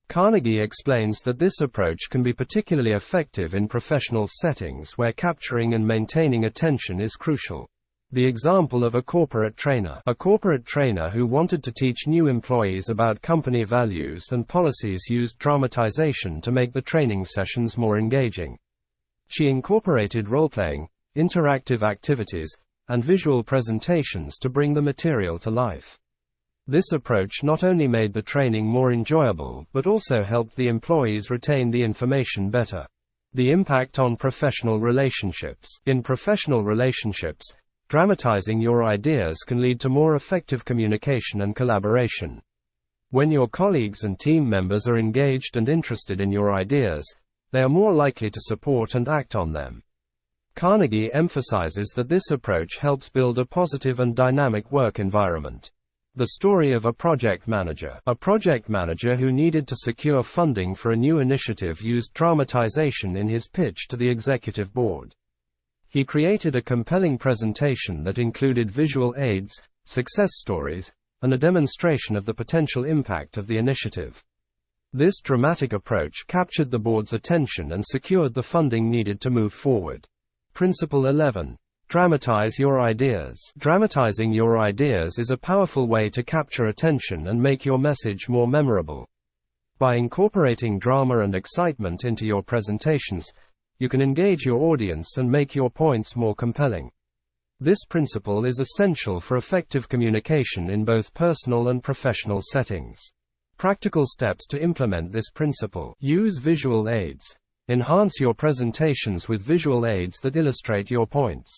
Carnegie explains that this approach can be particularly effective in professional settings where capturing and maintaining attention is crucial. The example of a corporate trainer. A corporate trainer who wanted to teach new employees about company values and policies used dramatization to make the training sessions more engaging. She incorporated role-playing, interactive activities, and visual presentations to bring the material to life. This approach not only made the training more enjoyable but also helped the employees retain the information better. The impact on professional relationships. In professional relationships, dramatizing your ideas can lead to more effective communication and collaboration. When your colleagues and team members are engaged and interested in your ideas, they are more likely to support and act on them. Carnegie emphasizes that this approach helps build a positive and dynamic work environment. The story of a project manager. A project manager who needed to secure funding for a new initiative used dramatization in his pitch to the executive board. He created a compelling presentation that included visual aids, success stories, and a demonstration of the potential impact of the initiative. This dramatic approach captured the board's attention and secured the funding needed to move forward. Principle 11. Dramatize your ideas. Dramatizing your ideas is a powerful way to capture attention and make your message more memorable. By incorporating drama and excitement into your presentations, you can engage your audience and make your points more compelling. This principle is essential for effective communication in both personal and professional settings. Practical steps to implement this principle. Use visual aids. Enhance your presentations with visual aids that illustrate your points.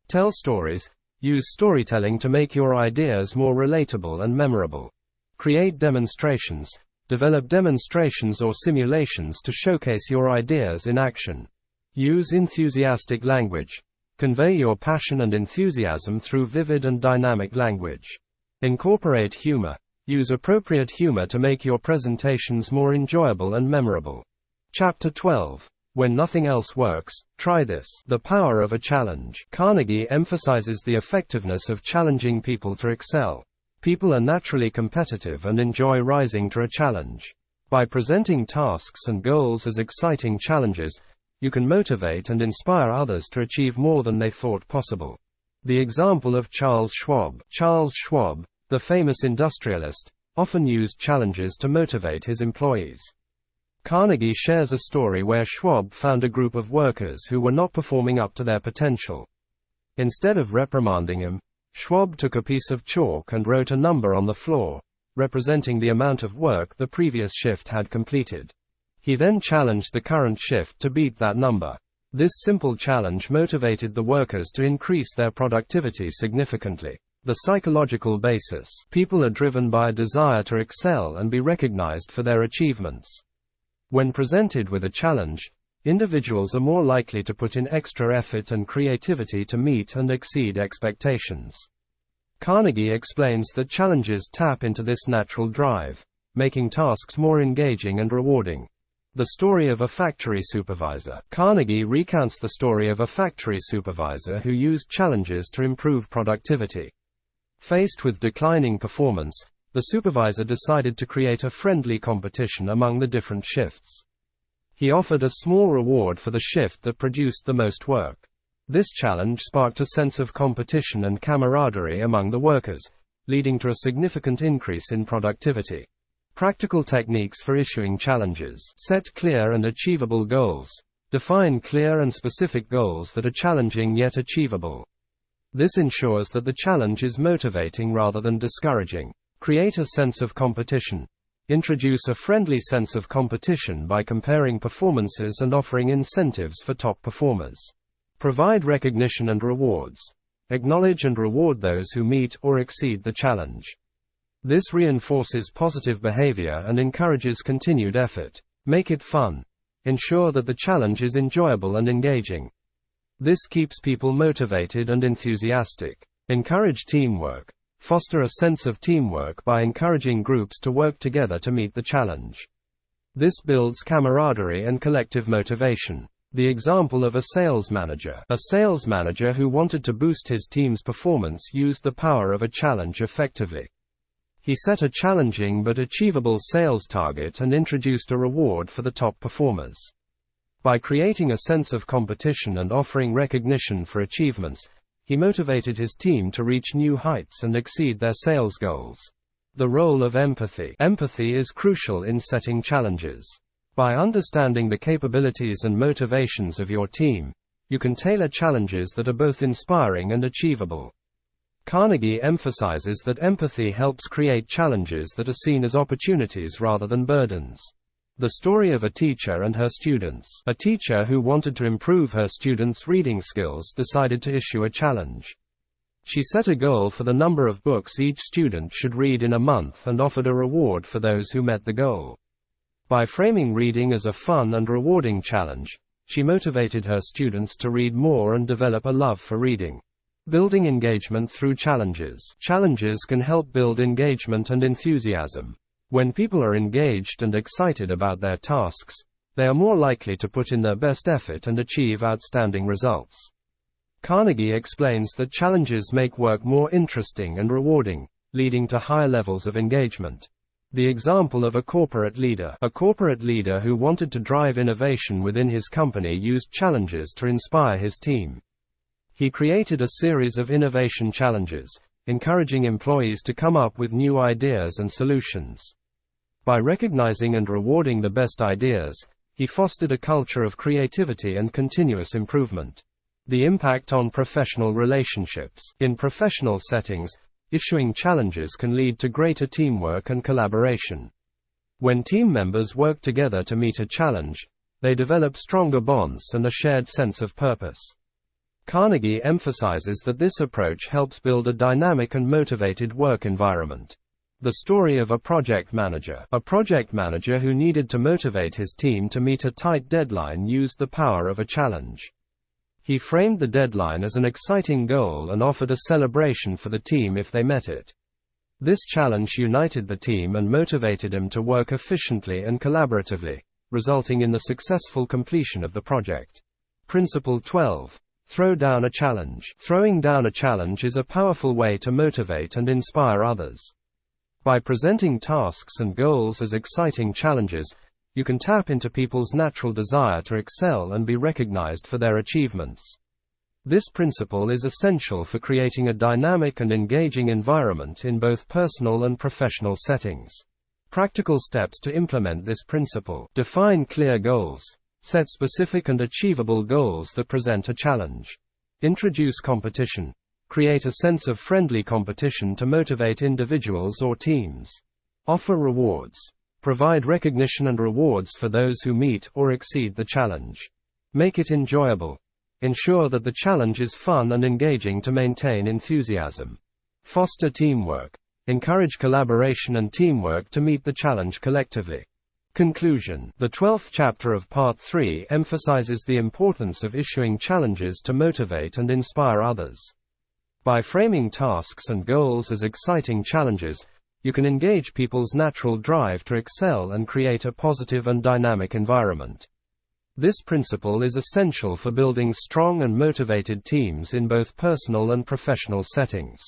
Tell stories. Use storytelling to make your ideas more relatable and memorable. Create demonstrations. Develop demonstrations or simulations to showcase your ideas in action. Use enthusiastic language. Convey your passion and enthusiasm through vivid and dynamic language. Incorporate humor. Use appropriate humor to make your presentations more enjoyable and memorable. Chapter 12. When nothing else works, try this. The power of a challenge. Carnegie emphasizes the effectiveness of challenging people to excel. People are naturally competitive and enjoy rising to a challenge. By presenting tasks and goals as exciting challenges, you can motivate and inspire others to achieve more than they thought possible. The example of Charles Schwab. Charles Schwab, the famous industrialist, often used challenges to motivate his employees. Carnegie shares a story where Schwab found a group of workers who were not performing up to their potential. Instead of reprimanding him, Schwab took a piece of chalk and wrote a number on the floor, representing the amount of work the previous shift had completed. He then challenged the current shift to beat that number. This simple challenge motivated the workers to increase their productivity significantly. The psychological basis. People are driven by a desire to excel and be recognized for their achievements. When presented with a challenge, individuals are more likely to put in extra effort and creativity to meet and exceed expectations. Carnegie explains that challenges tap into this natural drive, making tasks more engaging and rewarding. The story of a factory supervisor. Carnegie recounts the story of a factory supervisor who used challenges to improve productivity. Faced with declining performance, the supervisor decided to create a friendly competition among the different shifts. He offered a small reward for the shift that produced the most work. This challenge sparked a sense of competition and camaraderie among the workers, leading to a significant increase in productivity. Practical techniques for issuing challenges. Set clear and achievable goals. Define clear and specific goals that are challenging yet achievable. This ensures that the challenge is motivating rather than discouraging. Create a sense of competition. Introduce a friendly sense of competition by comparing performances and offering incentives for top performers. Provide recognition and rewards. Acknowledge and reward those who meet or exceed the challenge. This reinforces positive behavior and encourages continued effort. Make it fun. Ensure that the challenge is enjoyable and engaging. This keeps people motivated and enthusiastic. Encourage teamwork. Foster a sense of teamwork by encouraging groups to work together to meet the challenge. This builds camaraderie and collective motivation. The example of a sales manager. A sales manager who wanted to boost his team's performance used the power of a challenge effectively. He set a challenging but achievable sales target and introduced a reward for the top performers. By creating a sense of competition and offering recognition for achievements, he motivated his team to reach new heights and exceed their sales goals. The role of empathy. Empathy is crucial in setting challenges. By understanding the capabilities and motivations of your team, you can tailor challenges that are both inspiring and achievable. Carnegie emphasizes that empathy helps create challenges that are seen as opportunities rather than burdens. The story of a teacher and her students. A teacher who wanted to improve her students' reading skills decided to issue a challenge. She set a goal for the number of books each student should read in a month and offered a reward for those who met the goal. By framing reading as a fun and rewarding challenge, she motivated her students to read more and develop a love for reading. Building engagement through challenges. Challenges can help build engagement and enthusiasm. When people are engaged and excited about their tasks, they are more likely to put in their best effort and achieve outstanding results. Carnegie explains that challenges make work more interesting and rewarding, leading to higher levels of engagement. The example of a corporate leader. A corporate leader who wanted to drive innovation within his company used challenges to inspire his team. He created a series of innovation challenges, encouraging employees to come up with new ideas and solutions. By recognizing and rewarding the best ideas, he fostered a culture of creativity and continuous improvement. The impact on professional relationships. In professional settings, issuing challenges can lead to greater teamwork and collaboration. When team members work together to meet a challenge, they develop stronger bonds and a shared sense of purpose. Carnegie emphasizes that this approach helps build a dynamic and motivated work environment. The story of a project manager. A project manager who needed to motivate his team to meet a tight deadline used the power of a challenge. He framed the deadline as an exciting goal and offered a celebration for the team if they met it. This challenge united the team and motivated them to work efficiently and collaboratively, resulting in the successful completion of the project. Principle 12. Throw down a challenge. Throwing down a challenge is a powerful way to motivate and inspire others. By presenting tasks and goals as exciting challenges, you can tap into people's natural desire to excel and be recognized for their achievements. This principle is essential for creating a dynamic and engaging environment in both personal and professional settings. Practical steps to implement this principle. Define clear goals. Set specific and achievable goals that present a challenge. Introduce competition. Create a sense of friendly competition to motivate individuals or teams. Offer rewards. Provide recognition and rewards for those who meet or exceed the challenge. Make it enjoyable. Ensure that the challenge is fun and engaging to maintain enthusiasm. Foster teamwork. Encourage collaboration and teamwork to meet the challenge collectively. Conclusion. The 12th chapter of Part 3 emphasizes the importance of issuing challenges to motivate and inspire others. By framing tasks and goals as exciting challenges, you can engage people's natural drive to excel and create a positive and dynamic environment. This principle is essential for building strong and motivated teams in both personal and professional settings.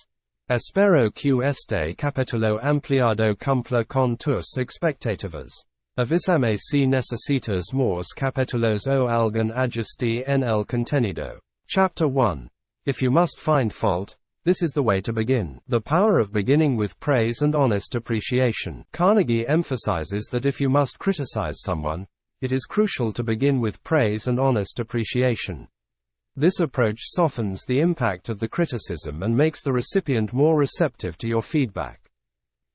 Espero que este capítulo ampliado cumpla con tus expectativas. Avísame si necesitas más capítulos o algún ajuste en el contenido. Chapter 1. If you must find fault, this is the way to begin. The power of beginning with praise and honest appreciation. Carnegie emphasizes that if you must criticize someone, it is crucial to begin with praise and honest appreciation. This approach softens the impact of the criticism and makes the recipient more receptive to your feedback.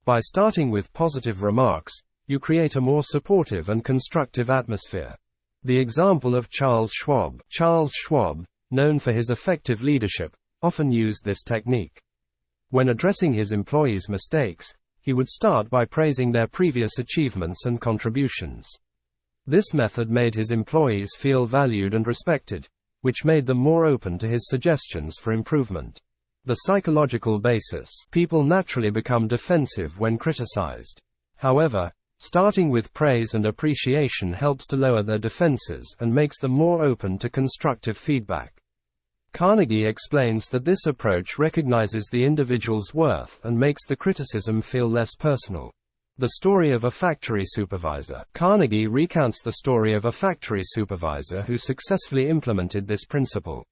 By starting with positive remarks, you create a more supportive and constructive atmosphere. The example of Charles Schwab. Charles Schwab, known for his effective leadership, often used this technique. When addressing his employees' mistakes, he would start by praising their previous achievements and contributions. This method made his employees feel valued and respected, which made them more open to his suggestions for improvement. The psychological basis. People naturally become defensive when criticized. However, starting with praise and appreciation helps to lower their defenses and makes them more open to constructive feedback. Carnegie explains that this approach recognizes the individual's worth and makes the criticism feel less personal. The story of a factory supervisor. Carnegie recounts the story of a factory supervisor who successfully implemented this principle.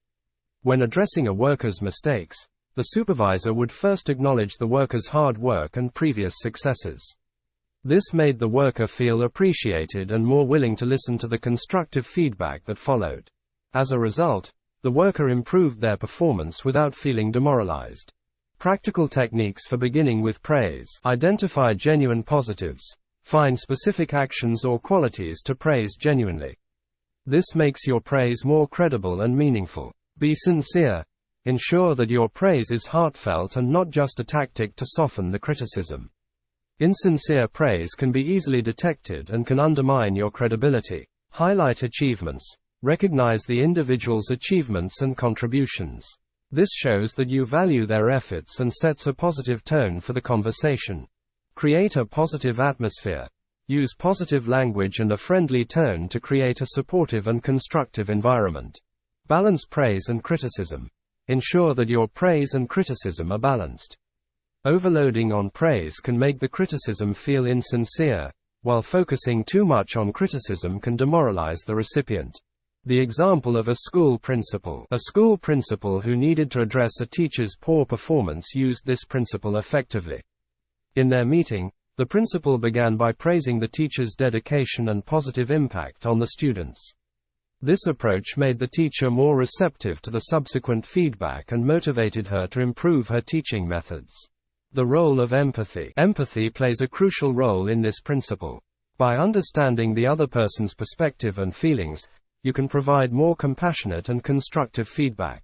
When addressing a worker's mistakes, the supervisor would first acknowledge the worker's hard work and previous successes. This made the worker feel appreciated and more willing to listen to the constructive feedback that followed. As a result, the worker improved their performance without feeling demoralized. Practical techniques for beginning with praise. Identify genuine positives. Find specific actions or qualities to praise genuinely. This makes your praise more credible and meaningful. Be sincere. Ensure that your praise is heartfelt and not just a tactic to soften the criticism. Insincere praise can be easily detected and can undermine your credibility. Highlight achievements. Recognize the individual's achievements and contributions. This shows that you value their efforts and sets a positive tone for the conversation. Create a positive atmosphere. Use positive language and a friendly tone to create a supportive and constructive environment. Balance praise and criticism. Ensure that your praise and criticism are balanced. Overloading on praise can make the criticism feel insincere, while focusing too much on criticism can demoralize the recipient. The example of a school principal. A school principal who needed to address a teacher's poor performance used this principle effectively. In their meeting, the principal began by praising the teacher's dedication and positive impact on the students. This approach made the teacher more receptive to the subsequent feedback and motivated her to improve her teaching methods. The role of empathy. Empathy plays a crucial role in this principle. By understanding the other person's perspective and feelings, you can provide more compassionate and constructive feedback.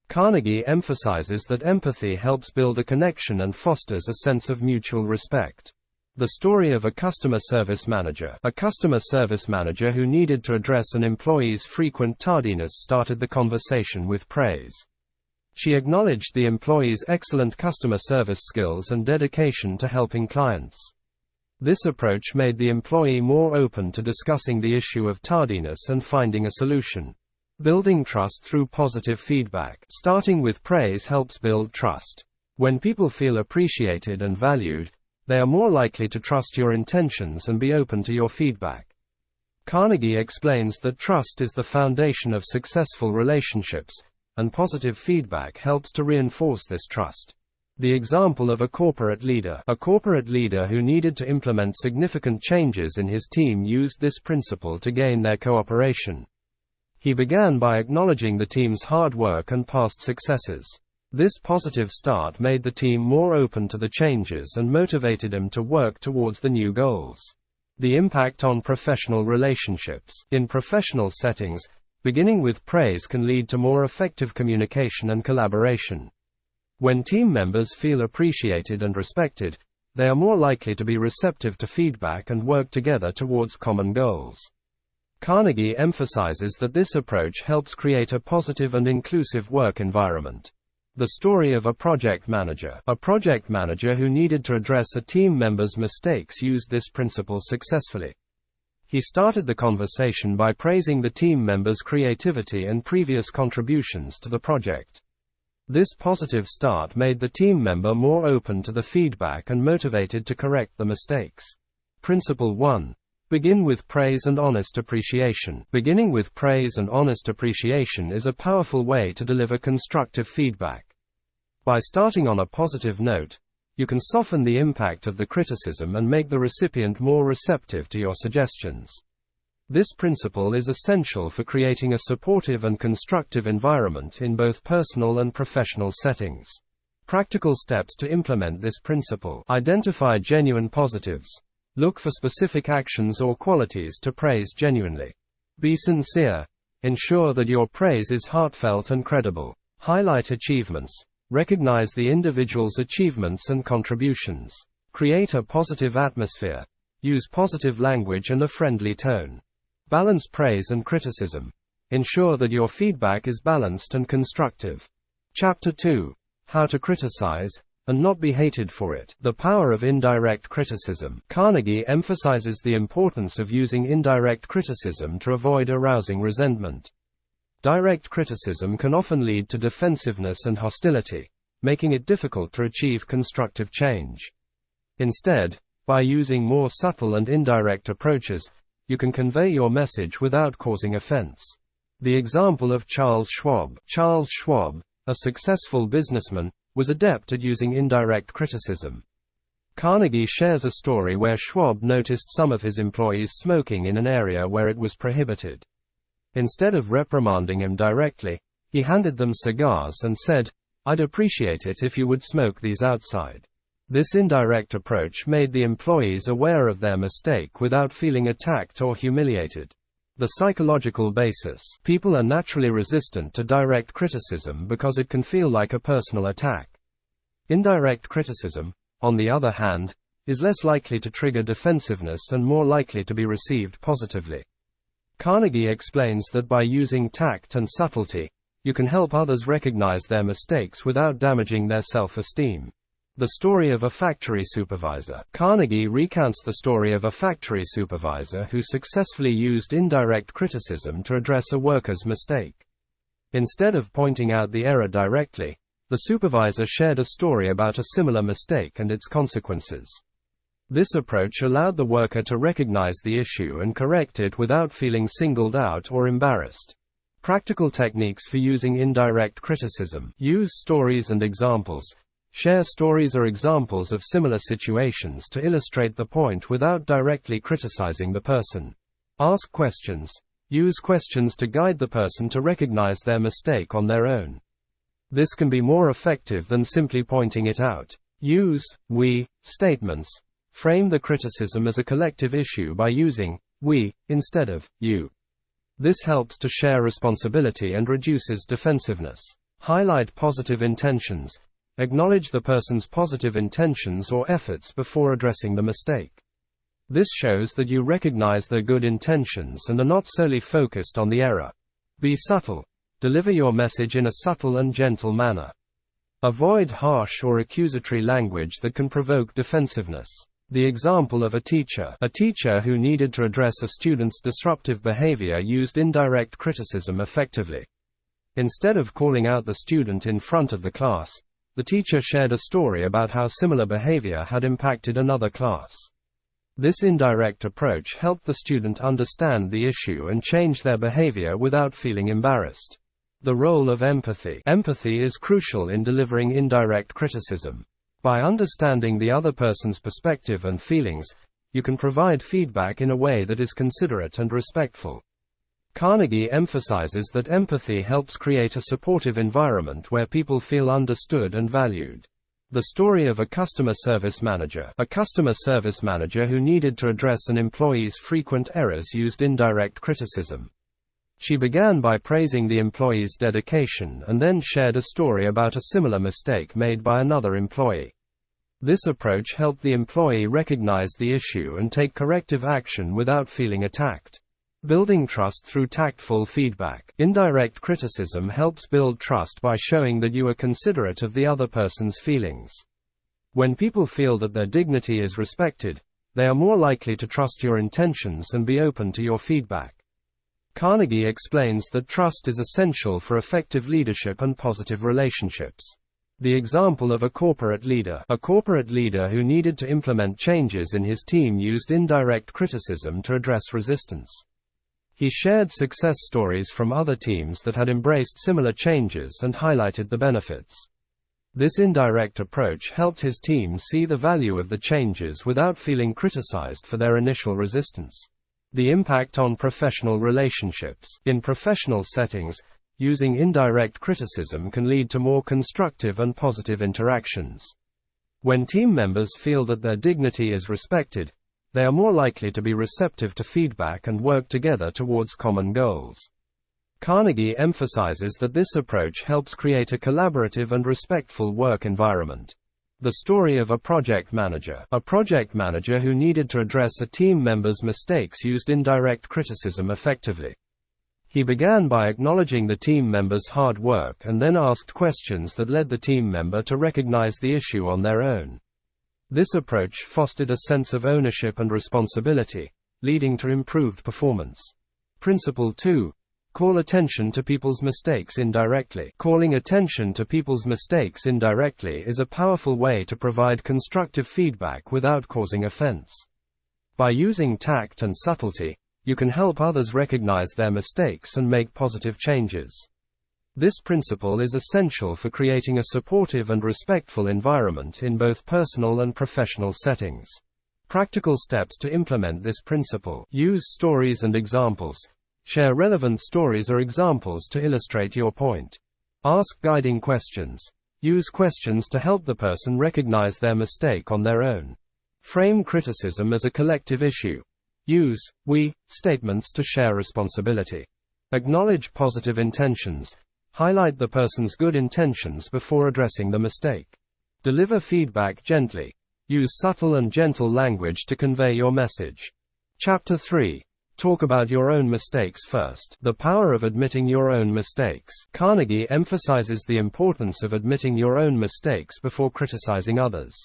Carnegie emphasizes that empathy helps build a connection and fosters a sense of mutual respect. The story of a customer service manager. A customer service manager who needed to address an employee's frequent tardiness started the conversation with praise. She acknowledged the employee's excellent customer service skills and dedication to helping clients. This approach made the employee more open to discussing the issue of tardiness and finding a solution. Building trust through positive feedback. Starting with praise helps build trust. When people feel appreciated and valued, they are more likely to trust your intentions and be open to your feedback. Carnegie explains that trust is the foundation of successful relationships, and positive feedback helps to reinforce this trust. The example of a corporate leader. A corporate leader who needed to implement significant changes in his team used this principle to gain their cooperation. He began by acknowledging the team's hard work and past successes. This positive start made the team more open to the changes and motivated them to work towards the new goals. The impact on professional relationships. In professional settings, beginning with praise can lead to more effective communication and collaboration. When team members feel appreciated and respected, they are more likely to be receptive to feedback and work together towards common goals. Carnegie emphasizes that this approach helps create a positive and inclusive work environment. The story of a project manager. A project manager who needed to address a team member's mistakes used this principle successfully. He started the conversation by praising the team member's creativity and previous contributions to the project. This positive start made the team member more open to the feedback and motivated to correct the mistakes. Principle 1. Begin with praise and honest appreciation. Beginning with praise and honest appreciation is a powerful way to deliver constructive feedback. By starting on a positive note, you can soften the impact of the criticism and make the recipient more receptive to your suggestions. This principle is essential for creating a supportive and constructive environment in both personal and professional settings. Practical steps to implement this principle. Identify genuine positives. Look for specific actions or qualities to praise genuinely. Be sincere. Ensure that your praise is heartfelt and credible. Highlight achievements. Recognize the individual's achievements and contributions. Create a positive atmosphere. Use positive language and a friendly tone. Balance praise and criticism. Ensure that your feedback is balanced and constructive. Chapter 2. How to criticize and not be hated for it. The power of indirect criticism. Carnegie emphasizes the importance of using indirect criticism to avoid arousing resentment. Direct criticism can often lead to defensiveness and hostility, making it difficult to achieve constructive change. Instead, by using more subtle and indirect approaches, you can convey your message without causing offense. The example of Charles Schwab. Charles Schwab, a successful businessman, was adept at using indirect criticism. Carnegie shares a story where Schwab noticed some of his employees smoking in an area where it was prohibited. Instead of reprimanding him directly, he handed them cigars and said, "I'd appreciate it if you would smoke these outside." This indirect approach made the employees aware of their mistake without feeling attacked or humiliated. The psychological basis. People are naturally resistant to direct criticism because it can feel like a personal attack. Indirect criticism, on the other hand, is less likely to trigger defensiveness and more likely to be received positively. Carnegie explains that by using tact and subtlety, you can help others recognize their mistakes without damaging their self-esteem. The story of a factory supervisor. Carnegie recounts the story of a factory supervisor who successfully used indirect criticism to address a worker's mistake. Instead of pointing out the error directly, the supervisor shared a story about a similar mistake and its consequences. This approach allowed the worker to recognize the issue and correct it without feeling singled out or embarrassed. Practical techniques for using indirect criticism. Use stories and examples. Share stories or examples of similar situations to illustrate the point without directly criticizing the person. Ask questions. Use questions to guide the person to recognize their mistake on their own. This can be more effective than simply pointing it out. Use we statements. Frame the criticism as a collective issue by using we instead of you. This helps to share responsibility and reduces defensiveness. Highlight positive intentions. Acknowledge the person's positive intentions or efforts before addressing the mistake. This shows that you recognize their good intentions and are not solely focused on the error. Be subtle. Deliver your message in a subtle and gentle manner. Avoid harsh or accusatory language that can provoke defensiveness. The example of a teacher who needed to address a student's disruptive behavior used indirect criticism effectively. Instead of calling out the student in front of the class, the teacher shared a story about how similar behavior had impacted another class. This indirect approach helped the student understand the issue and change their behavior without feeling embarrassed. The role of empathy. Empathy is crucial in delivering indirect criticism. By understanding the other person's perspective and feelings, you can provide feedback in a way that is considerate and respectful. Carnegie emphasizes that empathy helps create a supportive environment where people feel understood and valued. The story of a customer service manager who needed to address an employee's frequent errors used indirect criticism. She began by praising the employee's dedication and then shared a story about a similar mistake made by another employee. This approach helped the employee recognize the issue and take corrective action without feeling attacked. Building trust through tactful feedback. Indirect criticism helps build trust by showing that you are considerate of the other person's feelings. When people feel that their dignity is respected, they are more likely to trust your intentions and be open to your feedback. Carnegie explains that trust is essential for effective leadership and positive relationships. The example of a corporate leader who needed to implement changes in his team used indirect criticism to address resistance. He shared success stories from other teams that had embraced similar changes and highlighted the benefits. This indirect approach helped his team see the value of the changes without feeling criticized for their initial resistance. The impact on professional relationships. In professional settings, using indirect criticism can lead to more constructive and positive interactions. When team members feel that their dignity is respected, they are more likely to be receptive to feedback and work together towards common goals. Carnegie emphasizes that this approach helps create a collaborative and respectful work environment. The story of a project manager who needed to address a team member's mistakes used indirect criticism effectively. He began by acknowledging the team member's hard work and then asked questions that led the team member to recognize the issue on their own. This approach fostered a sense of ownership and responsibility, leading to improved performance. Principle 2. Call attention to people's mistakes indirectly. Calling attention to people's mistakes indirectly is a powerful way to provide constructive feedback without causing offense. By using tact and subtlety, you can help others recognize their mistakes and make positive changes. This principle is essential for creating a supportive and respectful environment in both personal and professional settings. Practical steps to implement this principle. Use stories and examples. Share relevant stories or examples to illustrate your point. Ask guiding questions. Use questions to help the person recognize their mistake on their own. Frame criticism as a collective issue. Use we statements to share responsibility. Acknowledge positive intentions. Highlight the person's good intentions before addressing the mistake. Deliver feedback gently. Use subtle and gentle language to convey your message. Chapter 3. Talk about your own mistakes first. The power of admitting your own mistakes. Carnegie emphasizes the importance of admitting your own mistakes before criticizing others.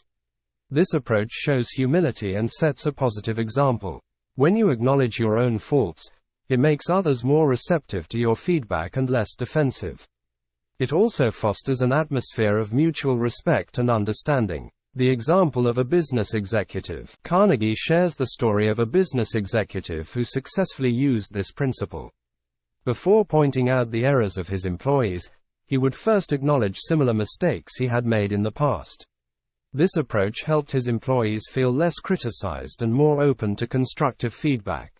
This approach shows humility and sets a positive example. When you acknowledge your own faults, it makes others more receptive to your feedback and less defensive. It also fosters an atmosphere of mutual respect and understanding. The example of a business executive. Carnegie shares the story of a business executive who successfully used this principle. Before pointing out the errors of his employees, he would first acknowledge similar mistakes he had made in the past. This approach helped his employees feel less criticized and more open to constructive feedback.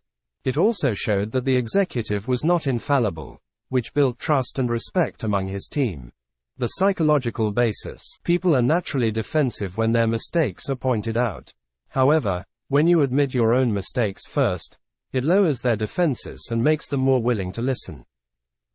It also showed that the executive was not infallible, which built trust and respect among his team. The psychological basis. People are naturally defensive when their mistakes are pointed out. However, when you admit your own mistakes first, it lowers their defenses and makes them more willing to listen.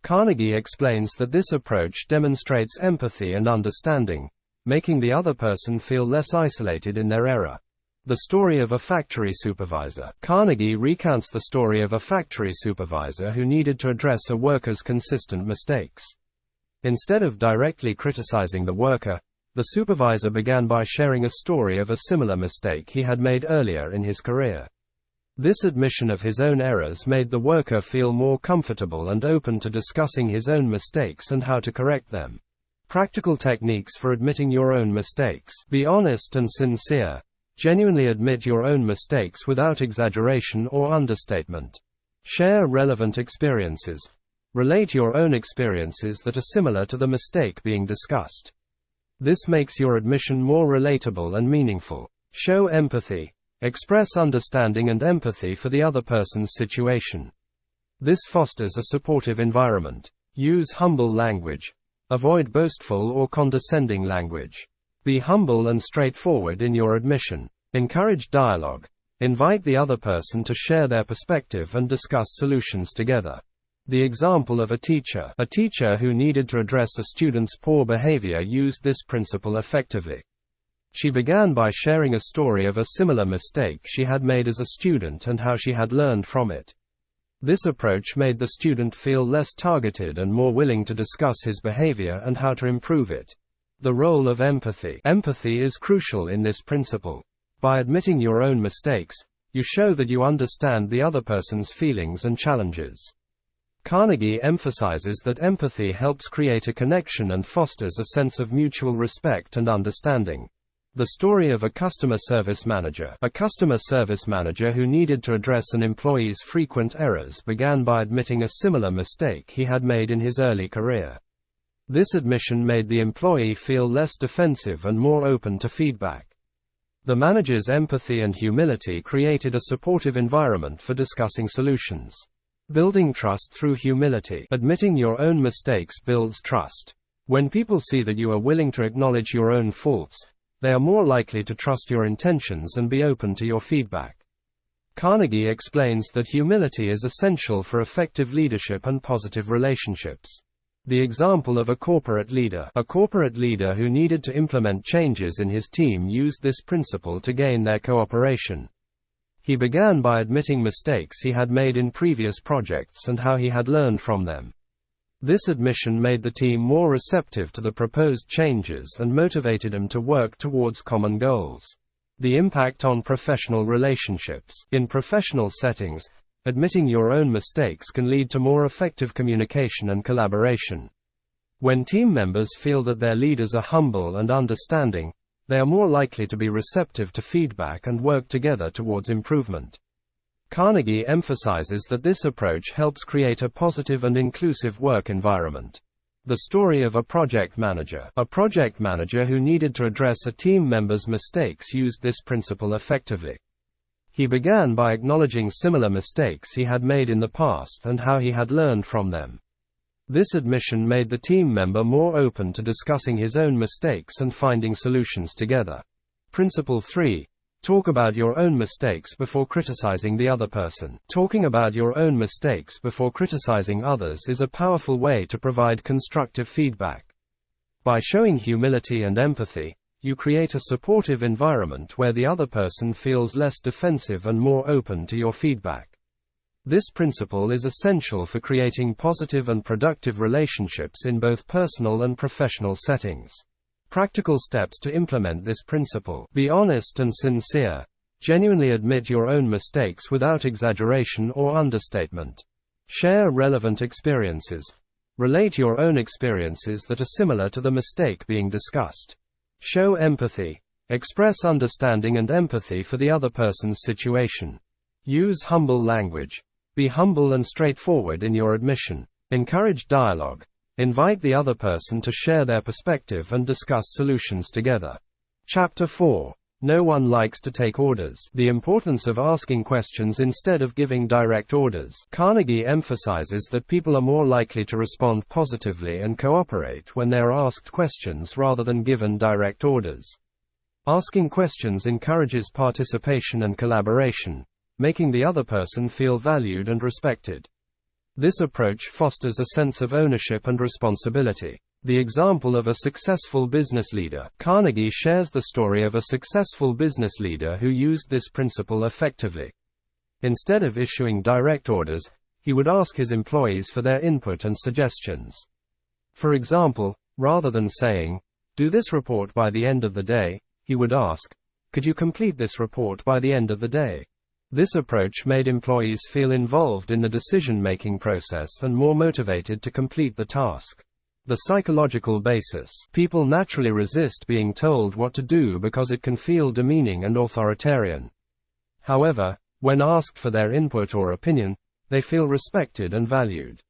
Carnegie explains that this approach demonstrates empathy and understanding, making the other person feel less isolated in their error. The story of a factory supervisor. Carnegie recounts the story of a factory supervisor who needed to address a worker's consistent mistakes. Instead of directly criticizing the worker, the supervisor began by sharing a story of a similar mistake he had made earlier in his career. This admission of his own errors made the worker feel more comfortable and open to discussing his own mistakes and how to correct them. Practical techniques for admitting your own mistakes. Be honest and sincere. Genuinely admit your own mistakes without exaggeration or understatement. Share relevant experiences. Relate your own experiences that are similar to the mistake being discussed. This makes your admission more relatable and meaningful. Show empathy. Express understanding and empathy for the other person's situation. This fosters a supportive environment. Use humble language. Avoid boastful or condescending language. Be humble and straightforward in your admission. Encourage dialogue. Invite the other person to share their perspective and discuss solutions together. The example of a teacher. A teacher who needed to address a student's poor behavior used this principle effectively. She began by sharing a story of a similar mistake she had made as a student and how she had learned from it. This approach made the student feel less targeted and more willing to discuss his behavior and how to improve it. The role of empathy. Empathy is crucial in this principle. By admitting your own mistakes, you show that you understand the other person's feelings and challenges. Carnegie emphasizes that empathy helps create a connection and fosters a sense of mutual respect and understanding. The story of a customer service manager. A customer service manager who needed to address an employee's frequent errors began by admitting a similar mistake he had made in his early career. This admission made the employee feel less defensive and more open to feedback. The manager's empathy and humility created a supportive environment for discussing solutions. Building trust through humility. Admitting your own mistakes builds trust. When people see that you are willing to acknowledge your own faults, they are more likely to trust your intentions and be open to your feedback. Carnegie explains that humility is essential for effective leadership and positive relationships. The example of a corporate leader. A corporate leader who needed to implement changes in his team used this principle to gain their cooperation. He began by admitting mistakes he had made in previous projects and how he had learned from them. This admission made the team more receptive to the proposed changes and motivated them to work towards common goals. The impact on professional relationships. In professional settings, Admitting your own mistakes can lead to more effective communication and collaboration. When team members feel that their leaders are humble and understanding, they are more likely to be receptive to feedback and work together towards improvement. Carnegie emphasizes that this approach helps create a positive and inclusive work environment. The story of a project manager. A project manager who needed to address a team member's mistakes used this principle effectively. He began by acknowledging similar mistakes he had made in the past and how he had learned from them. This admission made the team member more open to discussing his own mistakes and finding solutions together. Principle 3. Talk about your own mistakes before criticizing the other person. Talking about your own mistakes before criticizing others is a powerful way to provide constructive feedback. By showing humility and empathy, you create a supportive environment where the other person feels less defensive and more open to your feedback. This principle is essential for creating positive and productive relationships in both personal and professional settings. Practical steps to implement this principle. Be honest and sincere. Genuinely admit your own mistakes without exaggeration or understatement. Share relevant experiences. Relate your own experiences that are similar to the mistake being discussed. Show empathy. Express understanding and empathy for the other person's situation. Use humble language. Be humble and straightforward in your admission. Encourage dialogue. Invite the other person to share their perspective and discuss solutions together. Chapter 4. No one likes to take orders. The importance of asking questions instead of giving direct orders. Carnegie emphasizes that people are more likely to respond positively and cooperate when they are asked questions rather than given direct orders. Asking questions encourages participation and collaboration, making the other person feel valued and respected. This approach fosters a sense of ownership and responsibility. The example of a successful business leader. Carnegie shares the story of a successful business leader who used this principle effectively. Instead of issuing direct orders, he would ask his employees for their input and suggestions. For example, rather than saying, "Do this report by the end of the day," he would ask, "Could you complete this report by the end of the day?" This approach made employees feel involved in the decision-making process and more motivated to complete the task. The psychological basis. People naturally resist being told what to do because it can feel demeaning and authoritarian. However, when asked for their input or opinion, they feel respected and valued.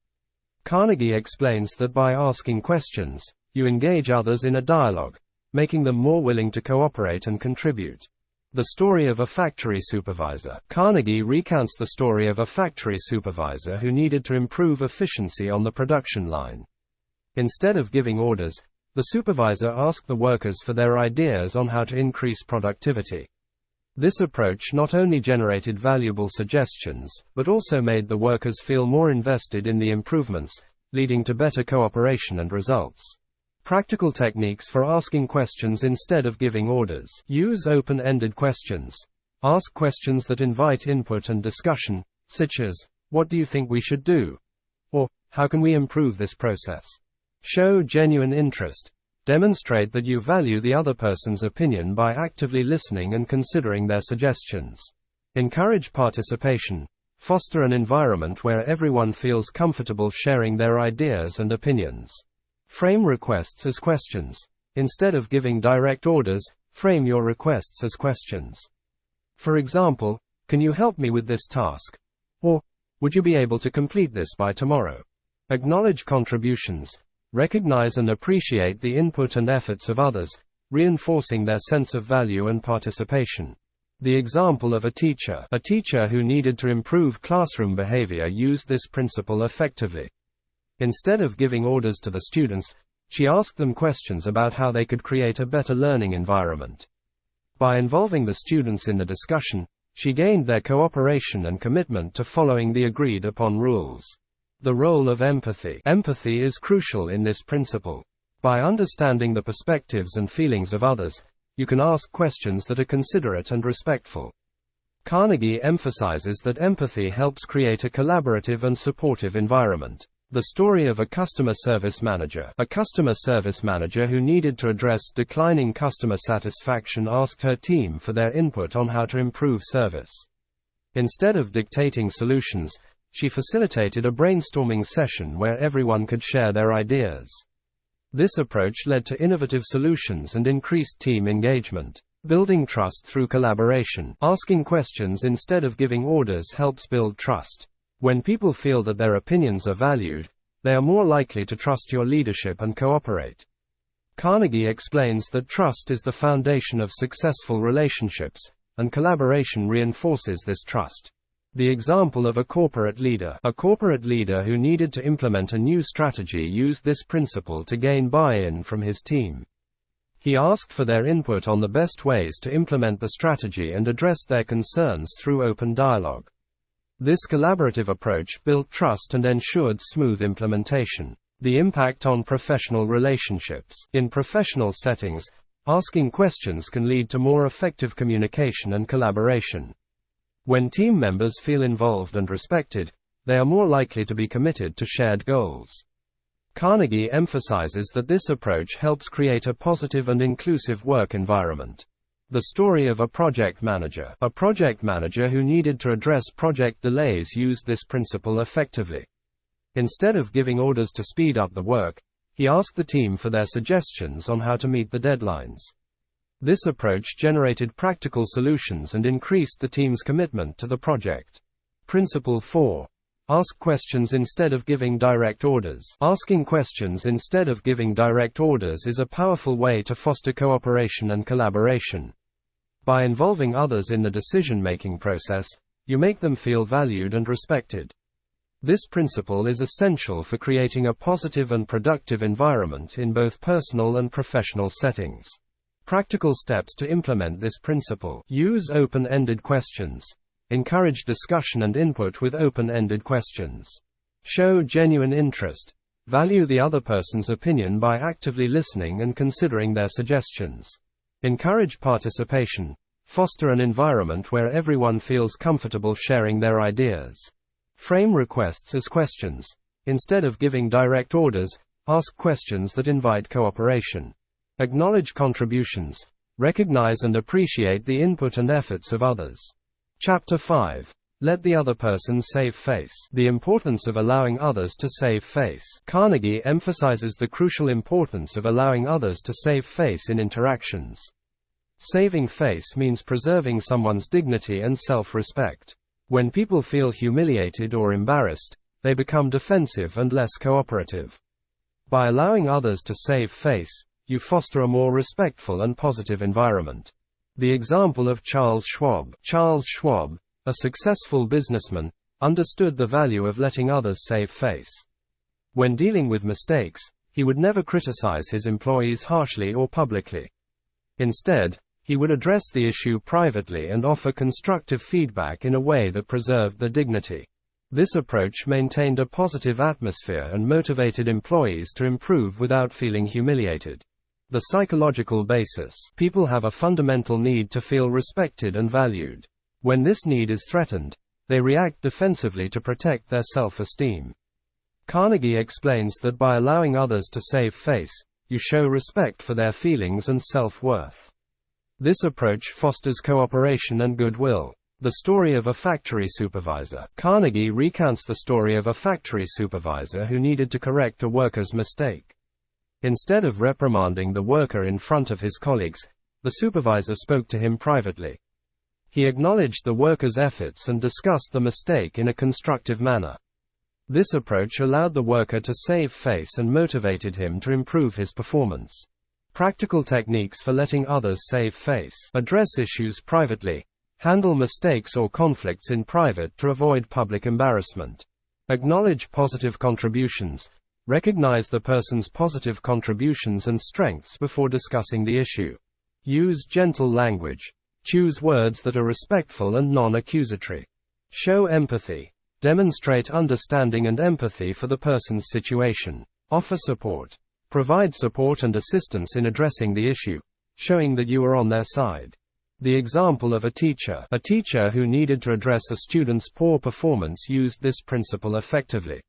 Carnegie explains that by asking questions, you engage others in a dialogue, making them more willing to cooperate and contribute. The story of a factory supervisor. Carnegie recounts the story of a factory supervisor who needed to improve efficiency on the production line. Instead of giving orders, the supervisor asked the workers for their ideas on how to increase productivity. This approach not only generated valuable suggestions, but also made the workers feel more invested in the improvements, leading to better cooperation and results. Practical techniques for asking questions instead of giving orders. Use open-ended questions. Ask questions that invite input and discussion, such as, "What do you think we should do?" or "How can we improve this process?" Show genuine interest. Demonstrate that you value the other person's opinion by actively listening and considering their suggestions. Encourage participation. Foster an environment where everyone feels comfortable sharing their ideas and opinions. Frame requests as questions. Instead of giving direct orders, frame your requests as questions. For example, "Can you help me with this task?" Or, "Would you be able to complete this by tomorrow?" Acknowledge contributions. Recognize and appreciate the input and efforts of others, reinforcing their sense of value and participation. The example of a teacher who needed to improve classroom behavior used this principle effectively. Instead of giving orders to the students, she asked them questions about how they could create a better learning environment. By involving the students in the discussion, she gained their cooperation and commitment to following the agreed upon rules. The role of empathy. Empathy is crucial in this principle. By understanding the perspectives and feelings of others, you can ask questions that are considerate and respectful. Carnegie emphasizes that empathy helps create a collaborative and supportive environment. The story of a customer service manager. A customer service manager who needed to address declining customer satisfaction asked her team for their input on how to improve service. Instead of dictating solutions, she facilitated a brainstorming session where everyone could share their ideas. This approach led to innovative solutions and increased team engagement. Building trust through collaboration. Asking questions instead of giving orders helps build trust. When people feel that their opinions are valued, they are more likely to trust your leadership and cooperate. Carnegie explains that trust is the foundation of successful relationships, and collaboration reinforces this trust. The example of a corporate leader. A corporate leader who needed to implement a new strategy used this principle to gain buy-in from his team. He asked for their input on the best ways to implement the strategy and addressed their concerns through open dialogue. This collaborative approach built trust and ensured smooth implementation. The impact on professional relationships. In professional settings, asking questions can lead to more effective communication and collaboration. When team members feel involved and respected, they are more likely to be committed to shared goals. Carnegie emphasizes that this approach helps create a positive and inclusive work environment. The story of a project manager. A project manager who needed to address project delays used this principle effectively. Instead of giving orders to speed up the work, he asked the team for their suggestions on how to meet the deadlines. This approach generated practical solutions and increased the team's commitment to the project. Principle 4. Ask questions instead of giving direct orders. Asking questions instead of giving direct orders is a powerful way to foster cooperation and collaboration. By involving others in the decision-making process, you make them feel valued and respected. This principle is essential for creating a positive and productive environment in both personal and professional settings. Practical steps to implement this principle. Use open-ended questions. Encourage discussion and input with open-ended questions. Show genuine interest. Value the other person's opinion by actively listening and considering their suggestions. Encourage participation. Foster an environment where everyone feels comfortable sharing their ideas. Frame requests as questions. Instead of giving direct orders, ask questions that invite cooperation. Acknowledge contributions. Recognize and appreciate the input and efforts of others. Chapter 5. Let the other person save face. The importance of allowing others to save face. Carnegie emphasizes the crucial importance of allowing others to save face in interactions. Saving face means preserving someone's dignity and self-respect. When people feel humiliated or embarrassed, they become defensive and less cooperative. By allowing others to save face, you foster a more respectful and positive environment. The example of Charles Schwab. Charles Schwab, a successful businessman, understood the value of letting others save face. When dealing with mistakes, he would never criticize his employees harshly or publicly. Instead, he would address the issue privately and offer constructive feedback in a way that preserved their dignity. This approach maintained a positive atmosphere and motivated employees to improve without feeling humiliated. The psychological basis. People have a fundamental need to feel respected and valued. When this need is threatened, they react defensively to protect their self-esteem. Carnegie explains that by allowing others to save face, you show respect for their feelings and self-worth. This approach fosters cooperation and goodwill. The story of a factory supervisor. Carnegie recounts the story of a factory supervisor who needed to correct a worker's mistake. Instead of reprimanding the worker in front of his colleagues, the supervisor spoke to him privately. He acknowledged the worker's efforts and discussed the mistake in a constructive manner. This approach allowed the worker to save face and motivated him to improve his performance. Practical techniques for letting others save face. Address issues privately. Handle mistakes or conflicts in private to avoid public embarrassment. Acknowledge positive contributions. Recognize the person's positive contributions and strengths before discussing the issue. Use gentle language. Choose words that are respectful and non-accusatory. Show empathy. Demonstrate understanding and empathy for the person's situation. Offer support. Provide support and assistance in addressing the issue, showing that you are on their side. The example of a teacher. A teacher who needed to address a student's poor performance used this principle effectively.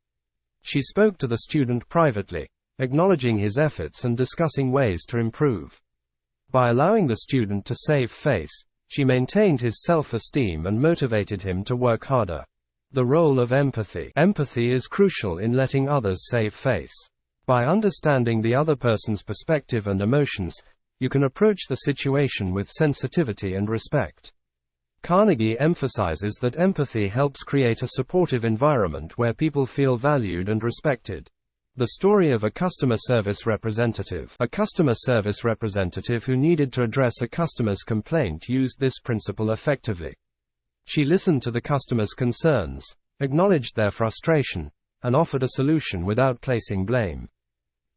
She spoke to the student privately, acknowledging his efforts and discussing ways to improve. By allowing the student to save face, She maintained his self-esteem and motivated him to work harder. The role of empathy. Empathy is crucial in letting others save face. By understanding the other person's perspective and emotions, you can approach the situation with sensitivity and respect. Carnegie emphasizes that empathy helps create a supportive environment where people feel valued and respected. The story of a customer service representative. A customer service representative who needed to address a customer's complaint used this principle effectively. She listened to the customer's concerns, acknowledged their frustration, and offered a solution without placing blame.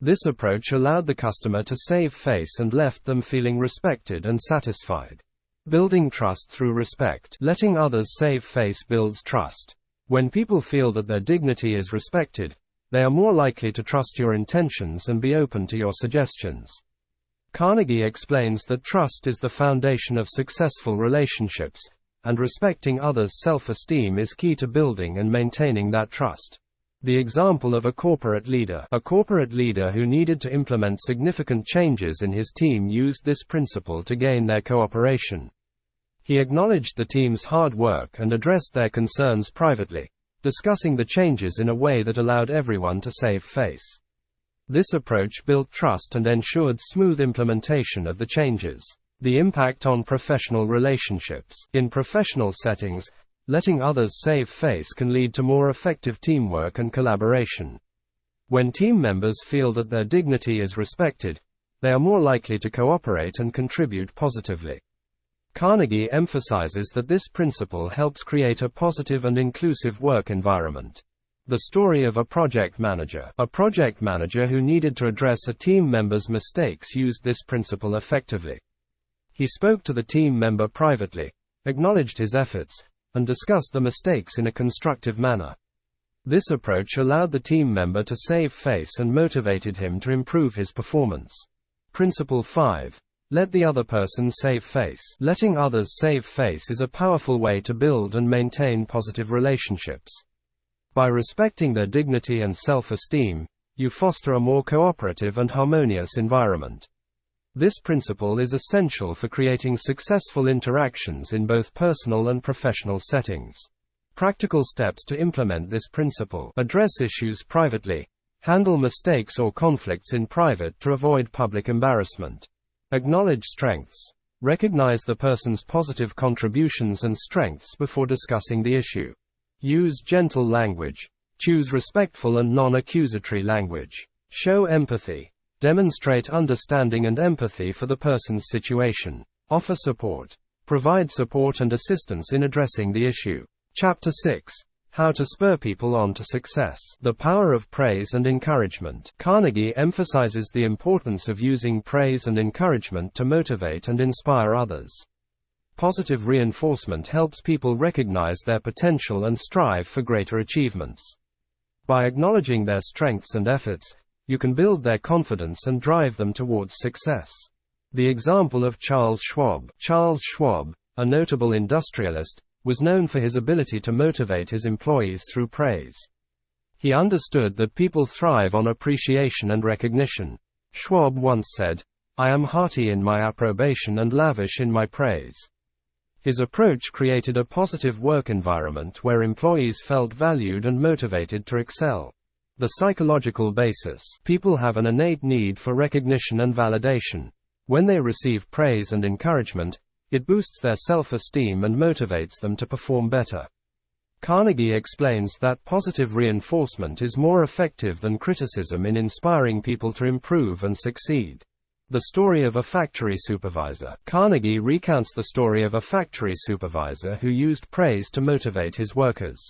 This approach allowed the customer to save face and left them feeling respected and satisfied. Building trust through respect. Letting others save face builds trust. When people feel that their dignity is respected, they are more likely to trust your intentions and be open to your suggestions. Carnegie explains that trust is the foundation of successful relationships, and respecting others' self-esteem is key to building and maintaining that trust. The example of a corporate leader. A corporate leader who needed to implement significant changes in his team used this principle to gain their cooperation. He acknowledged the team's hard work and addressed their concerns privately, discussing the changes in a way that allowed everyone to save face. This approach built trust and ensured smooth implementation of the changes. The impact on professional relationships. In professional settings, letting others save face can lead to more effective teamwork and collaboration. When team members feel that their dignity is respected, they are more likely to cooperate and contribute positively. Carnegie emphasizes that this principle helps create a positive and inclusive work environment. The story of a project manager. A project manager who needed to address a team member's mistakes used this principle effectively. He spoke to the team member privately, acknowledged his efforts, and discussed the mistakes in a constructive manner. This approach allowed the team member to save face and motivated him to improve his performance. Principle 5. Let the other person save face. Letting others save face is a powerful way to build and maintain positive relationships. By respecting their dignity and self-esteem, you foster a more cooperative and harmonious environment. This principle is essential for creating successful interactions in both personal and professional settings. Practical steps to implement this principle. Address issues privately. Handle mistakes or conflicts in private to avoid public embarrassment. Acknowledge strengths. Recognize the person's positive contributions and strengths before discussing the issue. Use gentle language. Choose respectful and non-accusatory language. Show empathy. Demonstrate understanding and empathy for the person's situation. Offer support. Provide support and assistance in addressing the issue. Chapter 6. How to spur people on to success. The power of praise and encouragement. Carnegie emphasizes the importance of using praise and encouragement to motivate and inspire others. Positive reinforcement helps people recognize their potential and strive for greater achievements. By acknowledging their strengths and efforts, you can build their confidence and drive them towards success. The example of Charles Schwab. Charles Schwab, a notable industrialist, was known for his ability to motivate his employees through praise. He understood that people thrive on appreciation and recognition. Schwab once said, "I am hearty in my approbation and lavish in my praise." His approach created a positive work environment where employees felt valued and motivated to excel. The psychological basis. People have an innate need for recognition and validation. When they receive praise and encouragement, it boosts their self-esteem and motivates them to perform better. Carnegie explains that positive reinforcement is more effective than criticism in inspiring people to improve and succeed. The story of a factory supervisor. Carnegie recounts the story of a factory supervisor who used praise to motivate his workers.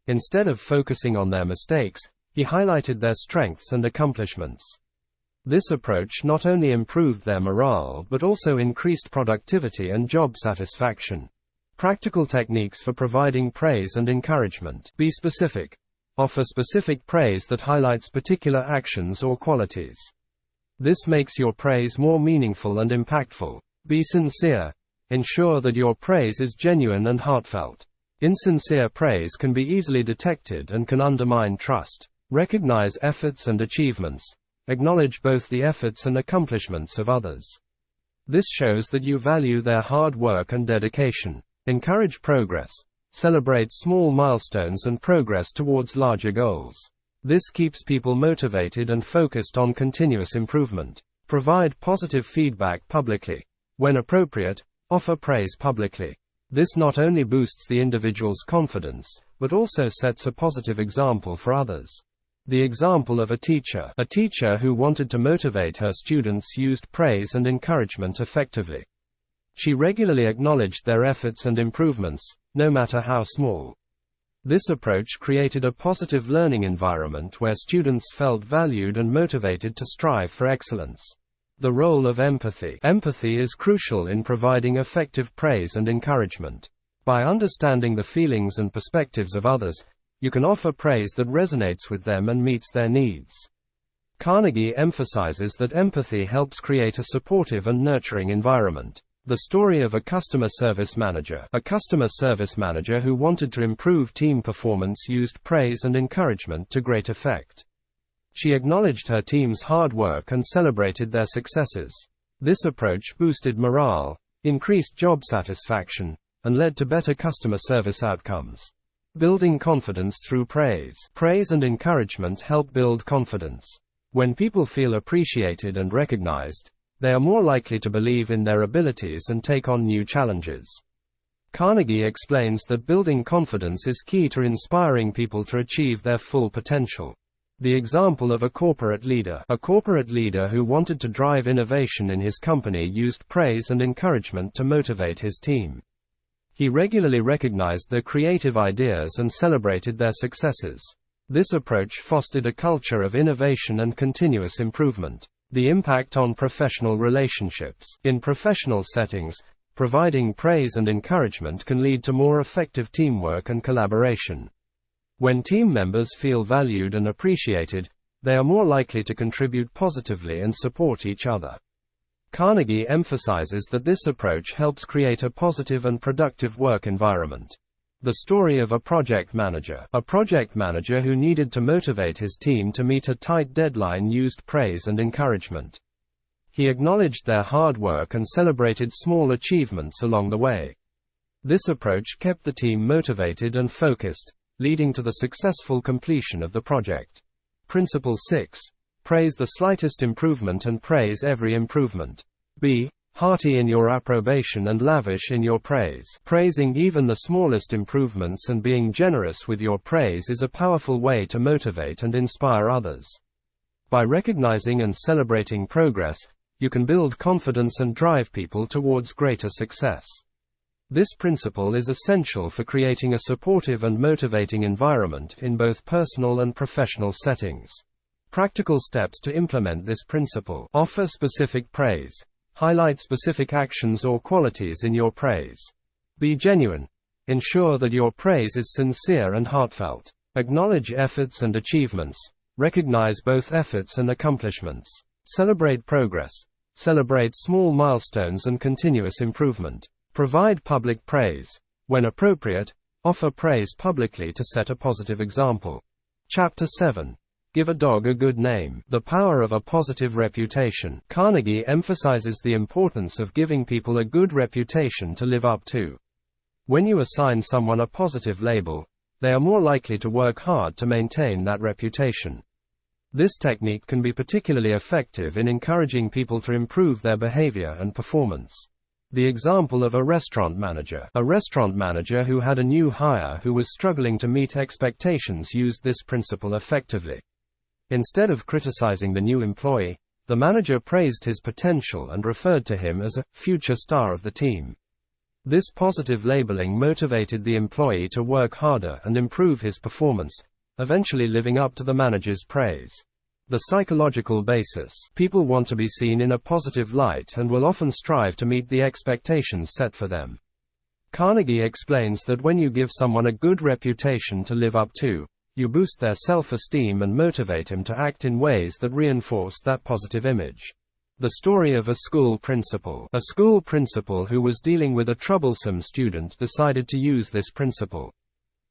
Instead of focusing on their mistakes, he highlighted their strengths and accomplishments. This approach not only improved their morale but also increased productivity and job satisfaction. Practical techniques for providing praise and encouragement. Be specific. Offer specific praise that highlights particular actions or qualities. This makes your praise more meaningful and impactful. Be sincere. Ensure that your praise is genuine and heartfelt. Insincere praise can be easily detected and can undermine trust. Recognize efforts and achievements. Acknowledge both the efforts and accomplishments of others. This shows that you value their hard work and dedication. Encourage progress. Celebrate small milestones and progress towards larger goals. This keeps people motivated and focused on continuous improvement. Provide positive feedback publicly. When appropriate, offer praise publicly. This not only boosts the individual's confidence, but also sets a positive example for others. The example of a teacher who wanted to motivate her students used praise and encouragement effectively. She regularly acknowledged their efforts and improvements, no matter how small. This approach created a positive learning environment where students felt valued and motivated to strive for excellence. The role of empathy. Empathy is crucial in providing effective praise and encouragement. By understanding the feelings and perspectives of others, you can offer praise that resonates with them and meets their needs. Carnegie emphasizes that empathy helps create a supportive and nurturing environment. The story of a customer service manager who wanted to improve team performance used praise and encouragement to great effect. She acknowledged her team's hard work and celebrated their successes. This approach boosted morale, increased job satisfaction, and led to better customer service outcomes. Building confidence through praise. Praise and encouragement help build confidence. When people feel appreciated and recognized, they are more likely to believe in their abilities and take on new challenges. Carnegie explains that building confidence is key to inspiring people to achieve their full potential. The example of a corporate leader who wanted to drive innovation in his company used praise and encouragement to motivate his team. He regularly recognized their creative ideas and celebrated their successes. This approach fostered a culture of innovation and continuous improvement. The impact on professional relationships. In professional settings, providing praise and encouragement can lead to more effective teamwork and collaboration. When team members feel valued and appreciated, they are more likely to contribute positively and support each other. Carnegie emphasizes that this approach helps create a positive and productive work environment. The story of a project manager who needed to motivate his team to meet a tight deadline used praise and encouragement. He acknowledged their hard work and celebrated small achievements along the way. This approach kept the team motivated and focused, leading to the successful completion of the project. Principle 6. Praise the slightest improvement and praise every improvement. Be hearty in your approbation and lavish in your praise. Praising even the smallest improvements and being generous with your praise is a powerful way to motivate and inspire others. By recognizing and celebrating progress, you can build confidence and drive people towards greater success. This principle is essential for creating a supportive and motivating environment in both personal and professional settings. Practical steps to implement this principle. Offer specific praise. Highlight specific actions or qualities in your praise. Be genuine. Ensure that your praise is sincere and heartfelt. Acknowledge efforts and achievements. Recognize both efforts and accomplishments. Celebrate progress. Celebrate small milestones and continuous improvement. Provide public praise. When appropriate, offer praise publicly to set a positive example. Chapter 7. Give a dog a good name. The power of a positive reputation. Carnegie emphasizes the importance of giving people a good reputation to live up to. When you assign someone a positive label, they are more likely to work hard to maintain that reputation. This technique can be particularly effective in encouraging people to improve their behavior and performance. The example of a restaurant manager who had a new hire who was struggling to meet expectations used this principle effectively. Instead of criticizing the new employee, the manager praised his potential and referred to him as a future star of the team. This positive labeling motivated the employee to work harder and improve his performance, eventually living up to the manager's praise. The psychological basis. People want to be seen in a positive light and will often strive to meet the expectations set for them. Carnegie explains that when you give someone a good reputation to live up to, you boost their self-esteem and motivate them to act in ways that reinforce that positive image. The story of a school principal. A school principal who was dealing with a troublesome student decided to use this principle.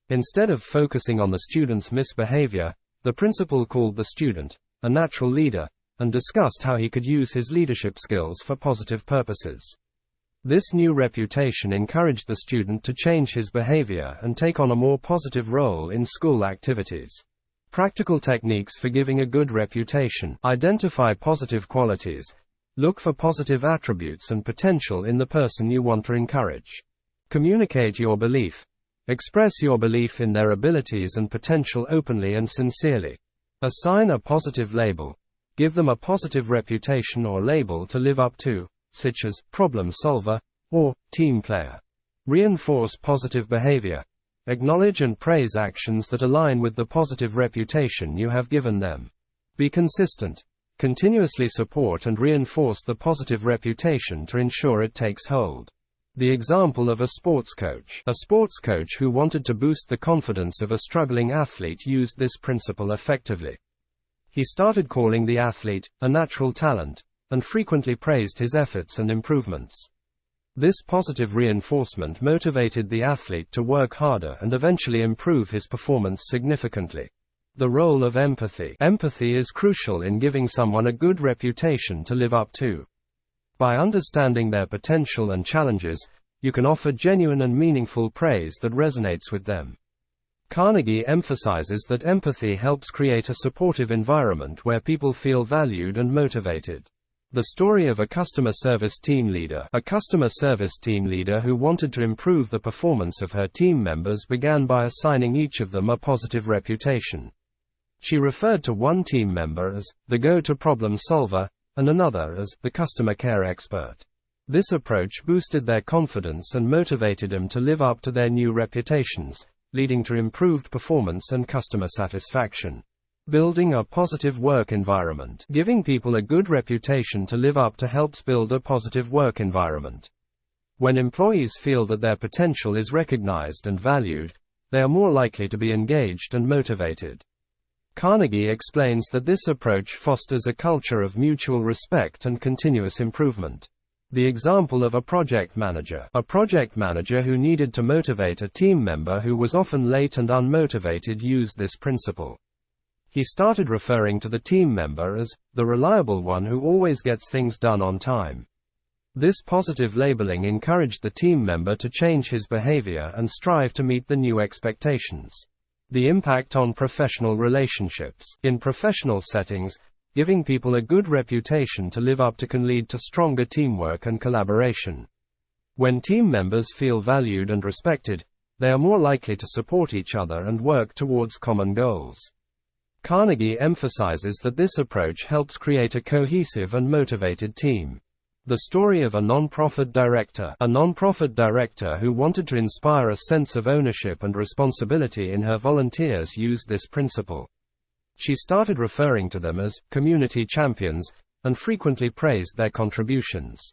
Instead of focusing on the student's misbehavior, the principal called the student, a natural leader, and discussed how he could use his leadership skills for positive purposes. This new reputation encouraged the student to change his behavior and take on a more positive role in school activities. Practical techniques for giving a good reputation. Identify positive qualities. Look for positive attributes and potential in the person you want to encourage. Communicate your belief. Express your belief in their abilities and potential openly and sincerely. Assign a positive label. Give them a positive reputation or label to live up to, such as problem solver or team player. Reinforce positive behavior. Acknowledge and praise actions that align with the positive reputation you have given them. Be consistent. Continuously support and reinforce the positive reputation to ensure it takes hold. The example of a sports coach. A sports coach who wanted to boost the confidence of a struggling athlete used this principle effectively. He started calling the athlete a natural talent, and frequently praised his efforts and improvements. This positive reinforcement motivated the athlete to work harder and eventually improve his performance significantly. The role of empathy. Empathy is crucial in giving someone a good reputation to live up to. By understanding their potential and challenges, you can offer genuine and meaningful praise that resonates with them. Carnegie emphasizes that empathy helps create a supportive environment where people feel valued and motivated. The story of a customer service team leader. A customer service team leader who wanted to improve the performance of her team members began by assigning each of them a positive reputation. She referred to one team member as the go-to problem solver and another as the customer care expert. This approach boosted their confidence and motivated them to live up to their new reputations, leading to improved performance and customer satisfaction. Building a positive work environment. Giving people a good reputation to live up to helps build a positive work environment. When employees feel that their potential is recognized and valued, they are more likely to be engaged and motivated. Carnegie explains that this approach fosters a culture of mutual respect and continuous improvement. The example of a project manager. A project manager who needed to motivate a team member who was often late and unmotivated used this principle. He started referring to the team member as the reliable one who always gets things done on time. This positive labeling encouraged the team member to change his behavior and strive to meet the new expectations. The impact on professional relationships. In professional settings, giving people a good reputation to live up to can lead to stronger teamwork and collaboration. When team members feel valued and respected, they are more likely to support each other and work towards common goals. Carnegie emphasizes that this approach helps create a cohesive and motivated team. The story of a non-profit director. A non-profit director who wanted to inspire a sense of ownership and responsibility in her volunteers used this principle. She started referring to them as community champions and frequently praised their contributions.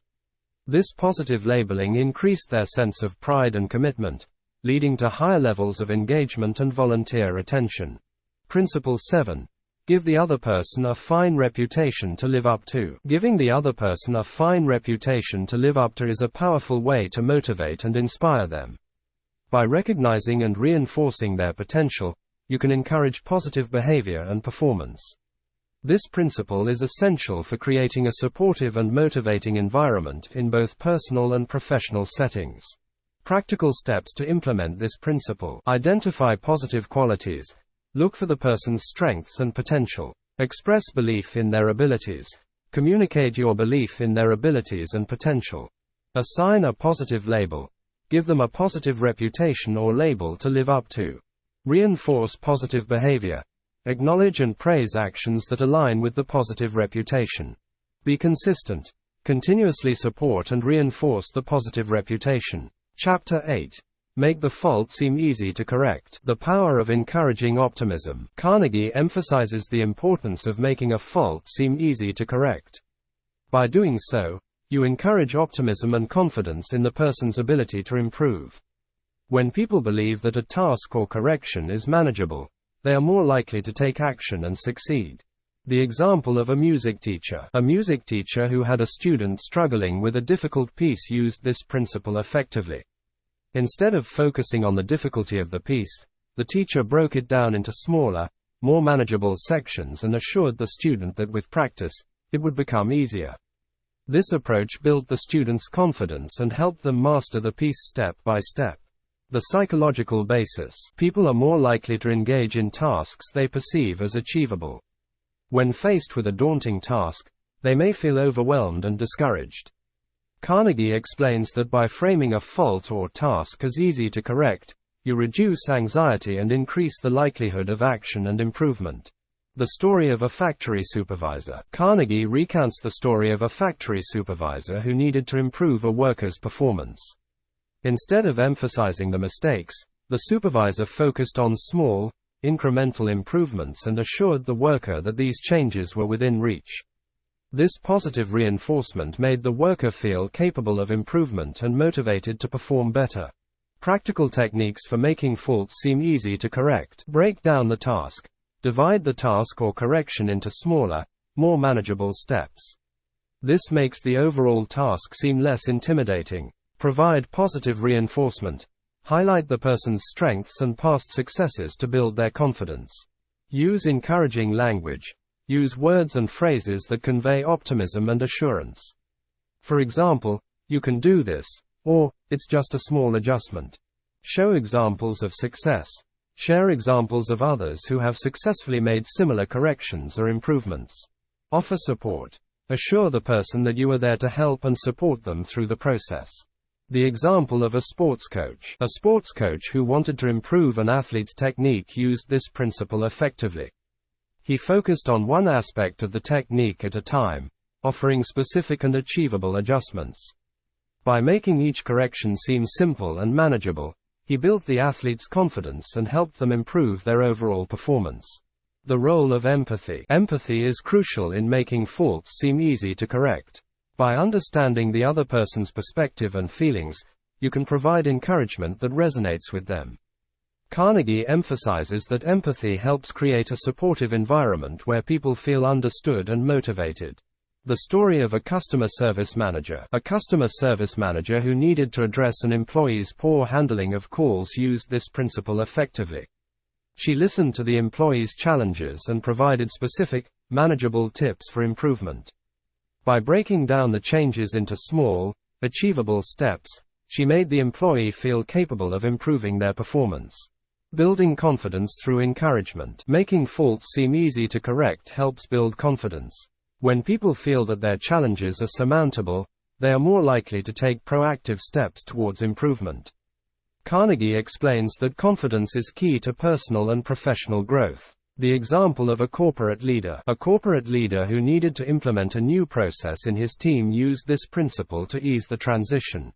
This positive labeling increased their sense of pride and commitment, leading to higher levels of engagement and volunteer attention. Principle 7. Give the other person a fine reputation to live up to. Giving the other person a fine reputation to live up to is a powerful way to motivate and inspire them. By recognizing and reinforcing their potential, you can encourage positive behavior and performance. This principle is essential for creating a supportive and motivating environment in both personal and professional settings. Practical steps to implement this principle. Identify positive qualities. Look for the person's strengths and potential. Express belief in their abilities. Communicate your belief in their abilities and potential. Assign a positive label. Give them a positive reputation or label to live up to. Reinforce positive behavior. Acknowledge and praise actions that align with the positive reputation. Be consistent. Continuously support and reinforce the positive reputation. Chapter 8. Make the fault seem easy to correct. The power of encouraging optimism. Carnegie emphasizes the importance of making a fault seem easy to correct. By doing so, you encourage optimism and confidence in the person's ability to improve. When people believe that a task or correction is manageable, they are more likely to take action and succeed. The example of a music teacher. A music teacher who had a student struggling with a difficult piece used this principle effectively. Instead of focusing on the difficulty of the piece, the teacher broke it down into smaller, more manageable sections and assured the student that with practice, it would become easier. This approach built the students' confidence and helped them master the piece step by step. The psychological basis. People are more likely to engage in tasks they perceive as achievable. When faced with a daunting task, they may feel overwhelmed and discouraged. Carnegie explains that by framing a fault or task as easy to correct, you reduce anxiety and increase the likelihood of action and improvement. The story of a factory supervisor. Carnegie recounts the story of a factory supervisor who needed to improve a worker's performance. Instead of emphasizing the mistakes, the supervisor focused on small, incremental improvements and assured the worker that these changes were within reach. This positive reinforcement made the worker feel capable of improvement and motivated to perform better. Practical techniques for making faults seem easy to correct. Break down the task. Divide the task or correction into smaller, more manageable steps. This makes the overall task seem less intimidating. Provide positive reinforcement. Highlight the person's strengths and past successes to build their confidence. Use encouraging language. Use words and phrases that convey optimism and assurance. For example, "You can do this," or "It's just a small adjustment." Show examples of success. Share examples of others who have successfully made similar corrections or improvements. Offer support. Assure the person that you are there to help and support them through the process. The example of a sports coach. A sports coach who wanted to improve an athlete's technique used this principle effectively. He focused on one aspect of the technique at a time, offering specific and achievable adjustments. By making each correction seem simple and manageable, he built the athlete's confidence and helped them improve their overall performance. The role of empathy. Empathy is crucial in making faults seem easy to correct. By understanding the other person's perspective and feelings, you can provide encouragement that resonates with them. Carnegie emphasizes that empathy helps create a supportive environment where people feel understood and motivated. The story of a customer service manager. A customer service manager who needed to address an employee's poor handling of calls used this principle effectively. She listened to the employee's challenges and provided specific, manageable tips for improvement. By breaking down the changes into small, achievable steps, she made the employee feel capable of improving their performance. Building confidence through encouragement. Making faults seem easy to correct helps build confidence. When people feel that their challenges are surmountable, they are more likely to take proactive steps towards improvement. Carnegie explains that confidence is key to personal and professional growth. The example of a corporate leader. A corporate leader who needed to implement a new process in his team used this principle to ease the transition.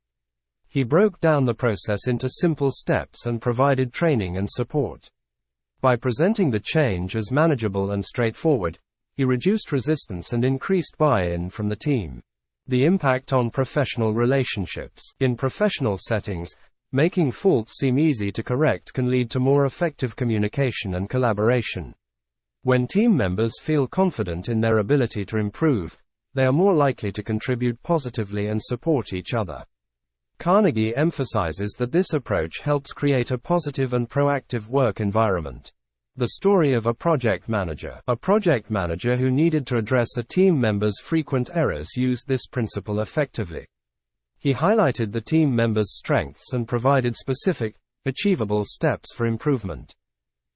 He broke down the process into simple steps and provided training and support. By presenting the change as manageable and straightforward, he reduced resistance and increased buy-in from the team. The impact on professional relationships. In professional settings, making faults seem easy to correct can lead to more effective communication and collaboration. When team members feel confident in their ability to improve, they are more likely to contribute positively and support each other. Carnegie emphasizes that this approach helps create a positive and proactive work environment. The story of a project manager. A project manager who needed to address a team member's frequent errors used this principle effectively. He highlighted the team members' strengths and provided specific, achievable steps for improvement.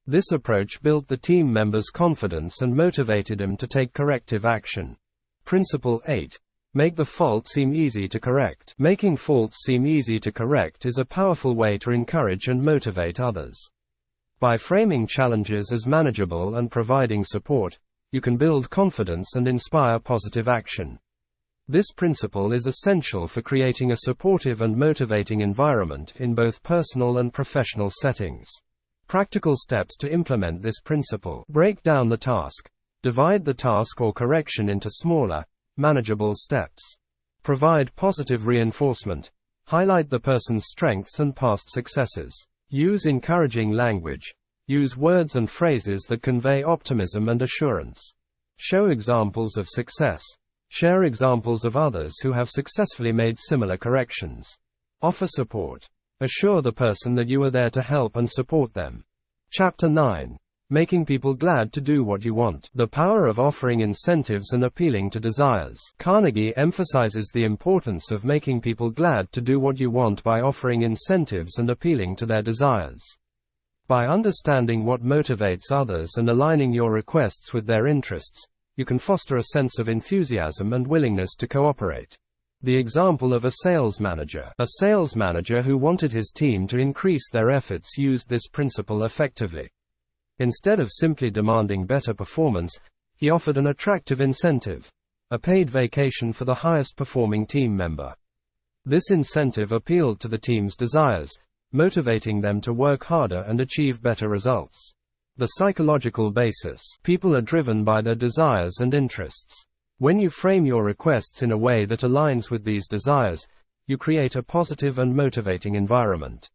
This approach built the team members' confidence and motivated them to take corrective action. Principle 8. Make the fault seem easy to correct. Making faults seem easy to correct is a powerful way to encourage and motivate others. By framing challenges as manageable and providing support, you can build confidence and inspire positive action. This principle is essential for creating a supportive and motivating environment in both personal and professional settings. Practical steps to implement this principle. Break down the task. Divide the task or correction into smaller, manageable steps. Provide positive reinforcement. Highlight the person's strengths and past successes. Use encouraging language. Use words and phrases that convey optimism and assurance. Show examples of success. Share examples of others who have successfully made similar corrections. Offer support. Assure the person that you are there to help and support them. Chapter 9. making people glad to do what you want. The power of offering incentives and appealing to desires. Carnegie emphasizes the importance of making people glad to do what you want by offering incentives and appealing to their desires. By understanding what motivates others and aligning your requests with their interests, you can foster a sense of enthusiasm and willingness to cooperate. The example of a sales manager. A sales manager who wanted his team to increase their efforts used this principle effectively. Instead of simply demanding better performance, he offered an attractive incentive, a paid vacation for the highest performing team member. This incentive appealed to the team's desires, motivating them to work harder and achieve better results. The psychological basis. People are driven by their desires and interests. When you frame your requests in a way that aligns with these desires, you create a positive and motivating environment.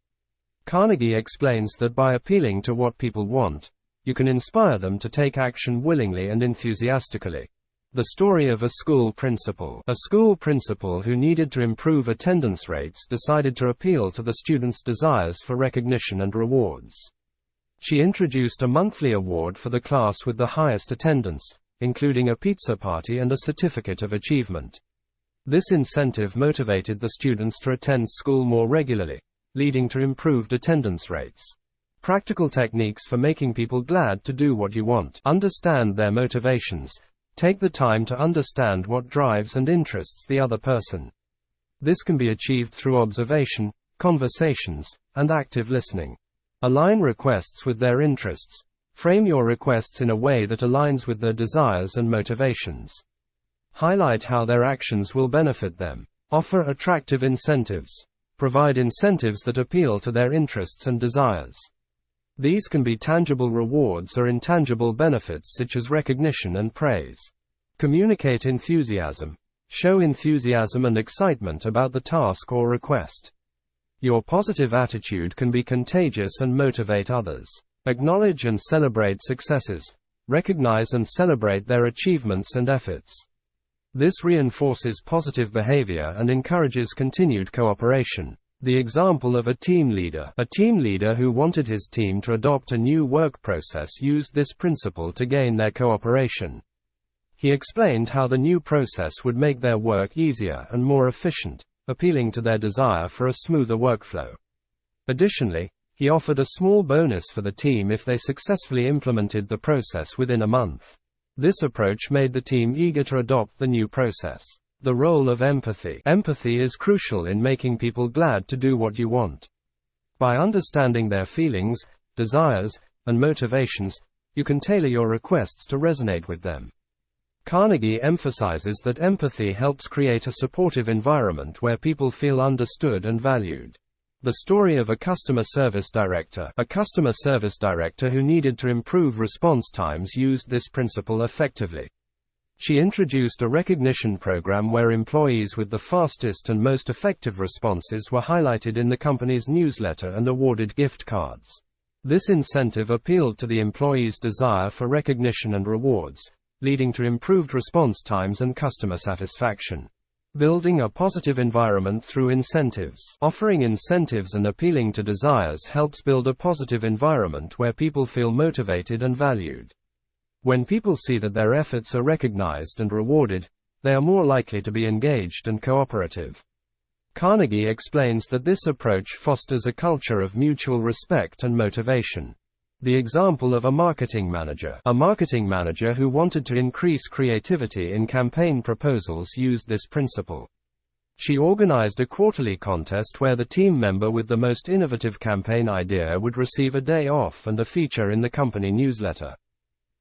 Carnegie explains that by appealing to what people want, you can inspire them to take action willingly and enthusiastically. The story of a school principal. A school principal who needed to improve attendance rates decided to appeal to the students' desires for recognition and rewards. She introduced a monthly award for the class with the highest attendance, including a pizza party and a certificate of achievement. This incentive motivated the students to attend school more regularly, leading to improved attendance rates. Practical techniques for making people glad to do what you want. Understand their motivations. Take the time to understand what drives and interests the other person. This can be achieved through observation, conversations, and active listening. Align requests with their interests. Frame your requests in a way that aligns with their desires and motivations. Highlight how their actions will benefit them. Offer attractive incentives. Provide incentives that appeal to their interests and desires. These can be tangible rewards or intangible benefits such as recognition and praise. Communicate enthusiasm. Show enthusiasm and excitement about the task or request. Your positive attitude can be contagious and motivate others. Acknowledge and celebrate successes. Recognize and celebrate their achievements and efforts. This reinforces positive behavior and encourages continued cooperation. The example of a team leader. A team leader who wanted his team to adopt a new work process used this principle to gain their cooperation. He explained how the new process would make their work easier and more efficient, appealing to their desire for a smoother workflow. Additionally, he offered a small bonus for the team if they successfully implemented the process within a month. This approach made the team eager to adopt the new process. The role of empathy. Empathy is crucial in making people glad to do what you want. By understanding their feelings, desires, and motivations, you can tailor your requests to resonate with them. Carnegie emphasizes that empathy helps create a supportive environment where people feel understood and valued. The story of a customer service director. A customer service director who needed to improve response times used this principle effectively. She introduced a recognition program where employees with the fastest and most effective responses were highlighted in the company's newsletter and awarded gift cards. This incentive appealed to the employees' desire for recognition and rewards, leading to improved response times and customer satisfaction. Building a positive environment through incentives. Offering incentives and appealing to desires helps build a positive environment where people feel motivated and valued. When people see that their efforts are recognized and rewarded, they are more likely to be engaged and cooperative. Carnegie explains that this approach fosters a culture of mutual respect and motivation. The example of a marketing manager. A marketing manager who wanted to increase creativity in campaign proposals used this principle. She organized a quarterly contest where the team member with the most innovative campaign idea would receive a day off and a feature in the company newsletter.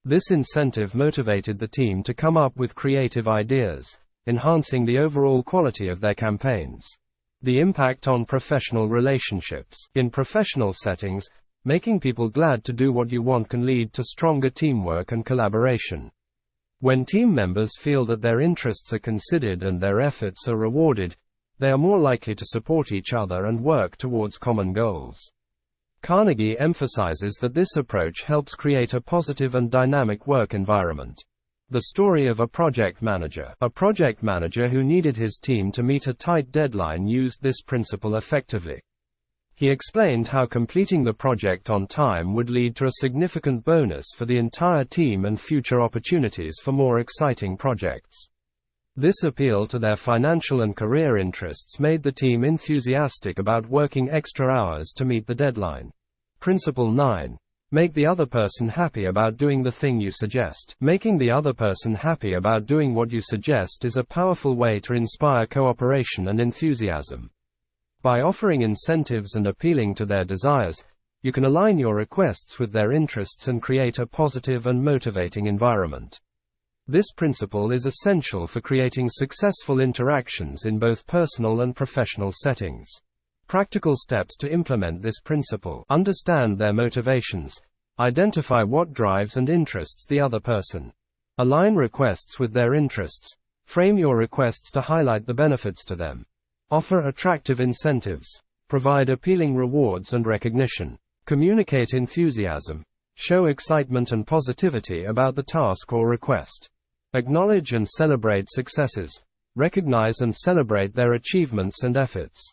This incentive motivated the team to come up with creative ideas, enhancing the overall quality of their campaigns. The impact on professional relationships. In professional settings, making people glad to do what you want can lead to stronger teamwork and collaboration. When team members feel that their interests are considered and their efforts are rewarded, they are more likely to support each other and work towards common goals. Carnegie emphasizes that this approach helps create a positive and dynamic work environment. The story of a project manager. A project manager who needed his team to meet a tight deadline used this principle effectively. He explained how completing the project on time would lead to a significant bonus for the entire team and future opportunities for more exciting projects. This appeal to their financial and career interests made the team enthusiastic about working extra hours to meet the deadline. Principle 9. Make the other person happy about doing the thing you suggest. Making the other person happy about doing what you suggest is a powerful way to inspire cooperation and enthusiasm. By offering incentives and appealing to their desires, you can align your requests with their interests and create a positive and motivating environment. This principle is essential for creating successful interactions in both personal and professional settings. Practical steps to implement this principle: understand their motivations, identify what drives and interests the other person, align requests with their interests, frame your requests to highlight the benefits to them, offer attractive incentives, provide appealing rewards and recognition, communicate enthusiasm, show excitement and positivity about the task or request, acknowledge and celebrate successes, recognize and celebrate their achievements and efforts.